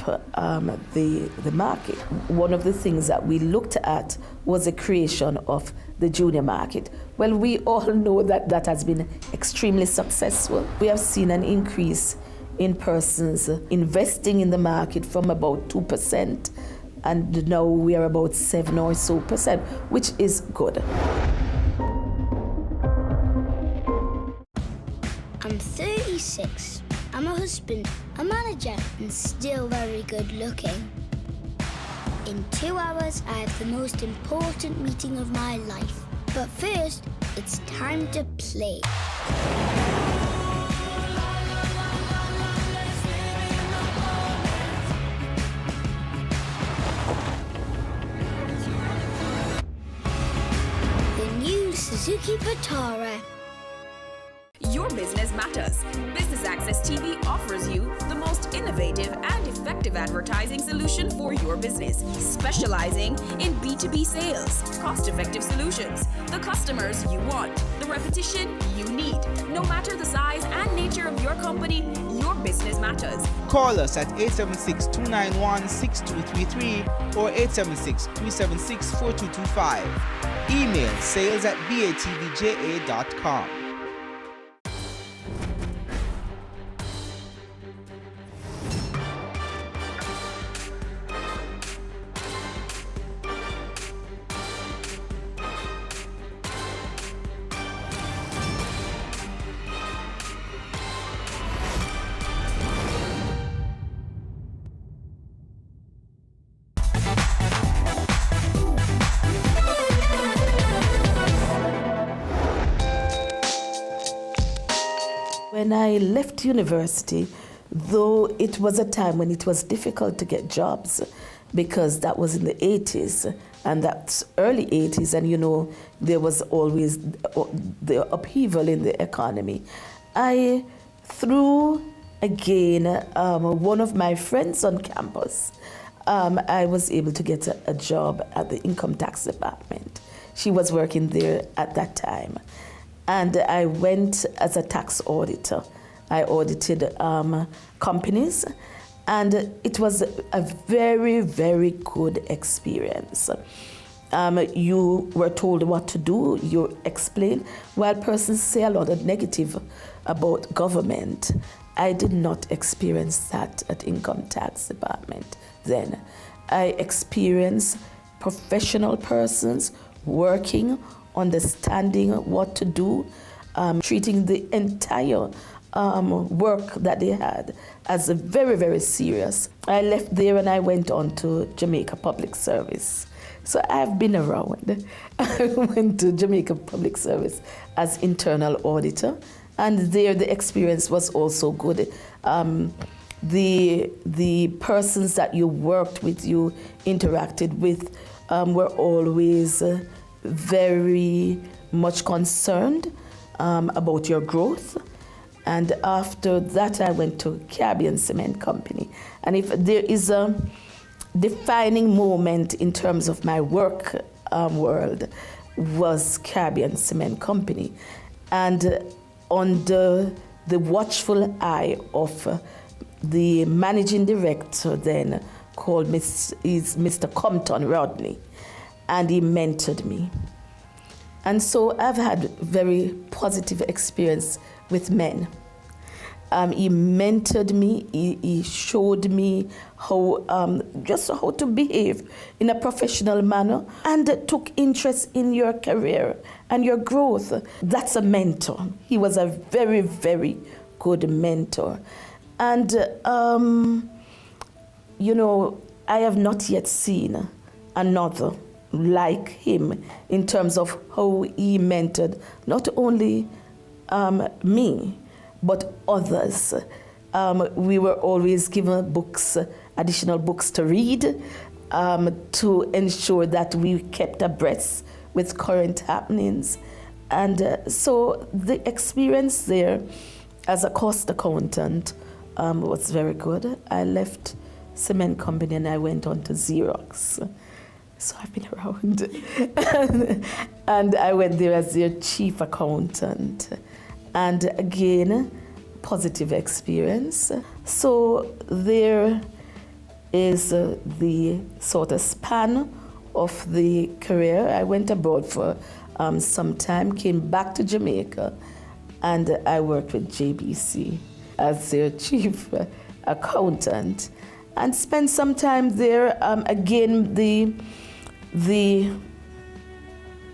the market. One of the things that we looked at was the creation of the junior market. Well, we all know that that has been extremely successful. We have seen an increase in persons investing in the market from about 2%, and now we are about 7% or so, which is good. I'm 36. I'm a husband, a manager, and still very good looking. In 2 hours, I have the most important meeting of my life. But first, it's time to play. The new Suzuki Vitara. Your business matters. Business Access TV offers you the most innovative and effective advertising solution for your business, specializing in B2B sales, cost-effective solutions, the customers you want, the repetition you need. No matter the size and nature of your company, your business matters. Call us at 876-291-6233 or 876-376-4225. Email sales@batvja.com. When I left university, though it was a time when it was difficult to get jobs, because that was in the 80s, and that's early 80s, and there was always the upheaval in the economy. Through again one of my friends on campus, I was able to get a job at the income tax department. She was working there at that time. And I went as a tax auditor. I audited companies, and it was a very, very good experience. You were told what to do, you explained, while persons say a lot of negative about government. I did not experience that at income tax department then. I experienced professional persons working, understanding what to do, treating the entire work that they had as a very, very serious. I left there and I went on to Jamaica Public Service. So I've been around. I went to Jamaica Public Service as internal auditor, and there the experience was also good. The persons that you worked with, you interacted with, were always very much concerned about your growth. And after that, I went to Caribbean Cement Company. And if there is a defining moment in terms of my work world, was Caribbean Cement Company. And under the watchful eye of the managing director then, called Mr. Compton Rodney, and he mentored me. And so I've had very positive experience with men. He mentored me, he showed me how to behave in a professional manner, and took interest in your career and your growth. That's a mentor. He was a very, very good mentor. And, I have not yet seen another like him in terms of how he mentored not only me, but others. We were always given books, additional books to read, to ensure that we kept abreast with current happenings. And so the experience there as a cost accountant was very good. I left Cement Company and I went on to Xerox. So I've been around. And I went there as their chief accountant. And again, positive experience. So there is the sort of span of the career. I went abroad for some time, came back to Jamaica, and I worked with JBC as their chief accountant, and spent some time there. Again, the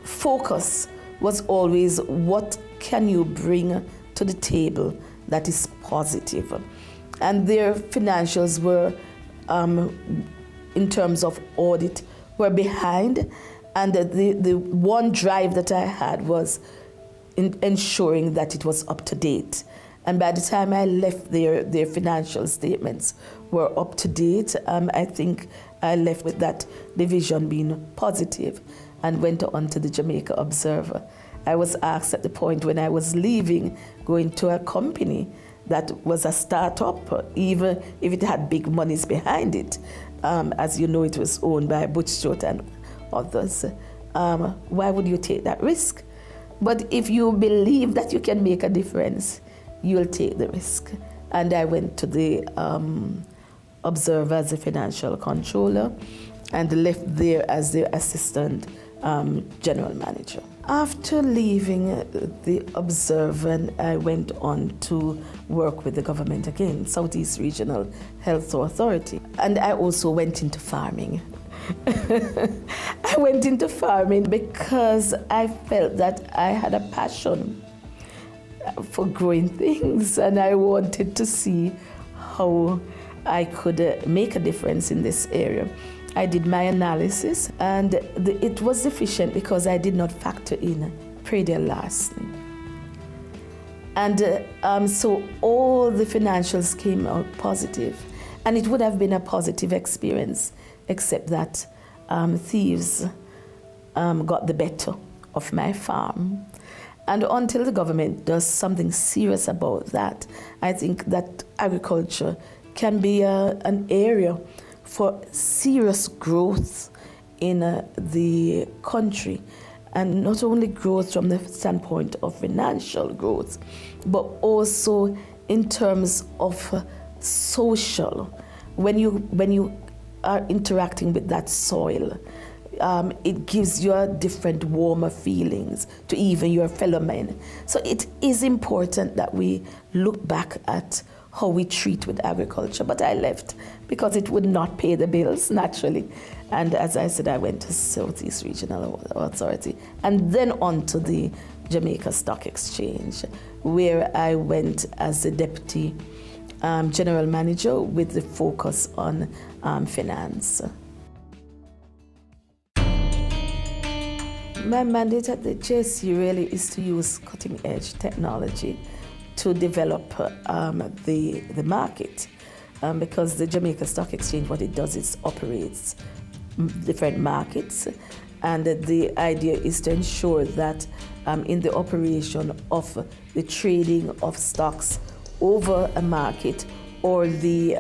focus was always what can you bring to the table that is positive. And their financials were, in terms of audit, were behind. And the one drive that I had was in ensuring that it was up to date. And by the time I left their financial statements were up to date. I think I left with that division being positive and went on to the Jamaica Observer. I was asked at the point when I was leaving, going to a company that was a startup, even if it had big monies behind it. As you know, it was owned by Butch Stewart and others. Why would you take that risk? But if you believe that you can make a difference, you'll take the risk. And I went to the Observer as a financial controller and left there as the assistant general manager. After leaving the Observer, I went on to work with the government again, Southeast Regional Health Authority. And I also went into farming. I went into farming because I felt that I had a passion for growing things, and I wanted to see how I could make a difference in this area. I did my analysis, and it was deficient because I did not factor in predial larceny. And so all the financials came out positive, and it would have been a positive experience, except that thieves got the better of my farm. And until the government does something serious about that, I think that agriculture can be an area for serious growth in the country. And not only growth from the standpoint of financial growth, but also in terms of social. When you are interacting with that soil, it gives you different warmer feelings to even your fellow men. So it is important that we look back at how we treat with agriculture. But I left because it would not pay the bills, naturally. And as I said, I went to Southeast Regional Authority and then on to the Jamaica Stock Exchange, where I went as the deputy general manager with the focus on finance. My mandate at the JSC really is to use cutting-edge technology to develop the market, because the Jamaica Stock Exchange, what it does is operates different markets, and the idea is to ensure that in the operation of the trading of stocks over a market, or the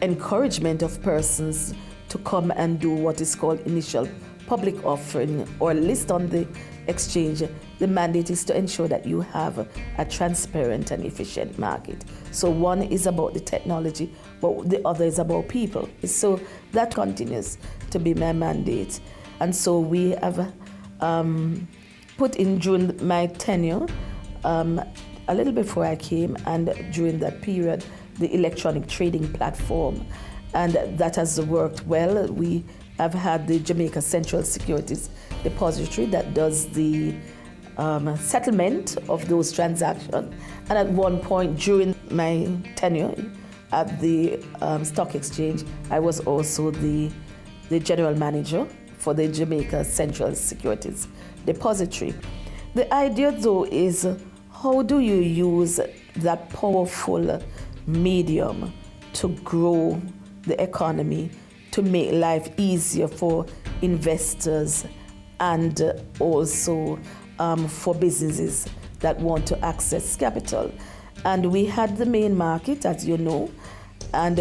encouragement of persons to come and do what is called initial public offering or list on the exchange, the mandate is to ensure that you have a transparent and efficient market. So one is about the technology, but the other is about people. So that continues to be my mandate. And so we have put in during my tenure, a little before I came, and during that period, the electronic trading platform, and that has worked well. We have had the Jamaica Central Securities Depository that does the settlement of those transactions. And at one point during my tenure at the Stock Exchange, I was also the general manager for the Jamaica Central Securities Depository. The idea, though, is how do you use that powerful medium to grow the economy, to make life easier for investors and also for businesses that want to access capital. And we had the main market, as you know, and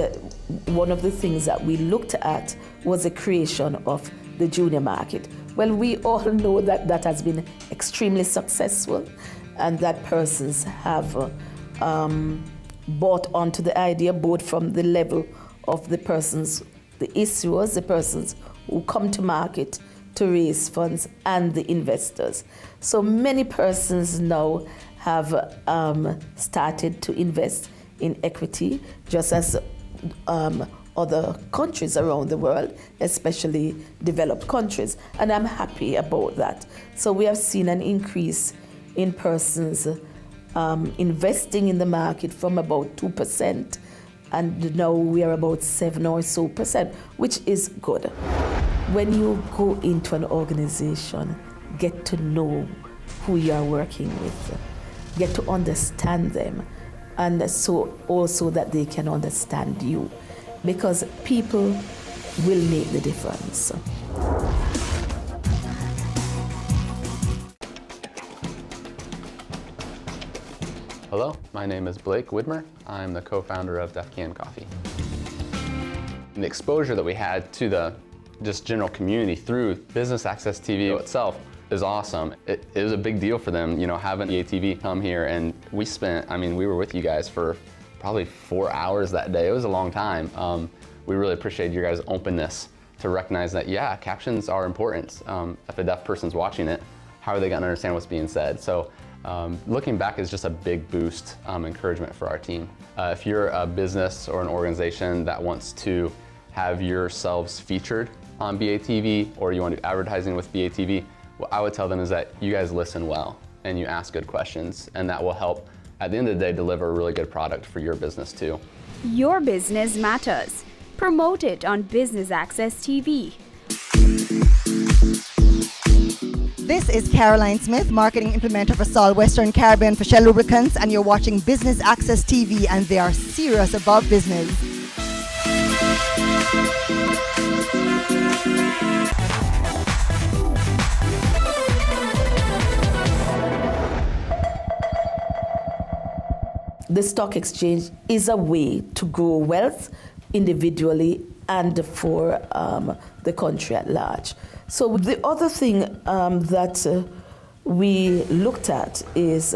one of the things that we looked at was the creation of the junior market. Well, we all know that that has been extremely successful, and that persons have bought onto the idea, both from the level of the persons, the issuers, the persons who come to market to raise funds, and the investors. So many persons now have started to invest in equity, just as other countries around the world, especially developed countries, and I'm happy about that. So we have seen an increase in persons investing in the market from about 2%, and now we are about 7% or so, which is good. When you go into an organization, get to know who you are working with, get to understand them, and so also that they can understand you, because people will make the difference. Hello, my name is Blake Widmer. I'm the co-founder of Def Can Coffee. The exposure that we had to the just general community through Business Access TV itself is awesome. It was a big deal for them, you know, having BATV come here, and we were with you guys for probably 4 hours that day. It was a long time. We really appreciate your guys' openness to recognize that, yeah, captions are important. If a deaf person's watching it, how are they gonna understand what's being said? So looking back is just a big boost, encouragement for our team. If you're a business or an organization that wants to have yourselves featured on BATV, or you want to do advertising with BATV, what I would tell them is that you guys listen well and you ask good questions, and that will help at the end of the day deliver a really good product for your business too. Your business matters. Promote it on Business Access TV. This is Caroline Smith, marketing implementer for Sol Western Caribbean for Shell Lubricants, and you're watching Business Access TV, and they are serious about business. The stock exchange is a way to grow wealth individually and for the country at large. So the other thing that we looked at is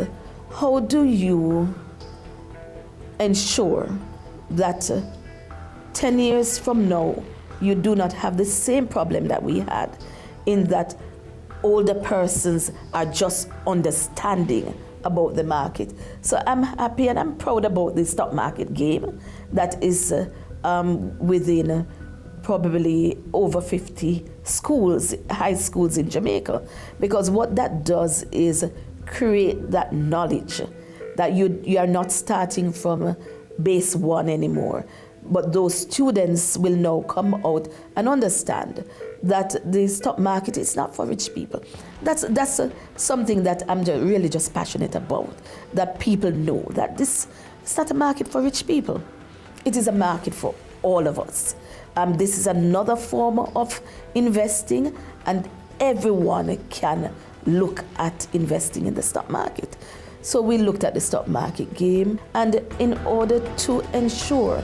how do you ensure that 10 years from now you do not have the same problem that we had, in that older persons are just understanding about the market. So I'm happy and I'm proud about the stock market game that is within probably over 50 schools, high schools in Jamaica, because what that does is create that knowledge that you are not starting from base one anymore, but those students will now come out and understand that the stock market is not for rich people. That's something that I'm really just passionate about, that people know that this is not a market for rich people. It is a market for all of us. This is another form of investing, and everyone can look at investing in the stock market. So we looked at the stock market game, and in order to ensure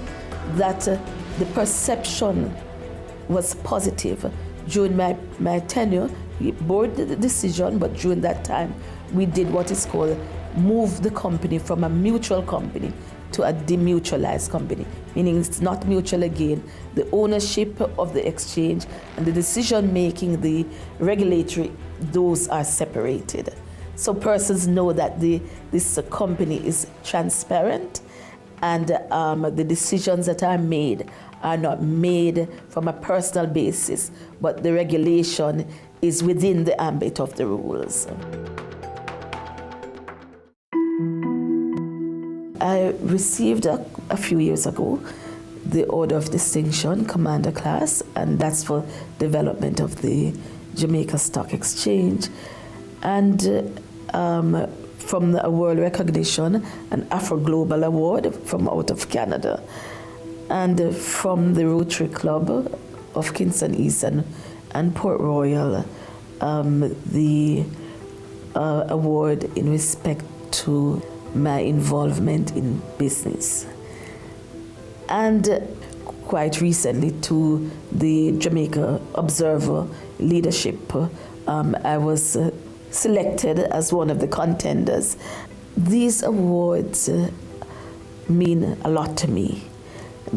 that the perception was positive during my tenure, we board the decision, but during that time we did what is called move the company from a mutual company to a demutualized company, meaning it's not mutual again. The ownership of the exchange and the decision making, the regulatory, those are separated. So persons know that this company is transparent, and the decisions that are made are not made from a personal basis, but the regulation is within the ambit of the rules. I received a few years ago the Order of Distinction, Commander Class, and that's for development of the Jamaica Stock Exchange. And from the World Recognition, an Afro Global Award from out of Canada, and from the Rotary Club of Kingston East and Port Royal, the award in respect to my involvement in business. And quite recently to the Jamaica Observer Leadership, I was selected as one of the contenders. These awards mean a lot to me,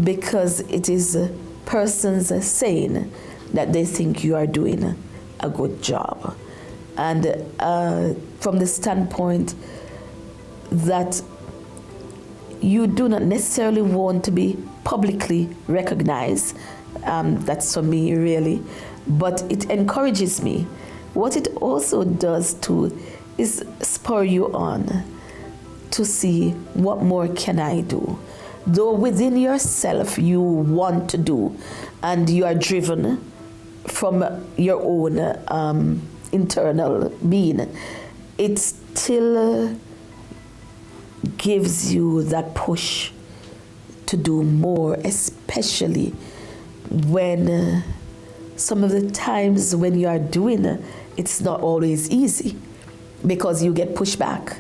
because it is persons saying that they think you are doing a good job. And from the standpoint that you do not necessarily want to be publicly recognized, that's for me really, but it encourages me. What it also does too is spur you on to see what more can I do. Though within yourself you want to do, and you are driven from your own internal being, it still gives you that push to do more, especially when some of the times when you are doing it, it's not always easy, because you get pushed back.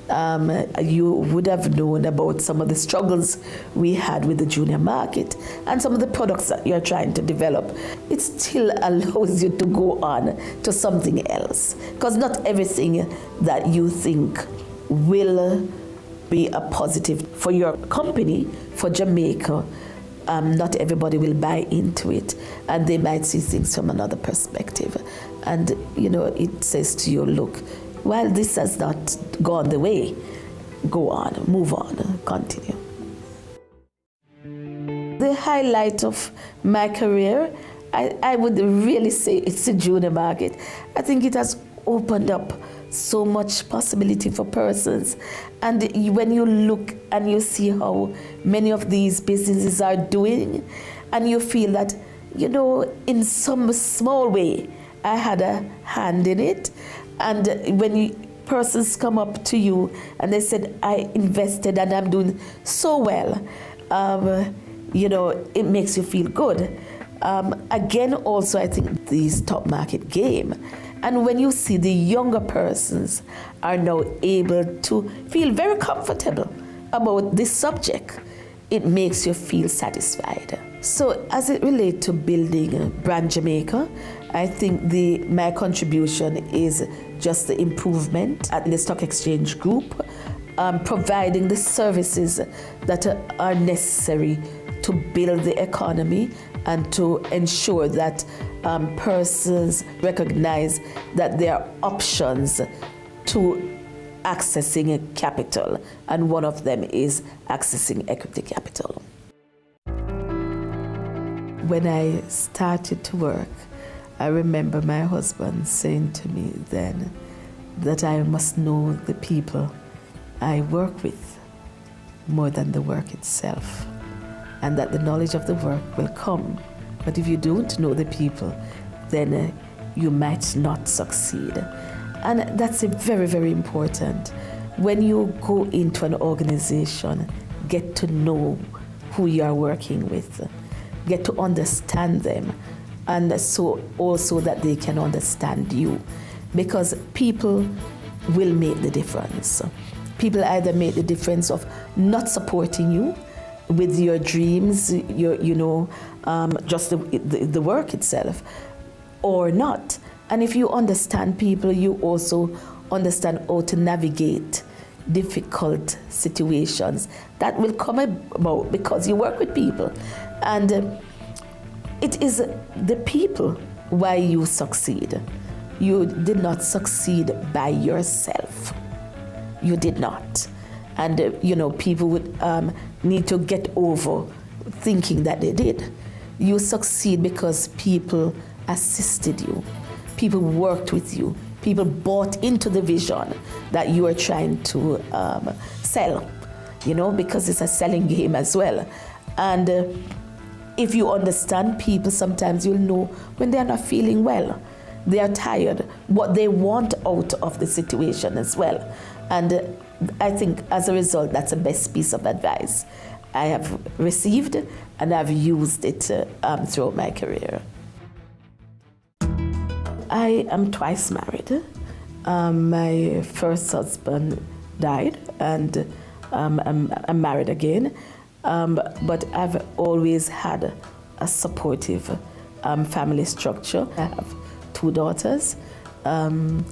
You would have known about some of the struggles we had with the junior market and some of the products that you're trying to develop. It still allows you to go on to something else, because not everything that you think will be a positive for your company, for Jamaica, not everybody will buy into it, and they might see things from another perspective. And, it says to you, look, while this has not gone the way, go on, move on, continue. The highlight of my career, I would really say it's the junior market. I think it has opened up so much possibility for persons. And when you look and you see how many of these businesses are doing, and you feel that, in some small way, I had a hand in it. And when persons come up to you and they said, I invested and I'm doing so well, it makes you feel good. Again, also, I think the stock market game. And when you see the younger persons are now able to feel very comfortable about this subject, it makes you feel satisfied. So as it relates to building Brand Jamaica, I think my contribution is just the improvement at the stock exchange group, providing the services that are necessary to build the economy and to ensure that persons recognize that there are options to accessing capital, and one of them is accessing equity capital. When I started to work, I remember my husband saying to me then that I must know the people I work with more than the work itself, and that the knowledge of the work will come. But if you don't know the people, then you might not succeed. And that's very, very important. When you go into an organization, get to know who you are working with, get to understand them, and so also that they can understand you. Because people will make the difference. People either make the difference of not supporting you with your dreams, just the work itself, or not. And if you understand people, you also understand how to navigate difficult situations that will come about because you work with people. And it is the people why you succeed. You did not succeed by yourself. You did not. And, people would need to get over thinking that they did. You succeed because people assisted you. People worked with you. People bought into the vision that you are trying to sell, because it's a selling game as well. And if you understand people, sometimes you'll know when they're not feeling well, they are tired, what they want out of the situation as well. And I think as a result, that's the best piece of advice I have received, and I've used it throughout my career. I am twice married. My first husband died, and I'm married again. But I've always had a supportive family structure. I have 2 daughters, and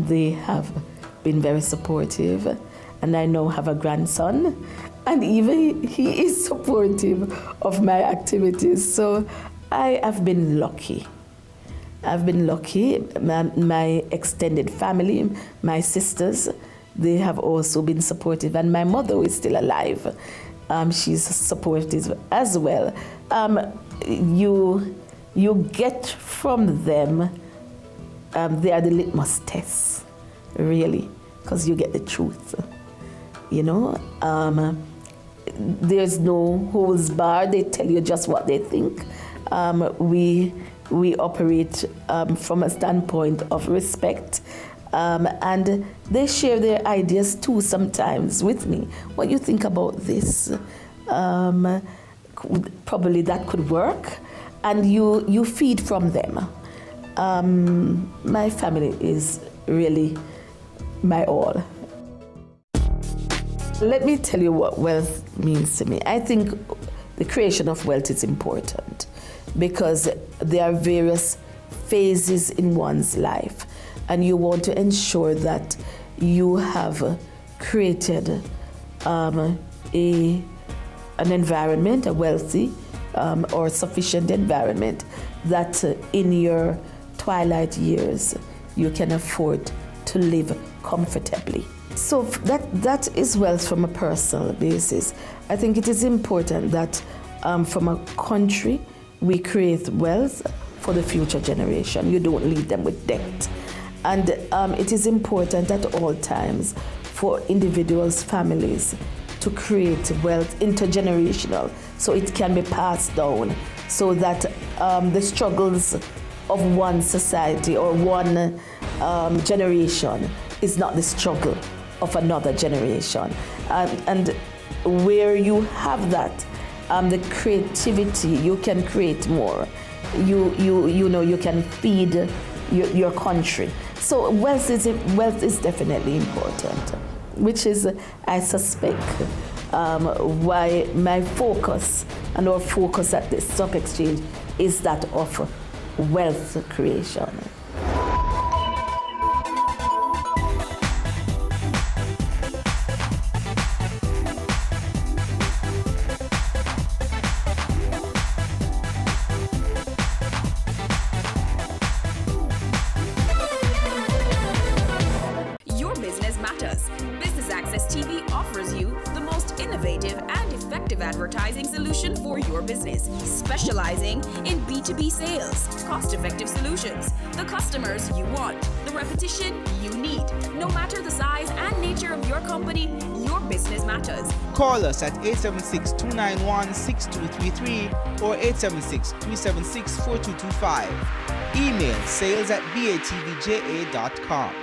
they have been very supportive. And I now have a grandson, and even he is supportive of my activities. So I have been lucky. I've been lucky. My extended family, my sisters, they have also been supportive. And my mother is still alive. She's supportive as well. You get from them, they are the litmus tests, really, because you get the truth. There's no holds barred. They tell you just what they think. We operate from a standpoint of respect, and they share their ideas too sometimes with me. What you think about this? Probably that could work, and you feed from them. My family is really my all. Let me tell you what wealth means to me. I think the creation of wealth is important because there are various phases in one's life, and you want to ensure that you have created an environment, a wealthy or sufficient environment that in your twilight years you can afford to live comfortably. So that is wealth from a personal basis. I think it is important that from a country we create wealth for the future generation. You don't leave them with debt. And it is important at all times for individuals, families, to create wealth intergenerational so it can be passed down so that the struggles of one society or one generation is not the struggle of another generation. And where you have that, the creativity, you can create more. You know, you can feed your country. So wealth is definitely important, which is, I suspect, why my focus and our focus at the stock exchange is that of wealth creation. Your business matters. Business Access TV offers you the most innovative and effective advertising solution for your business, specializing in B2B sales, cost-effective solutions, the customers you want, the repetition you need. No matter the size and nature of your company, your business matters. Call us at 876-291-6233 or 876-376-4225. Email sales@batvja.com.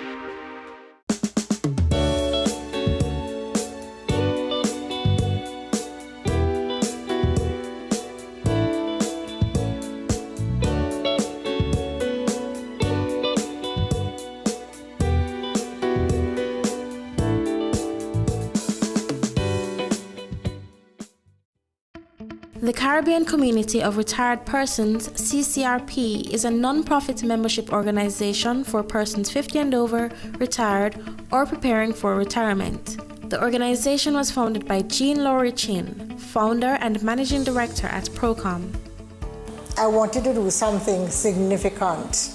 The Caribbean Community of Retired Persons, CCRP, is a non-profit membership organization for persons 50 and over, retired, or preparing for retirement. The organization was founded by Jean Laurie Chin, founder and managing director at Procom. I wanted to do something significant,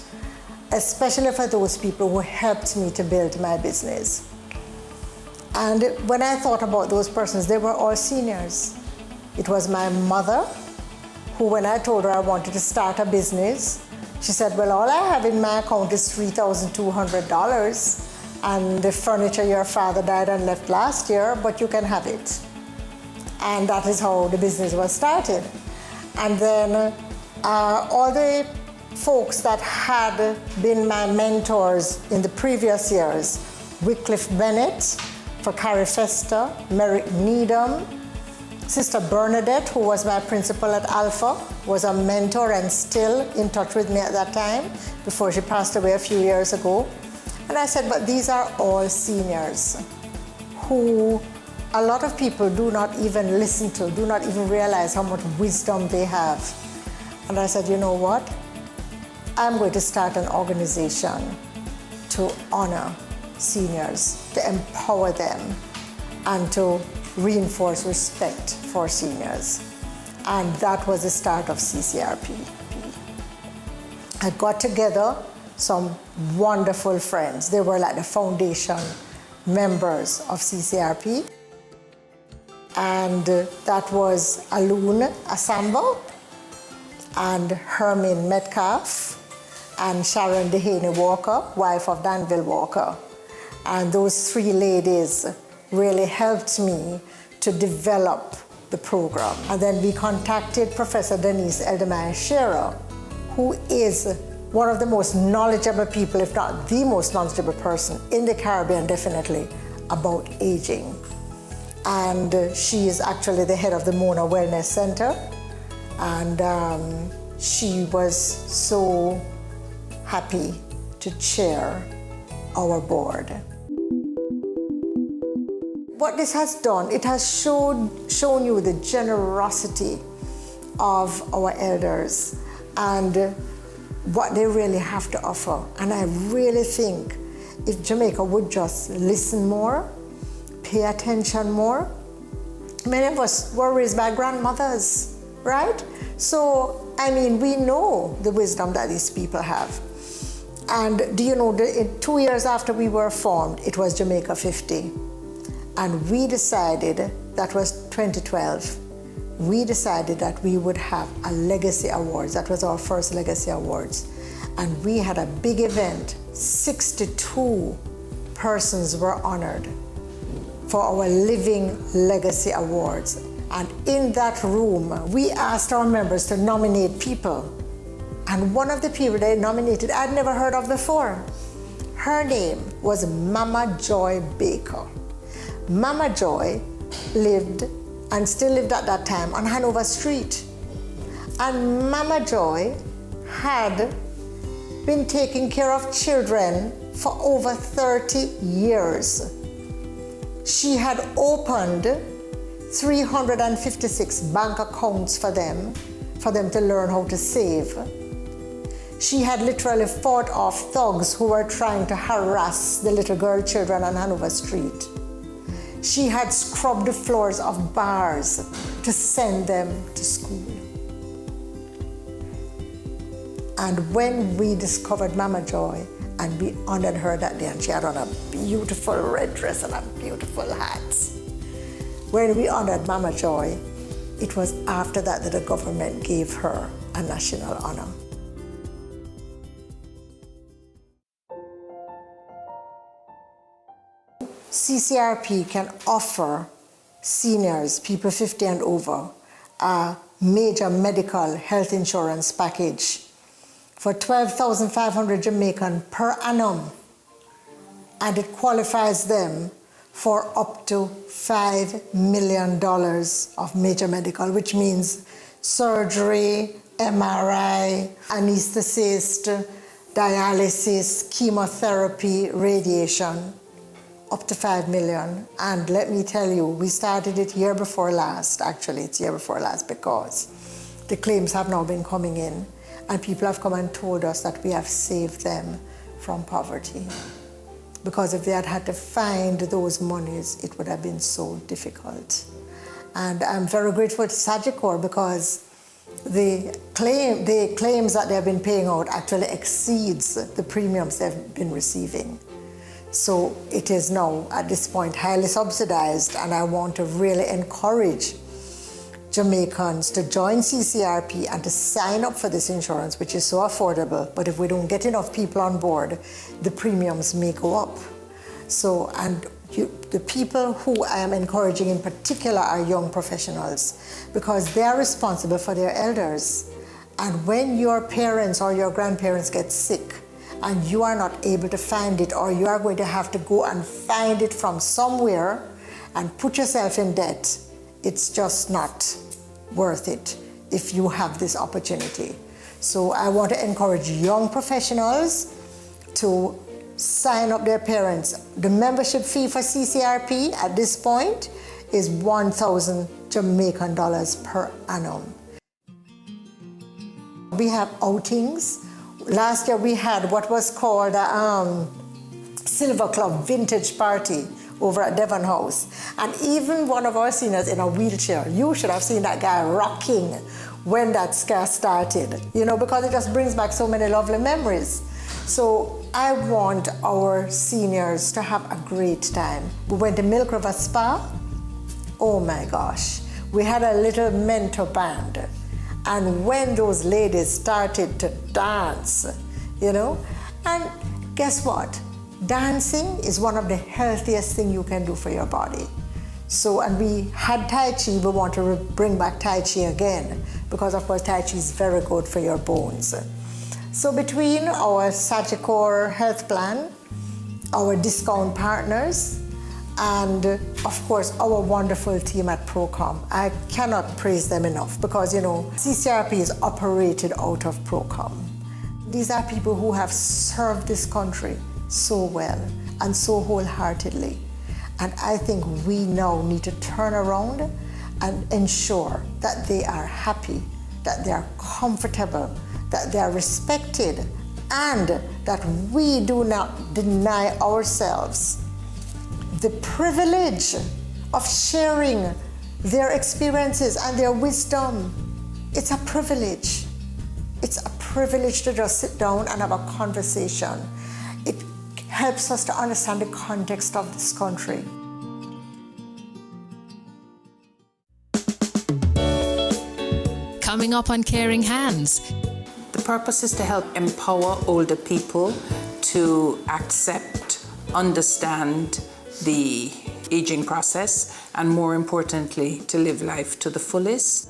especially for those people who helped me to build my business. And when I thought about those persons, they were all seniors. It was my mother who, when I told her I wanted to start a business, she said, well, all I have in my account is $3,200 and the furniture your father died and left last year, but you can have it. And that is how the business was started. And then all the folks that had been my mentors in the previous years, Wycliffe Bennett for Carrie Fester, Merrick Needham, Sister Bernadette, who was my principal at Alpha, was a mentor and still in touch with me at that time before she passed away a few years ago. And I said, but these are all seniors who a lot of people do not even listen to, do not even realize how much wisdom they have. And I said, you know what? I'm going to start an organization to honor seniors, to empower them, and to reinforce respect for seniors. And that was the start of CCRP. I got together some wonderful friends. They were like the foundation members of CCRP. And that was Alun Asambo and Hermin Metcalf and Sharon Dehaney Walker, wife of Danville Walker. And those three ladies really helped me to develop the program. And then we contacted Professor Denise Eldemeyer Shearer, who is one of the most knowledgeable people, if not the most knowledgeable person in the Caribbean, definitely, about aging. And she is actually the head of the Mona Wellness Center. And she was so happy to chair our board. what this has done, it has shown you the generosity of our elders and what they really have to offer. And I really think if Jamaica would just listen more, pay attention more. Many of us were raised by grandmothers, right? So, I mean, we know the wisdom that these people have. And do you know, 2 years after we were formed, it was Jamaica 50. And we decided, that was 2012, we decided that we would have a Legacy Awards. That was our first Legacy Awards. And we had a big event. 62 persons were honored for our Living Legacy Awards. And in that room, we asked our members to nominate people. And one of the people they nominated, I'd never heard of before. Her name was Mama Joy Baker. Mama Joy lived, and still lived at that time, on Hanover Street. And Mama Joy had been taking care of children for over 30 years. She had opened 356 bank accounts for them to learn how to save. She had literally fought off thugs who were trying to harass the little girl children on Hanover Street. She had scrubbed the floors of bars to send them to school. And when we discovered Mama Joy and we honored her that day, and she had on a beautiful red dress and a beautiful hat. When we honored Mama Joy, it was after that that the government gave her a national honor. CCRP can offer seniors, people 50 and over, a major medical health insurance package for $12,500 Jamaican per annum, and it qualifies them for up to $5 million of major medical, which means surgery, MRI, anesthetist, dialysis, chemotherapy, radiation, up to $5 million. And let me tell you, we started it year before last. Actually, it's year before last, because the claims have now been coming in and people have come and told us that we have saved them from poverty. Because if they had had to find those monies, it would have been so difficult. And I'm very grateful to Sagicor, because the claims that they've been paying out actually exceeds the premiums they've been receiving. So it is now, at this point, highly subsidized, and I want to really encourage Jamaicans to join CCRP and to sign up for this insurance, which is so affordable. But if we don't get enough people on board, the premiums may go up. So, and the people who I am encouraging in particular are young professionals, because they are responsible for their elders. And when your parents or your grandparents get sick, and you are not able to find it, or you are going to have to go and find it from somewhere and put yourself in debt, it's just not worth it if you have this opportunity. So I want to encourage young professionals to sign up their parents. The membership fee for CCRP at this point is $1,000 Jamaican dollars per annum. We have outings. Last year we had what was called a Silver Club Vintage Party over at Devon House. And even one of our seniors in a wheelchair, you should have seen that guy rocking when that scare started, you know, because it just brings back so many lovely memories. So I want our seniors to have a great time. We went to Milk River Spa. Oh my gosh. We had a little mentor band. And when those ladies started to dance, you know, and guess what? Dancing is one of the healthiest things you can do for your body. So, and we had Tai Chi, we want to bring back Tai Chi again, because of course Tai Chi is very good for your bones. So between our Sagicor health plan, our discount partners, and of course our wonderful team at Procom, I cannot praise them enough, because you know, CCRP is operated out of Procom. These are people who have served this country so well and so wholeheartedly. And I think we now need to turn around and ensure that they are happy, that they are comfortable, that they are respected, and that we do not deny ourselves the privilege of sharing their experiences and their wisdom. It's a privilege. It's a privilege to just sit down and have a conversation. It helps us to understand the context of this country. Coming up on Caring Hands. The purpose is to help empower older people to accept, understand the aging process, and more importantly, to live life to the fullest.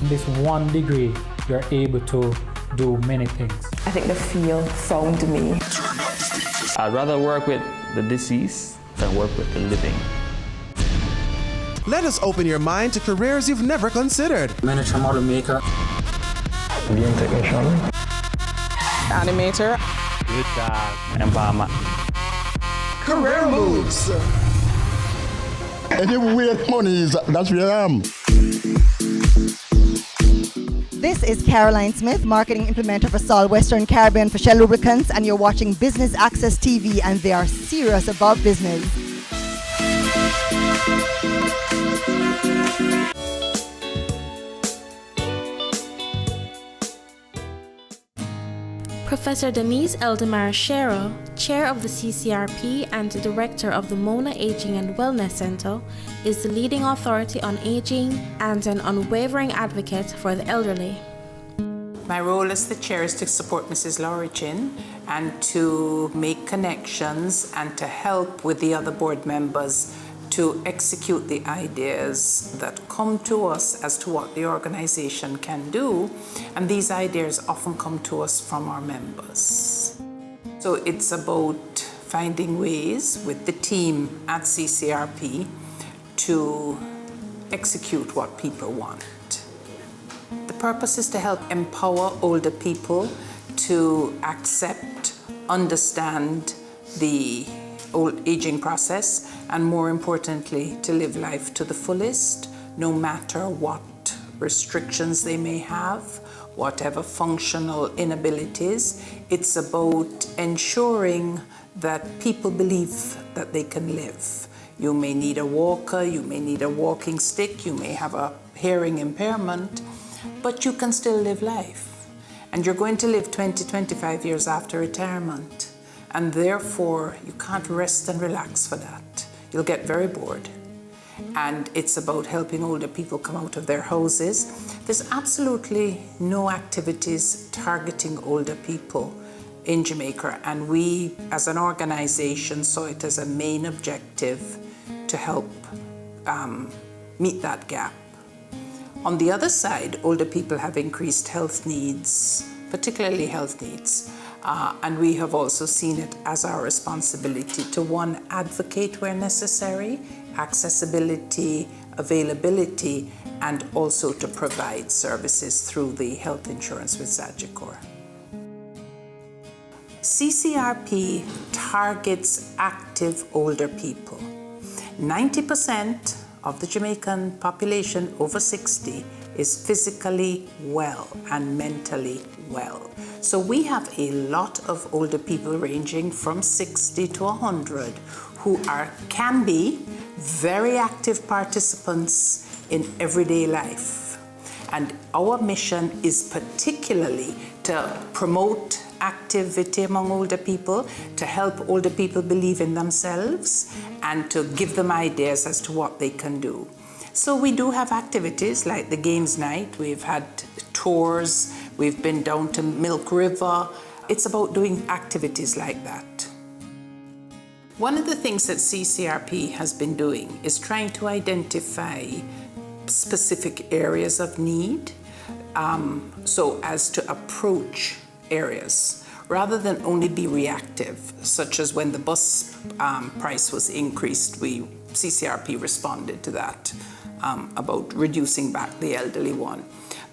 In this 1 degree, you're able to do many things. I think the field found me. I'd rather work with the deceased than work with the living. Let us open your mind to careers you've never considered. Miniature model maker. Game technician. Animator. With empowerment. Career moves. Anywhere money is, that's where I am. This is Caroline Smith, marketing implementer for Sol Western Caribbean for Shell Lubricants, and you're watching Business Access TV, and they are serious about business. Professor Denise Eldemar Shero, Chair of the CCRP and Director of the Mona Aging and Wellness Center, is the leading authority on aging and an unwavering advocate for the elderly. My role as the chair is to support Mrs. Laurie Chin and to make connections and to help with the other board members to execute the ideas that come to us as to what the organization can do, and these ideas often come to us from our members. So it's about finding ways with the team at CCRP to execute what people want. The purpose is to help empower older people to accept, understand the old aging process, and more importantly, to live life to the fullest, no matter what restrictions they may have, whatever functional inabilities. It's about ensuring that people believe that they can live. You may need a walker, you may need a walking stick, you may have a hearing impairment, but you can still live life. And you're going to live 20, 25 years after retirement. And therefore, you can't rest and relax for that. You'll get very bored. And it's about helping older people come out of their houses. There's absolutely no activities targeting older people in Jamaica, and we, as an organization, saw it as a main objective to help meet that gap. On the other side, older people have increased health needs, particularly health needs. And we have also seen it as our responsibility to, one, advocate where necessary, accessibility, availability, and also to provide services through the health insurance with Sagicor. CCRP targets active older people. 90% of the Jamaican population over 60 is physically well and mentally well. So we have a lot of older people ranging from 60 to 100 who can be very active participants in everyday life. And our mission is particularly to promote activity among older people, to help older people believe in themselves, and to give them ideas as to what they can do. So we do have activities like the Games Night. We've had tours. We've been down to Milk River. It's about doing activities like that. One of the things that CCRP has been doing is trying to identify specific areas of need so as to approach areas rather than only be reactive, such as when the bus price was increased, CCRP responded to that about reducing back the elderly one.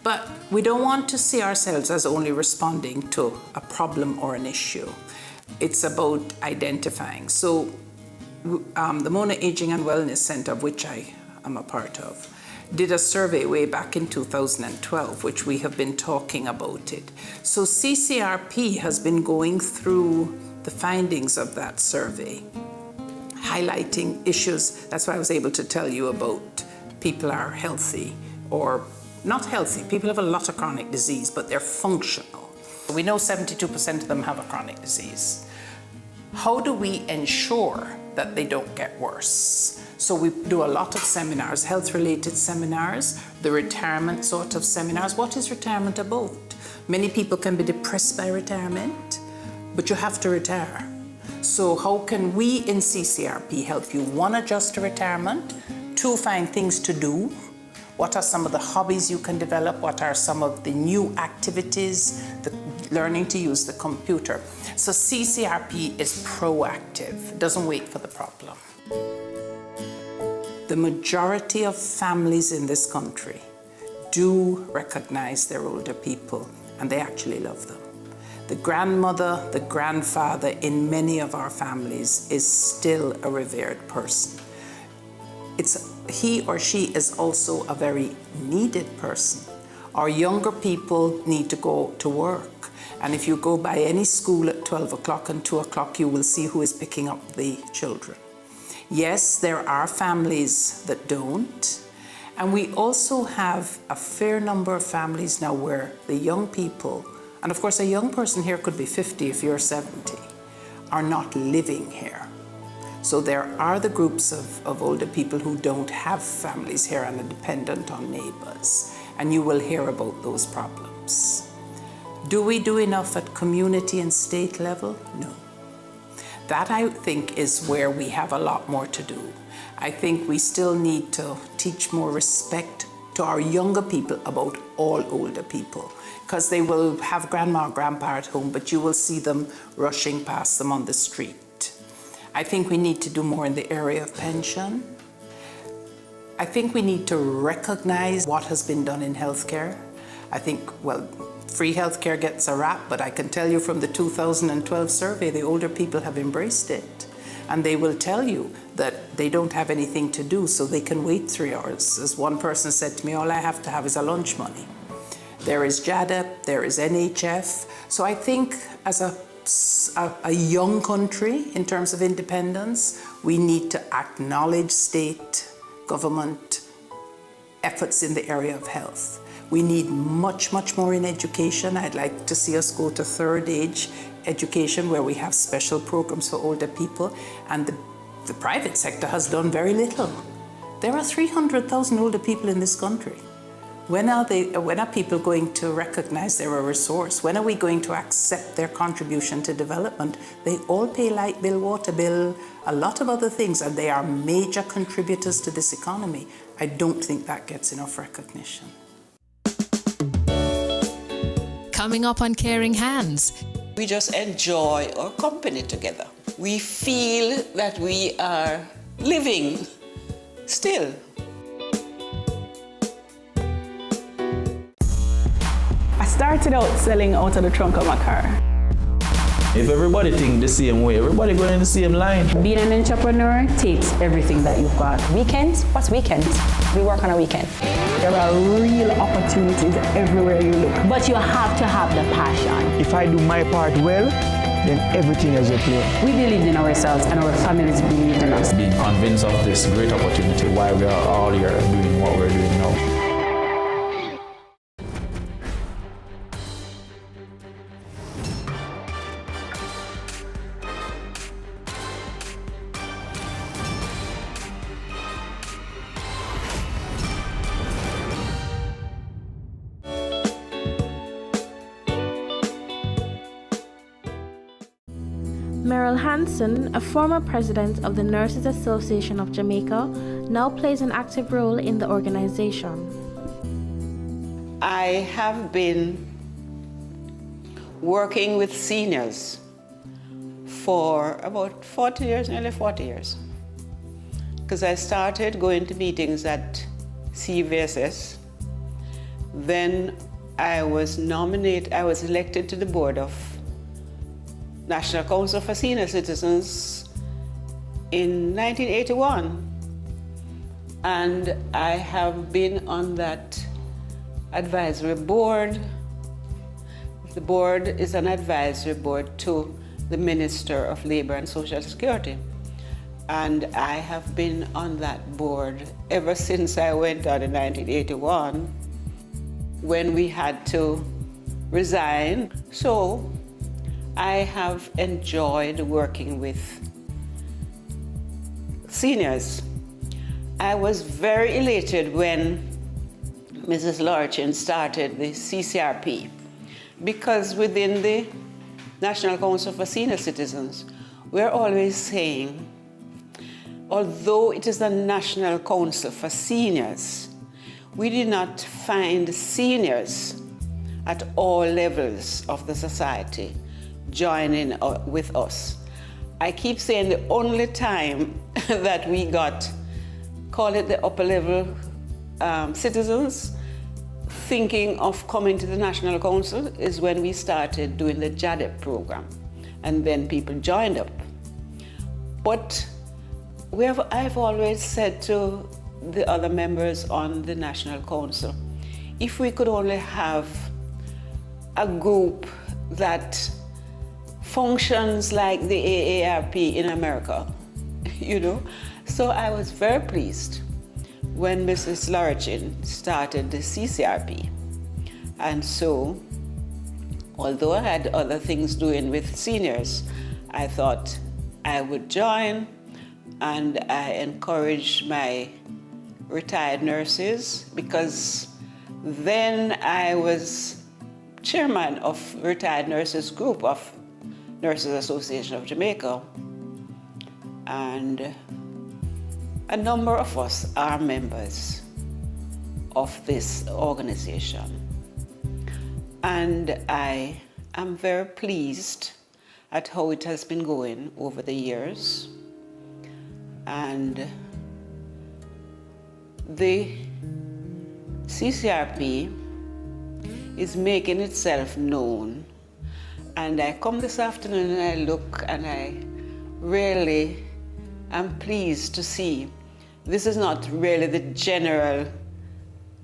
But we don't want to see ourselves as only responding to a problem or an issue. It's about identifying. So the Mona Aging and Wellness Center, of which I am a part of, did a survey way back in 2012, which we have been talking about it. So CCRP has been going through the findings of that survey, highlighting issues. That's why I was able to tell you about people are healthy or not healthy. People have a lot of chronic disease, but they're functional. We know 72% of them have a chronic disease. How do we ensure that they don't get worse? So we do a lot of seminars, health-related seminars, the retirement sort of seminars. What is retirement about? Many people can be depressed by retirement, but you have to retire. So how can we in CCRP help you? One, adjust to retirement. Two, find things to do. What are some of the hobbies you can develop? What are some of the new activities? The learning to use the computer. So CCRP is proactive, doesn't wait for the problem. The majority of families in this country do recognize their older people, and they actually love them. The grandmother, the grandfather in many of our families is still a revered person. He or she is also a very needed person. Our younger people need to go to work. And if you go by any school at 12 o'clock and 2 o'clock, you will see who is picking up the children. Yes, there are families that don't. And we also have a fair number of families now where the young people, and of course a young person here could be 50 if you're 70, are not living here. So there are the groups of older people who don't have families here and are dependent on neighbors. And you will hear about those problems. Do we do enough at community and state level? No. That, I think, is where we have a lot more to do. I think we still need to teach more respect to our younger people about all older people, because they will have grandma or grandpa at home, but you will see them rushing past them on the street. I think we need to do more in the area of pension. I think we need to recognize what has been done in healthcare. I think, well, free healthcare gets a rap, but I can tell you from the 2012 survey, the older people have embraced it. And they will tell you that they don't have anything to do, so they can wait 3 hours. As one person said to me, all I have to have is a lunch money. There is JADA, there is NHF. So I think as a young country in terms of independence, we need to acknowledge state government efforts in the area of health. We need much, much more in education. I'd like to see us go to third age education where we have special programs for older people, and the private sector has done very little. There are 300,000 older people in this country. When are people going to recognize they're a resource? When are we going to accept their contribution to development? They all pay light bill, water bill, a lot of other things, and they are major contributors to this economy. I don't think that gets enough recognition. Coming up on Caring Hands. We just enjoy our company together. We feel that we are living still. I started out selling out of the trunk of my car. If everybody think the same way, everybody going in the same line. Being an entrepreneur takes everything that you've got. Weekends? What's weekends? We work on a weekend. There are real opportunities everywhere you look. But you have to have the passion. If I do my part well, then everything is okay. We believed in ourselves and our families believed in us. Being convinced of this great opportunity, why we are all here doing what we're doing now. Merrill Hanson, a former president of the Nurses Association of Jamaica, now plays an active role in the organization. I have been working with seniors for about 40 years, nearly 40 years. Because I started going to meetings at CVSS. Then I was elected to the board of National Council for Senior Citizens in 1981. And I have been on that advisory board. The board is an advisory board to the Minister of Labor and Social Security. And I have been on that board ever since I went out in 1981 when we had to resign. So I have enjoyed working with seniors. I was very elated when Mrs. Lorchin started the CCRP, because within the National Council for Senior Citizens, we're always saying, although it is a National Council for Seniors, we did not find seniors at all levels of the society joining with us. I keep saying the only time that we got, call it the upper level citizens, thinking of coming to the National Council is when we started doing the JADEP program, and then people joined up. But I've always said to the other members on the National Council, if we could only have a group that functions like the AARP in America, you know. So I was very pleased when Mrs. Lorchin started the CCRP. And so, although I had other things doing with seniors, I thought I would join, and I encouraged my retired nurses, because then I was chairman of Retired Nurses Group of Nurses Association of Jamaica. And a number of us are members of this organization. And I am very pleased at how it has been going over the years. And the CCRP is making itself known. And I come this afternoon and I look and I really am pleased to see this is not really the general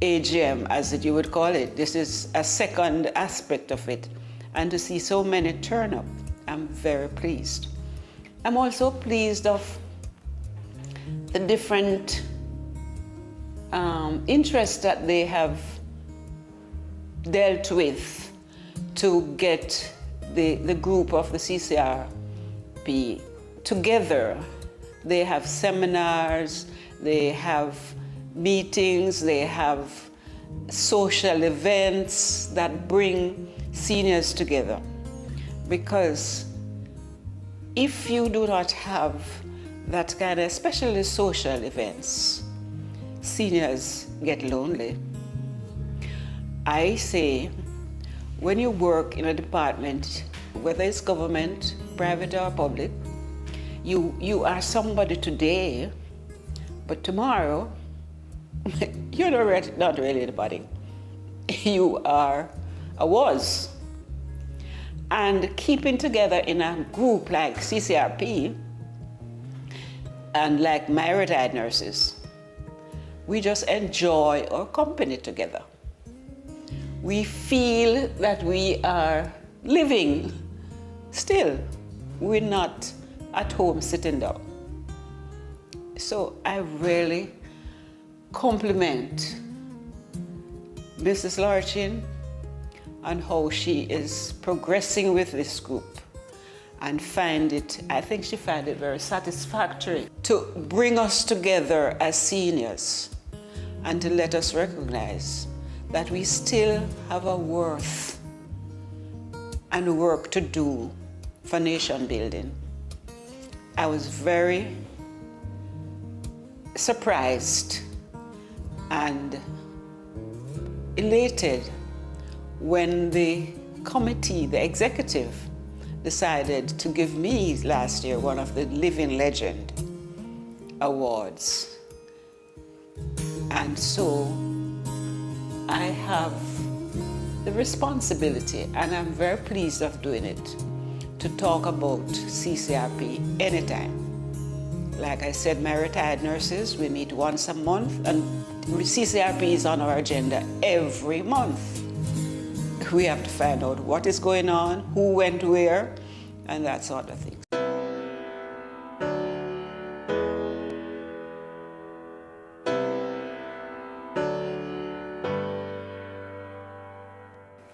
AGM, as you would call it. This is a second aspect of it. And to see so many turn up, I'm very pleased. I'm also pleased of the different interests that they have dealt with to get the group of the CCRP together. They have seminars, they have meetings, they have social events that bring seniors together. Because if you do not have that kind of, especially social events, seniors get lonely. I say, when you work in a department, whether it's government, private or public, you are somebody today, but tomorrow, you're not really anybody. You are a was. And keeping together in a group like CCRP, and like my retired nurses, we just enjoy our company together. We feel that we are living still. We're not at home sitting down. So I really compliment Mrs. Lorchin on how she is progressing with this group, and I think she found it very satisfactory to bring us together as seniors and to let us recognize that we still have a worth and work to do for nation building. I was very surprised and elated when the committee, the executive, decided to give me last year one of the Living Legend awards. And so I have the responsibility, and I'm very pleased of doing it, to talk about CCRP anytime. Like I said, my retired nurses, we meet once a month, and CCRP is on our agenda every month. We have to find out what is going on, who went where, and that sort of thing.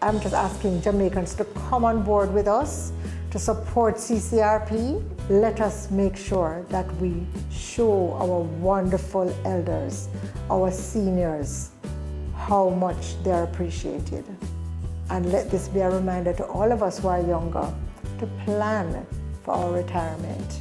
I'm just asking Jamaicans to come on board with us to support CCRP. Let us make sure that we show our wonderful elders, our seniors, how much they're appreciated. And let this be a reminder to all of us who are younger to plan for our retirement.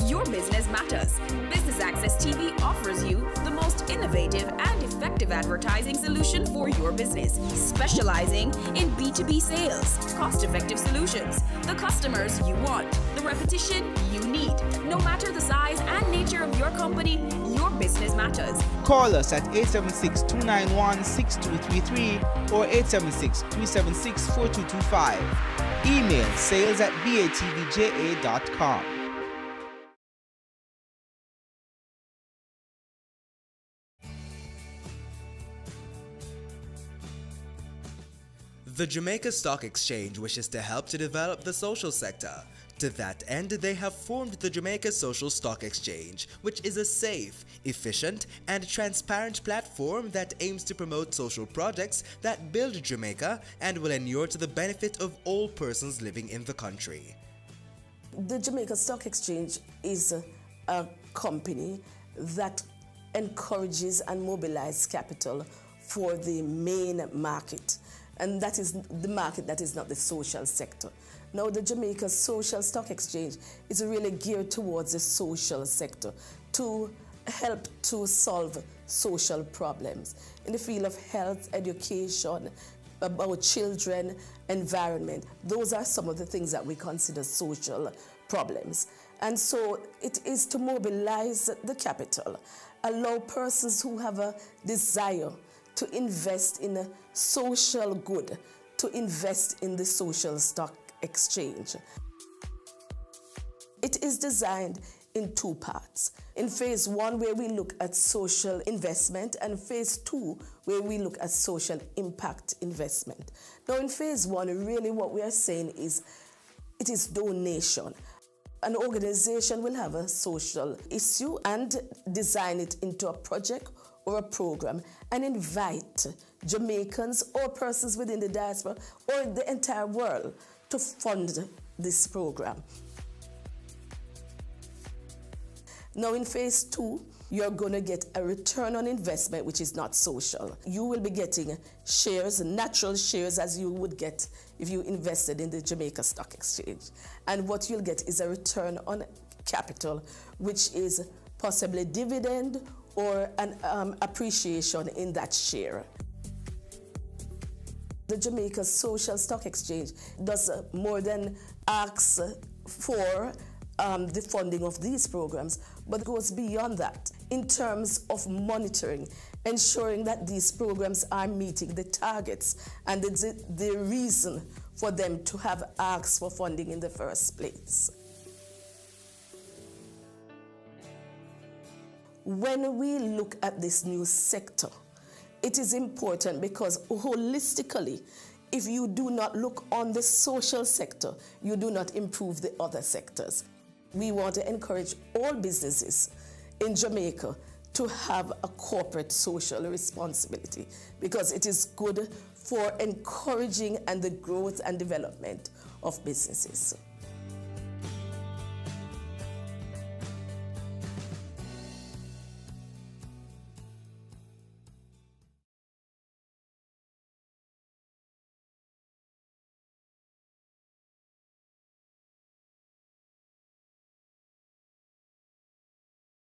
Your business matters. Business Access TV offers you the most innovative and effective advertising solution for your business, specializing in B2B sales, cost-effective solutions, the customers you want, the repetition you need. No matter the size and nature of your company, your business matters. Call us at 876-291-6233 or 876-376-4225. Email sales@batvja.com. The Jamaica Stock Exchange wishes to help to develop the social sector. To that end, they have formed the Jamaica Social Stock Exchange, which is a safe, efficient, and transparent platform that aims to promote social projects that build Jamaica and will inure to the benefit of all persons living in the country. The Jamaica Stock Exchange is a company that encourages and mobilizes capital for the main market. And that is the market that is not the social sector. Now, the Jamaica Social Stock Exchange is really geared towards the social sector to help to solve social problems in the field of health, education, about children, environment. Those are some of the things that we consider social problems. And so it is to mobilize the capital, allow persons who have a desire to invest in a social good, to invest in the social stock exchange. It is designed in two parts. In phase one, where we look at social investment, and phase two, where we look at social impact investment. Now, in phase one, really what we are saying is it is donation. An organization will have a social issue and design it into a project or a program and invite Jamaicans or persons within the diaspora or the entire world to fund this program. Now in phase two, you're going to get a return on investment which is not social. You will be getting shares, natural shares, as you would get if you invested in the Jamaica Stock Exchange. And what you'll get is a return on capital, which is possibly dividend or an appreciation in that share. The Jamaica Social Stock Exchange does more than ask for the funding of these programs, but goes beyond that in terms of monitoring, ensuring that these programs are meeting the targets and the reason for them to have asked for funding in the first place. When we look at this new sector, it is important because holistically, if you do not look on the social sector, you do not improve the other sectors. We want to encourage all businesses in Jamaica to have a corporate social responsibility because it is good for encouraging and the growth and development of businesses.